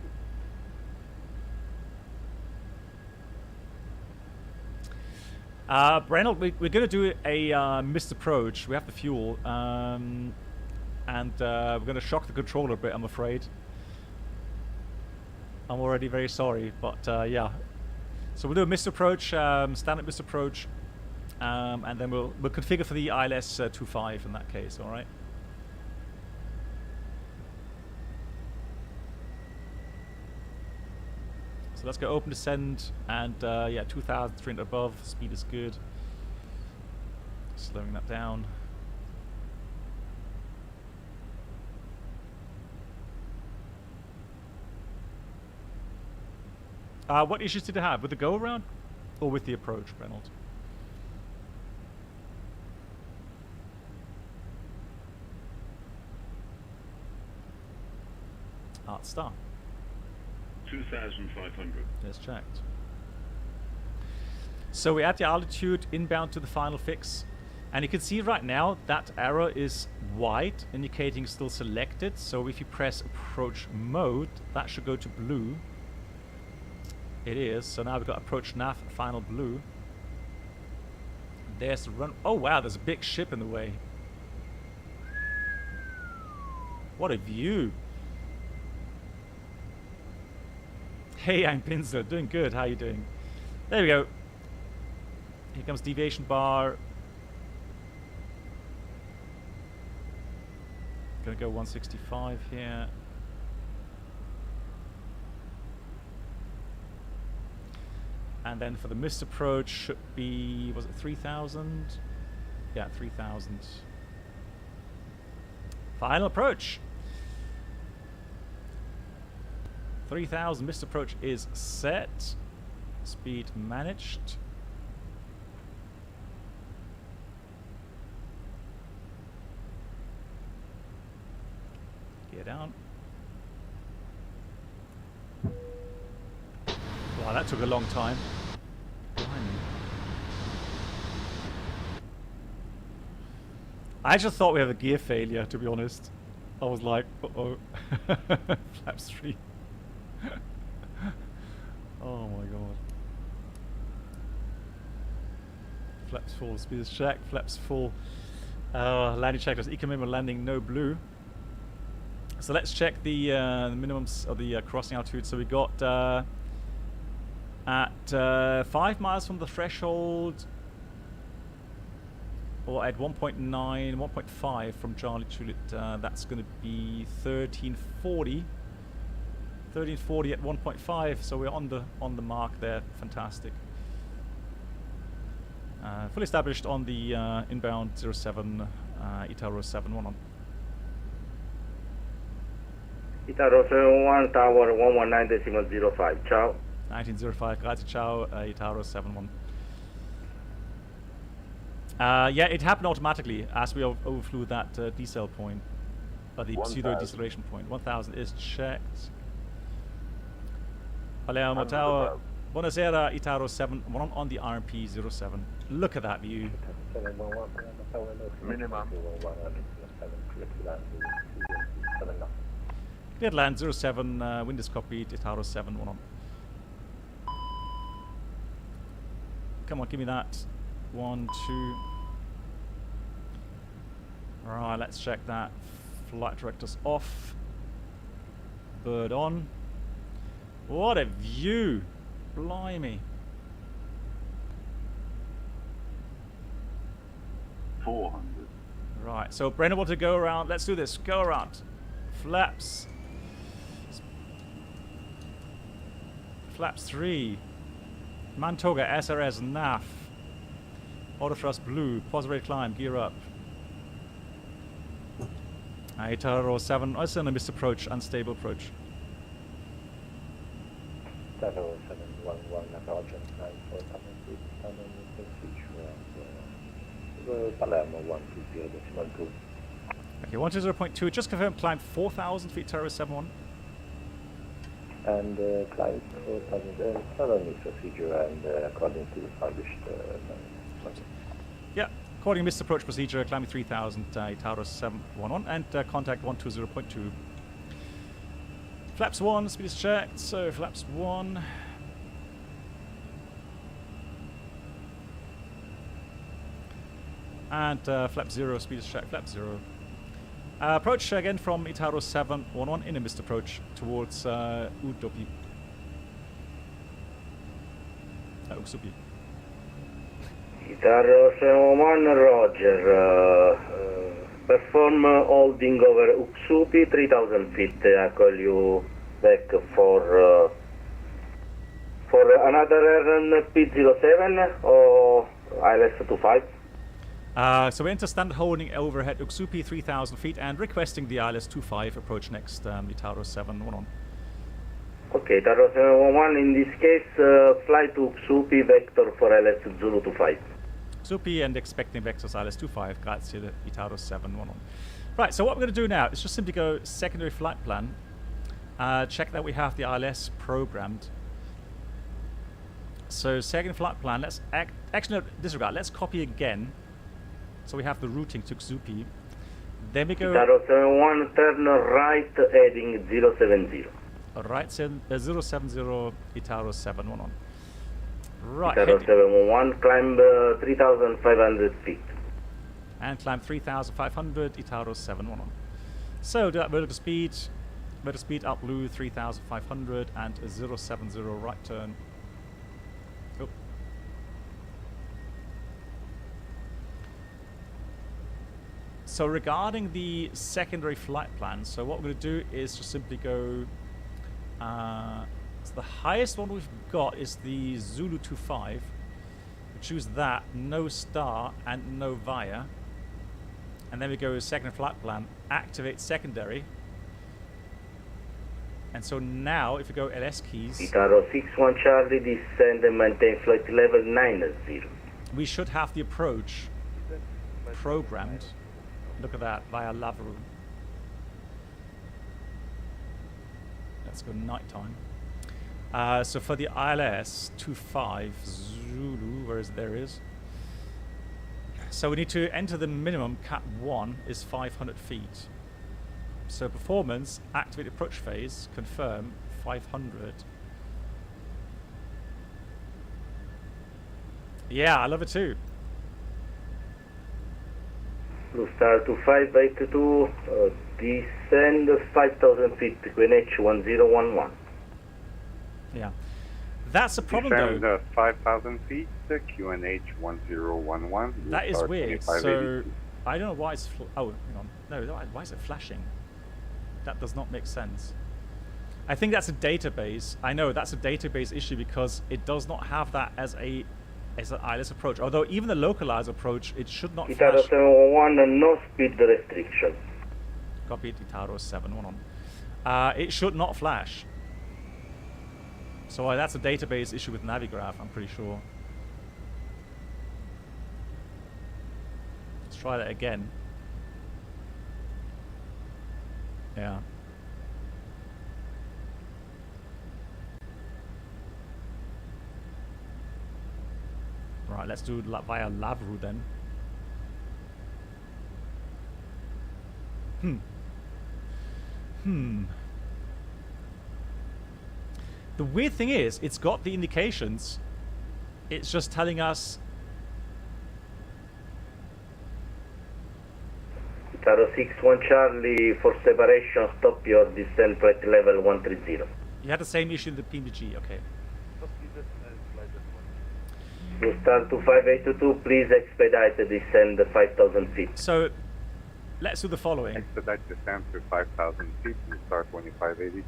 Reynolds, we're going to do a missed approach. We have the fuel, and we're going to shock the controller a bit, I'm afraid. I'm already very sorry, but yeah. So we'll do a missed approach, standard missed approach, and then we'll configure for the ILS 25 in that case, all right? So let's go open descend, and yeah, 2,300 above, speed is good. Slowing that down. What issues did it have? With the go around or with the approach, Reynolds? Art star. 2,500. Let's checked. So we're at the altitude inbound to the final fix, And you can see right now that arrow is white, indicating still selected. So if you press approach mode, that should go to blue. It is. So now we've got approach nav, final blue. There's the run. Oh wow, there's a big ship in the way. What a view. Hey, I'm Pinsel. Doing good. How you doing? There we go. Here comes deviation bar. Gonna go 165 here. And then for the missed approach should be, was it 3,000? Yeah, 3,000. Final approach. 3,000 missed approach is set. Speed managed. Gear down. Wow, that took a long time. I just thought we had a gear failure, to be honest. I was like, uh-oh. Flaps 3. Oh my god. Flaps full, speed is checked, flaps full. Landing checklist, economic landing, no blue. So let's check the minimums of the crossing altitude. So we got at 5 miles from the threshold, or at 1.9, 1.5 from Charlie Juliet, that's going to be 1340. 1340 at 1.5, so we're on the mark there. Fantastic. Fully established on the inbound 07 Itaro 71. Itaro 71, tower 119.05. Ciao. 1905, grazie, ciao, Itaro 71. Yeah, it happened automatically as we overflew that decel point, the pseudo deceleration point. 1000 is checked. Palermo Tower. Buonasera, Itaro 71 on the RMP 07. Look at that view. Minimum. Cleared land 07, wind is copied, Itaro 71. Come on, give me that. 1, 2. Alright, let's check that. Flight directors off. Bird on. What a view! Blimey. 400. Right, so Brenner want to go around. Let's do this. Go around. Flaps. Flaps 3. Mantoga, SRS, NAF. Auto thrust blue. Positive rate climb. Gear up. Itaro 7. Also on a missed approach. Unstable approach. Itaro 711 Roger. 94,000 feet. Palermo 120.2. Okay, 120.2. Just confirm climb 4,000 feet. Itaro 71. And climb 4,000. Follow this procedure and according to the published. Yeah, according to missed approach procedure, climbing 3,000, Itaro 711, and contact 120.2. Flaps 1, speed is checked, so flaps 1. And flap 0, speed is checked, flap 0. Approach again from Itaro 711 in a missed approach towards Udopi. Uksupi. Itaro 71, Roger. Perform holding over Uksupi, 3,000 feet. I call you back for another RNP07 or ILS-25. So we enter standard holding overhead Uksupi 3,000 feet and requesting the ILS-25 approach next Itaro 711. Okay, Itaro 711, in this case, fly to Uksupi, vector for LS Zulu 25. Uksupi and expecting vectors ILS-25, grazie Itaro 711. Right, so what we're going to do now is just simply go secondary flight plan, check that we have the ILS programmed. So second flight plan, let's actually no, disregard, let's copy again. So we have the routing to Xupi. Then we go... Itaro 71, turn right, heading 070. Right, 070, Itaro 711. Right. Itaro 711, climb 3,500 feet. And climb 3,500, Itaro 711. So do that vertical speed up blue 3,500 and a 070 right turn. Oh. So regarding the secondary flight plan, so what we're going to do is just simply go, so the highest one we've got is the Zulu 25. We choose that, no star and no via. And then we go second flight plan, activate secondary. And so now, if we go LS keys... Itaro 61 Charlie, descend and maintain flight level 90. We should have the approach programmed. Look at that, via Liveries. Let's go nighttime. So for the ILS 25 Zulu, where is it? There it is. So we need to enter the minimum, Cat 1 is 500 feet. So performance, activate approach phase, confirm 500. Yeah, I love it too. Blue Star 2582, descend 5,000 feet, QNH 1011. Yeah. That's the problem Descend, though. 5,000 feet, QNH 1011. That is weird. So, I don't know why it's... oh, hang on. No, why is it flashing? That does not make sense. I think that's a database. I know that's a database issue because it does not have that as an ILS approach. Although even the localized approach, it should not Itaro flash. 711, no speed restriction. Copy Itaro 711. It should not flash. So that's a database issue with Navigraph, I'm pretty sure. Let's try that again. Yeah. Right, let's do it via Liveries then. The weird thing is, it's got the indications. It's just telling us... Itaro 61 Charlie, for separation, stop your descent flight level 130. You had the same issue in the PMG, okay. Blue Star 2582, please expedite the descent 5,000 feet. So, let's do the following. Expedite descent to 5,000 feet, Blue Star 2582.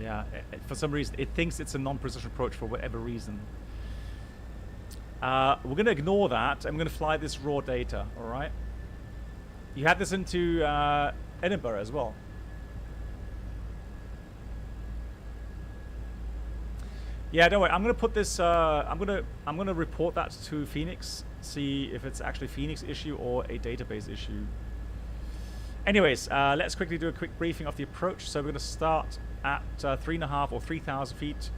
Yeah, for some reason, it thinks it's a non-precision approach for whatever reason. We're going to ignore that. I'm going to fly this raw data, alright? You had this into Edinburgh as well. Yeah, don't worry. I'm going to put this. I'm going to report that to FENIX. See if it's actually a FENIX issue or a database issue. Anyways, let's quickly do a quick briefing of the approach. So we're going to start at 3.5 or 3,000 feet.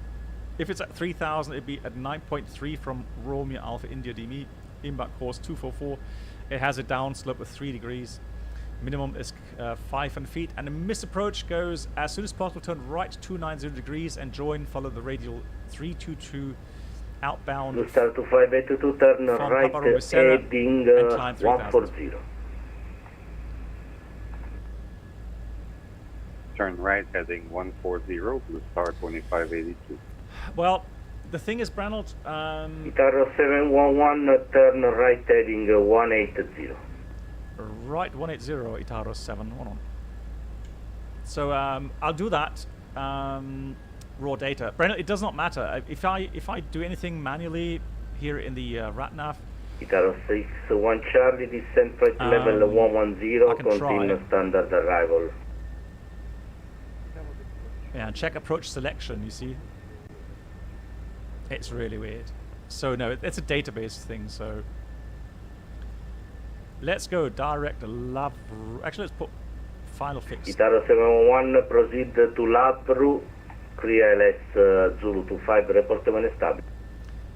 If it's at 3,000, it'd be at 9.3 from Romeo Alpha India DME. Inbound course 244. It has a downslope of 3 degrees. Minimum is 500 feet. And the misapproach goes as soon as possible, turn right 290 degrees and join, follow the radial 322 outbound. Blue Star 2582, turn right, heading 140. Turn right, heading 140, Blue Star 2582. Well, the thing is, Branald... Itaro 711, turn right, heading 180. Right, 180, Itaro 711. So I'll do that. Raw data. Brennan, it does not matter. If I do anything manually here in the RATNAV... Itaro 61 Charlie, descent flight level 110, continue standard arrival. Yeah, and check approach selection, you see. It's really weird. So no, it's a database thing, so... Let's go direct lab. Actually, let's put final fix. Itaro 711, proceed to Liveries, clear LS Zulu 25, report when established.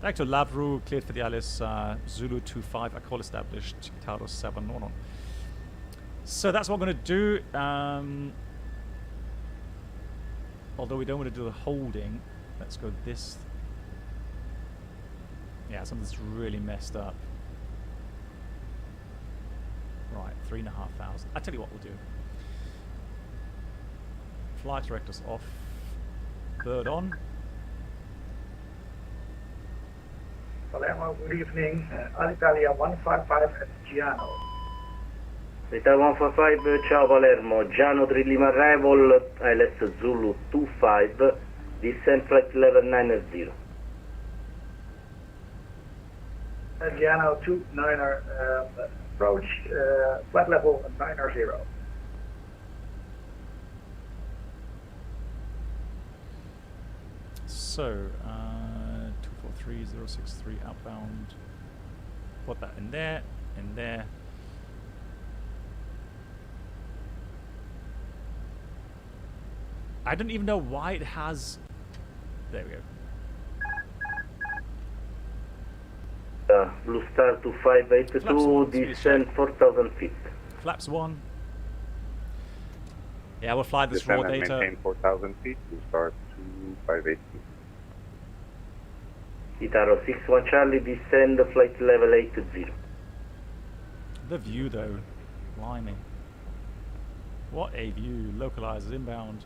Back to Lavru, cleared for the Alice, Zulu 25, I call established, Taurus 7, on. So that's what I'm going to do. Although we don't want to do the holding, let's go this. Yeah, something's really messed up. Right, 3,500. I tell you what we'll do. Flight directors off, bird on. Palermo, good evening. Alitalia 155 at Giano. Italia 155, ciao Palermo. Giano 3 Lima arrival, ILS Zulu 25, descent flight level 90. Giano 29er, approach flight level 90. So, 243063 outbound. Put that in there, in there. I don't even know why it has. There we go. Blue Star 2582, descent 4,000 feet. Flaps 1. Yeah, we'll fly this Descend raw and data. maintain 4,000 feet. Blue Star 2582. Itaro 61 Charlie, descend flight level 80. The view though, blimey. What a view, localizers inbound.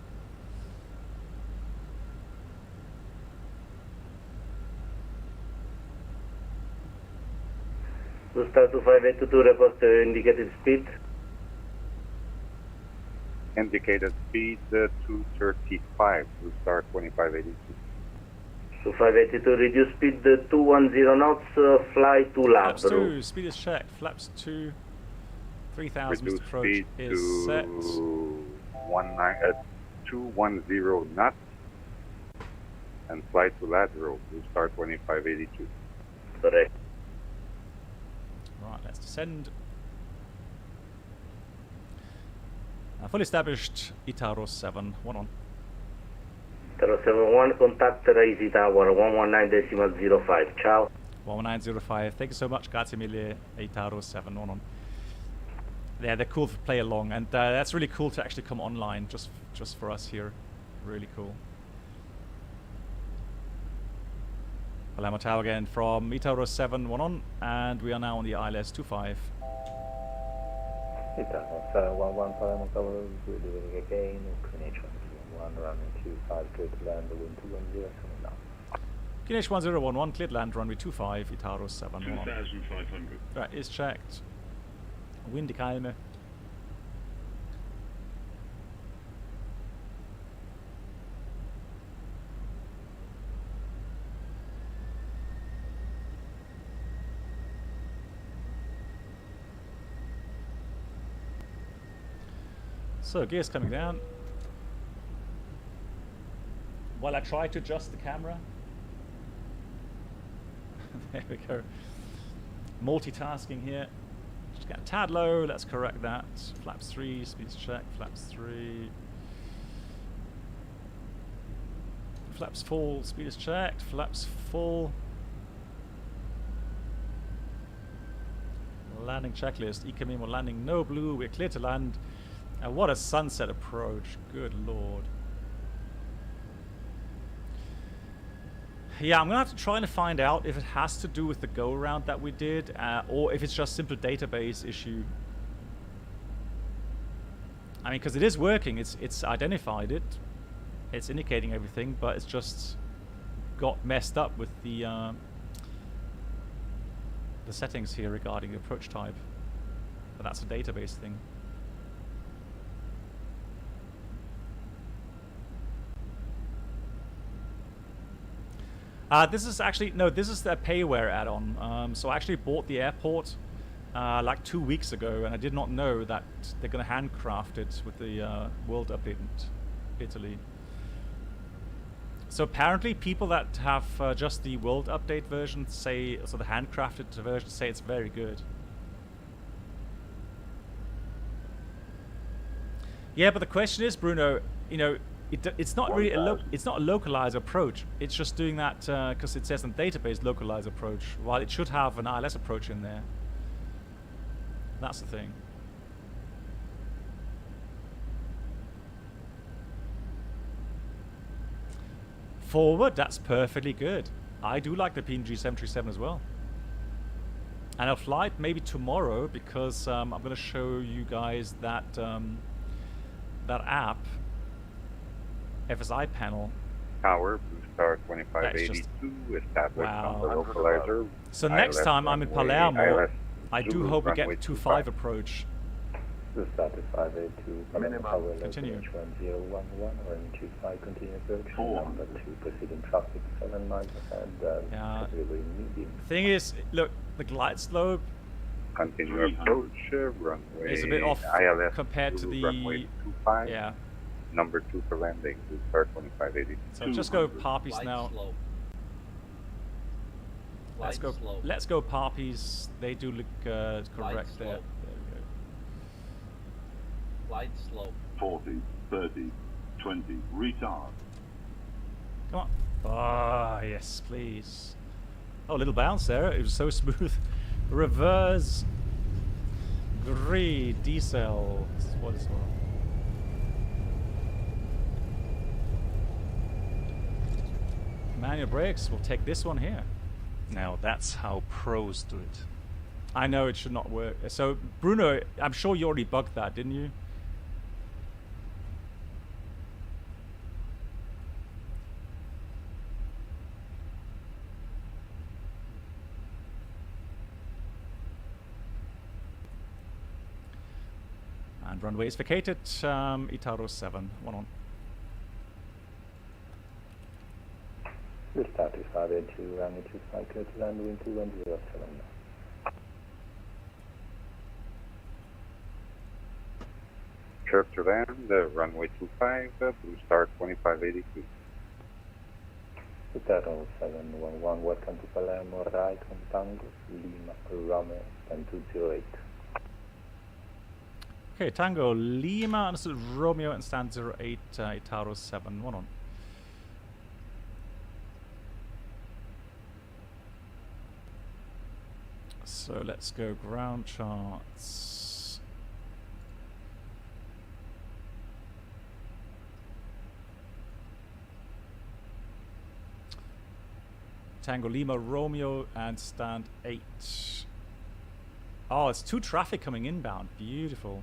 Blue Star 2582, report indicated speed. Indicated speed 235. Blue Star 2582. 2582, reduce speed 210 knots, fly to Flaps Lavru. 2, speed is checked. Flaps 2, 3,000 Reduce approach speed is to set. 210 knots and fly to lateral. Blue Star 2582. Correct. Right, let's descend. Fully established, Itaro 7, 1 on. Itaro 71, contact Raisi Tower 119.05. Ciao. 11905, thank you so much, grazie mille, Itaro 7, 1 on. Yeah, they're cool to play along, and that's really cool to actually come online just for us here. Really cool. Palermo Tower again from Itaro 7, 1 on, and we are now on the ILS 25. Italo 711 Palermo Tower, good evening again. Inclination 1 running 25, clear to land, wind 210, coming down. QNH 1011, cleared land, runway 25, Itaro 7, 1 on. 2,500. Right, is checked. Windy Kalme. So, gears coming down. While I try to adjust the camera. There we go. Multitasking here. Just get a tad low, let's correct that. Flaps 3, speeds check, flaps 3. Flaps full, speed is checked, flaps full. Landing checklist, Ikamimo landing no blue, we're clear to land. And what a sunset approach, good lord. Yeah, I'm gonna have to try and find out if it has to do with the go around that we did, or if it's just simple database issue. I mean, because it is working, it's identified it, it's indicating everything, but it's just got messed up with the settings here regarding the approach type. But that's a database thing. This is actually, no, this is the payware add-on. So I actually bought the airport like 2 weeks ago, and I did not know that they're going to handcraft it with the World Update in Italy. So apparently people that have just the World Update version say, so the handcrafted version, say it's very good. Yeah, but the question is, Bruno, you know, it's not really it's not a localized approach. It's just doing that because it says in database localized approach, while it should have an ILS approach in there. That's the thing. Forward, that's perfectly good. I do like the PNG 737 as well. And I'll fly it maybe tomorrow because I'm going to show you guys that that app, FSI panel. Tower, Blue Star 2582, established on the localizer. So next time I'm in Palermo, I do hope we get 2.5 approach. Blue Star 2582, Palermo Tower, Continue. 1011, running 25, continue approach. Number 2, proceeding traffic 7 miles ahead, category medium. Thing is, look, the glide slope continue approach, runway is a bit off ILS compared to the runway 25. Yeah. Number 2 for landing, Blue Star 2582. So just go Parpies now. Let's go Parpies. They do look correct there. There we go. Flight slope. 40, 30, 20, retard. Come on. Ah, yes, please. Oh, a little bounce there. It was so smooth. Reverse. Gree. Diesel. What is wrong? Manual brakes. We'll take this one here. Now that's how pros do it. I know it should not work. So, Bruno, I'm sure you already bugged that, didn't you? And runway is vacated. Itaro 7. One on. Blue Star 2582, runway 25, clear to land, wind 2107. Clear to land, runway 25, Blue Star 2582. Itaro 711, welcome to Palermo, right on Tango, Lima, Romeo, and 208. Okay, Tango, Lima, and this is Romeo and stand 08, Itaro 7. One on. So let's go ground charts. Tango Lima Romeo and stand 8. Oh, it's 2 traffic coming inbound. Beautiful.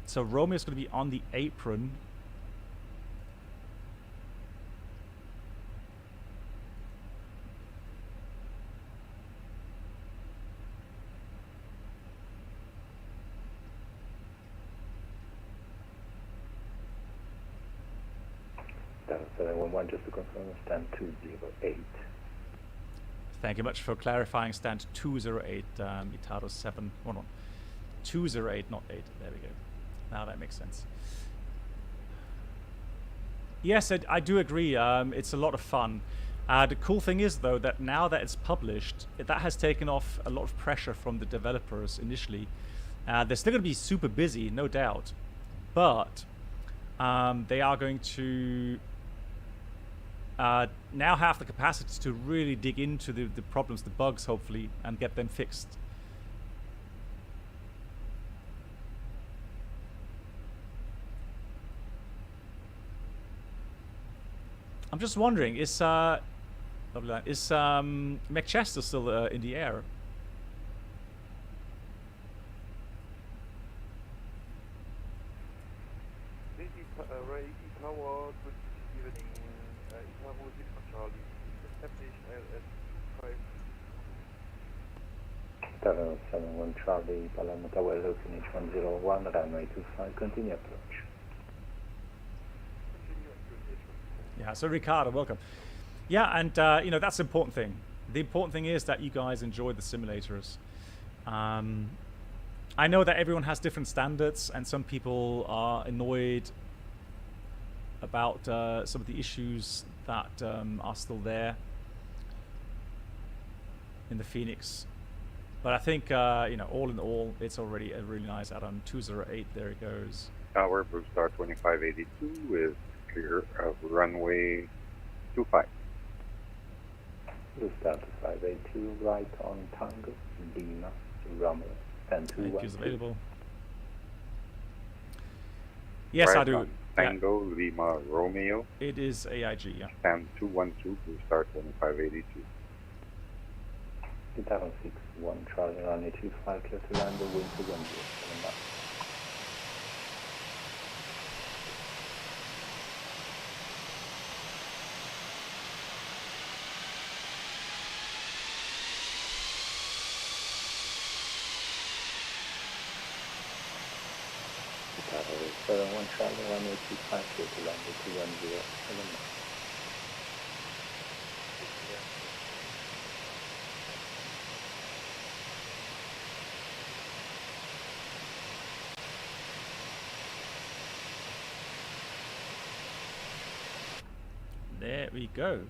So Romeo's going to be on the apron. Delta 711, just to confirm, stand 208. Thank you much for clarifying. Stand 208, Itaro 711. 208, not 8. There we go. Now that makes sense. Yes, I do agree. It's a lot of fun. The cool thing is, though, that now that it's published, that has taken off a lot of pressure from the developers initially. They're still going to be super busy, no doubt. But they are going to now have the capacity to really dig into the problems, the bugs, hopefully, and get them fixed. I'm just wondering, is McChester still in the air? Ray Tower, good evening. Itaro 6 on Charlie. Establish LS 5. 771 Charlie, Palermo Tower, Finish 101, runway 25, continue approach. Yeah, so Ricardo, welcome. Yeah, and you know, that's the important thing. The important thing is that you guys enjoy the simulators. I know that everyone has different standards, and some people are annoyed about some of the issues that are still there in the FENIX. But I think, you know, all in all, it's already a really nice add-on. 208, there it goes. Tower, Blue Star 2582 is clear of runway 25. Blue Star 2582, right on Tango, Lima, Romeo, and 212. AQ is available. Yes, right I do. On Tango, Lima, Romeo. It is AIG, yeah. Stand 212, Blue Star 2582. 2061, Charlie runway 25, clear to land, the wind to 10, 7 knots. Tower 71, Charlie runway 25, clear to land, the 210, 7 knots. There we go.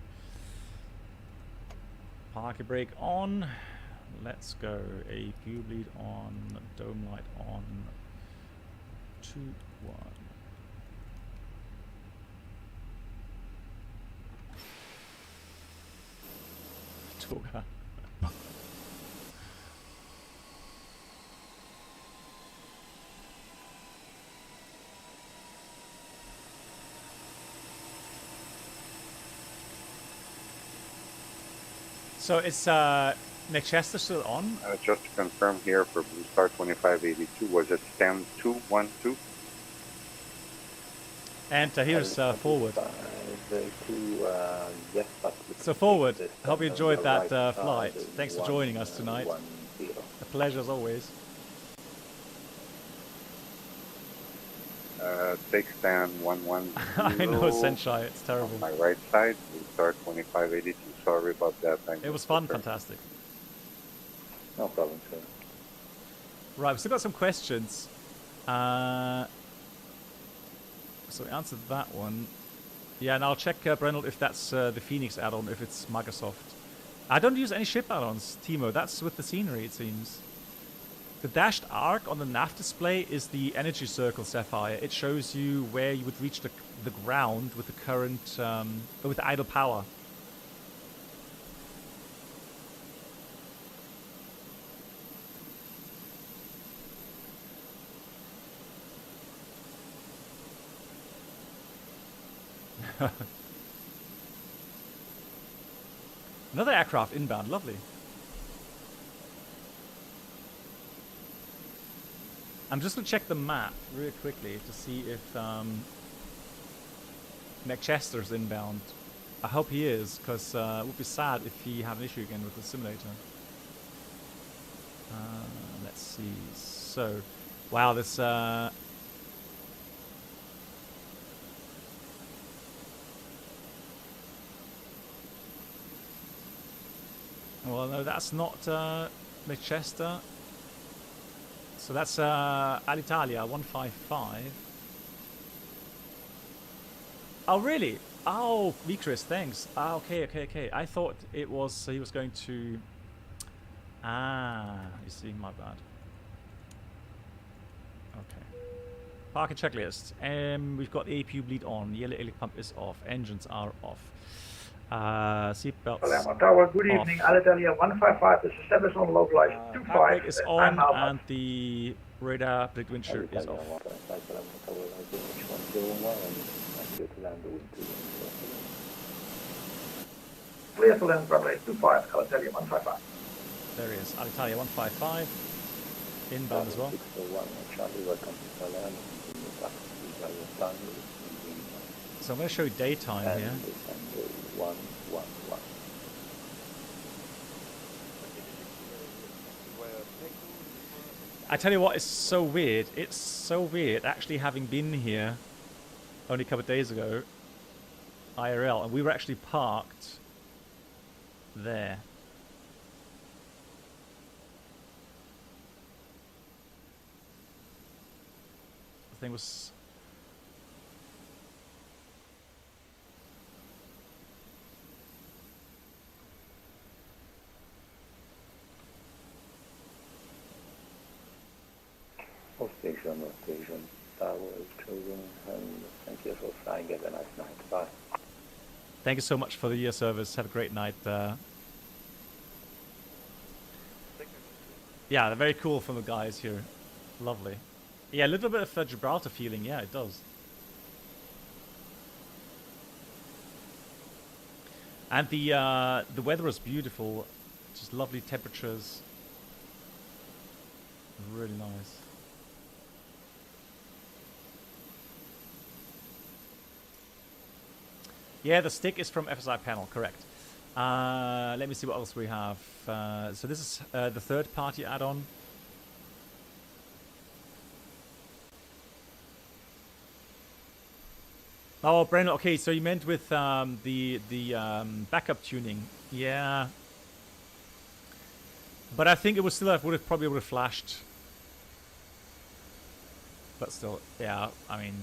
Parking brake on. Let's go. AQ bleed on. Dome light on. 2, 1. Toga. So it's McChester still on? Just to confirm here for Blue Star 2582, was it stand 212? And here's forward. Yes, but so forward. Hope you enjoyed that flight. Thanks for joining us tonight. A pleasure as always. Take stand 110. I know, Senshai, it's terrible. On my right side, Blue Star 2582. Sorry about that. It was fun, fantastic. No problem, sir. Right, we've still got some questions. So we answered that one. Yeah, and I'll check, Brennel, if that's the FENIX add-on, if it's Microsoft. I don't use any ship add-ons, Timo. That's with the scenery, it seems. The dashed arc on the nav display is the energy circle, Sapphire. It shows you where you would reach the ground with the current, with the idle power. Another aircraft inbound, lovely. I'm just going to check the map real quickly to see if McChester's inbound. I hope he is, because it would be sad if he had an issue again with the simulator. Let's see. So, wow, this... well, no, that's not McChester. So that's Alitalia 155. Oh, really? Oh, Vikris, thanks. Ah, okay. I thought it was he was going to. Ah, you see, my bad. Okay. Parking checklist. We've got APU bleed on. Yellow electric pump is off. Engines are off. Seatbelts. Palermo Tower, good evening. Alitalia 155 is established on localized 25. Is on and the radar blick wind shear is off. Clear to land runway 25, Alitalia 155. There he is, Alitalia 155. Inbound as well. So I'm going to show you daytime here. I tell you what, it's so weird. It's so weird actually having been here only a couple of days ago, IRL, and we were actually parked there. The thing was... Station. Tower is chosen, and thank you for flying. Have a nice night. Bye. Thank you so much for the year service. Have a great night. Yeah, they're very cool from the guys here. Lovely. Yeah, a little bit of a Gibraltar feeling. Yeah, it does. And the weather is beautiful. Just lovely temperatures. Really nice. Yeah, the stick is from FSI panel, correct. Let me see what else we have. So this is the third-party add-on. Oh, Brennan, okay, so you meant with the backup tuning. Yeah. But I think it would still probably would have flashed. But still, yeah, I mean...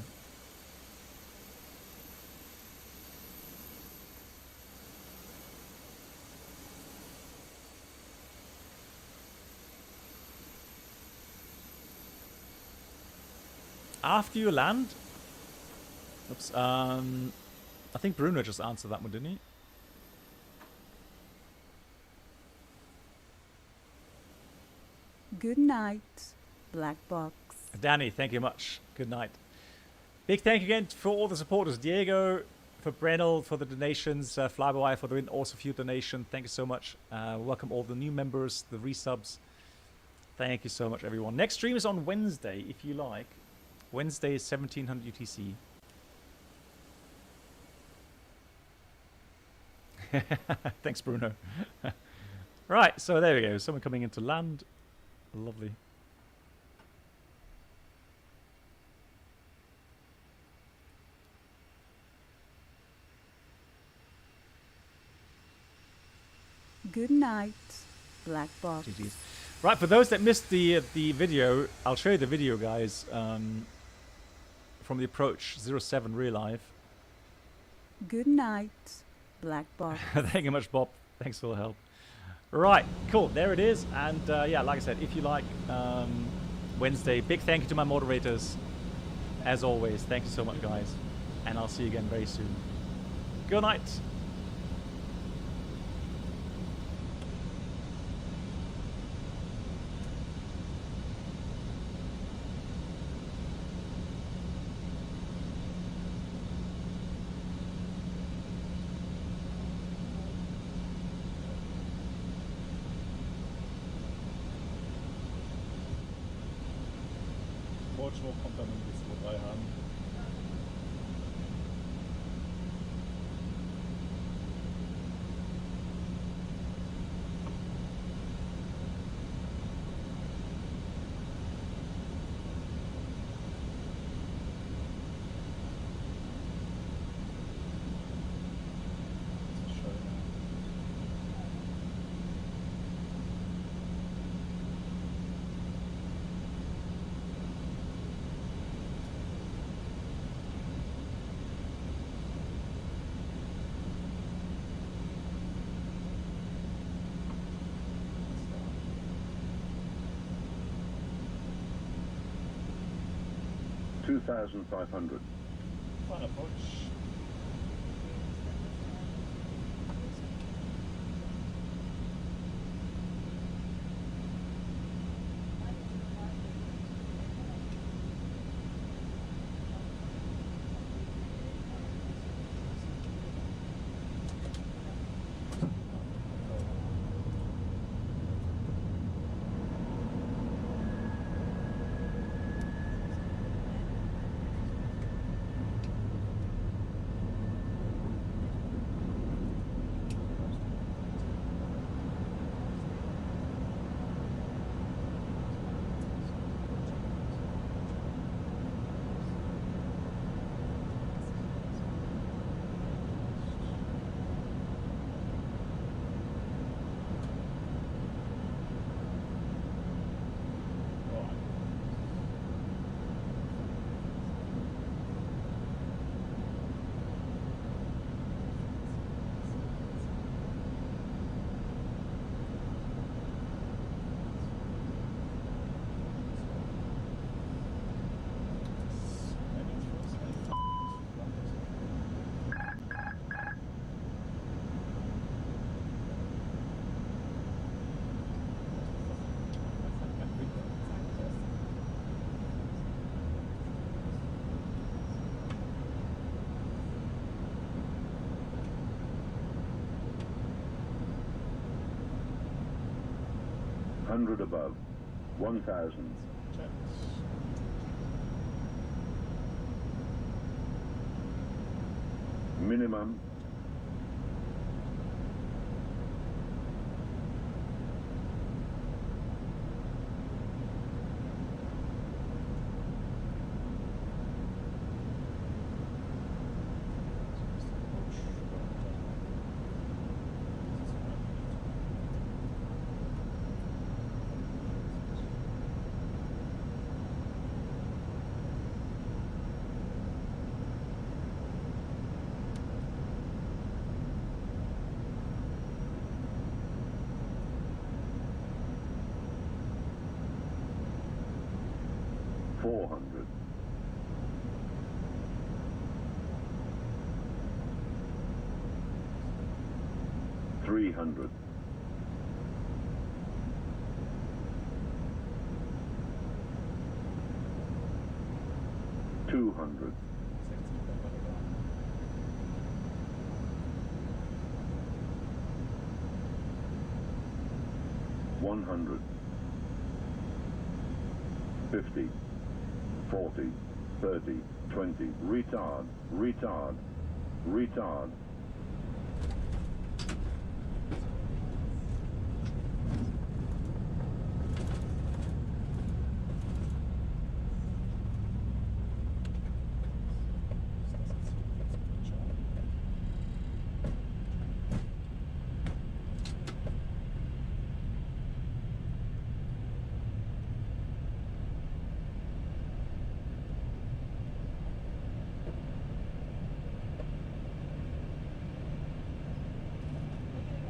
After you land? Oops. I think Bruno just answered that one, didn't he? Good night, Black Box. Danny, thank you much. Good night. Big thank you again for all the supporters. Diego, for Brennell, for the donations. Flyby for the awesome few donation. Thank you so much. Welcome all the new members, the resubs. Thank you so much, everyone. Next stream is on Wednesday, if you like. Wednesday is 1700 UTC. Thanks, Bruno. Right, so there we go. Someone coming into land. Lovely. Good night, Black Box. GG's. Right, for those that missed the video, I'll show you the video, guys, from the approach 07 real life. Good night, Black Box. Thank you much, Bob. Thanks for the help. Right, cool. There it is. And yeah, like I said, if you like Wednesday, big thank you to my moderators. As always, thank you so much, guys. And I'll see you again very soon. Good night. Portugal kommt dann in die 2-3 haben. $2,500. Fine approach. 100 above, 1000. Minimum. $300. $200. $100. $50. $40. $30. $20. Retard. Retard. Retard.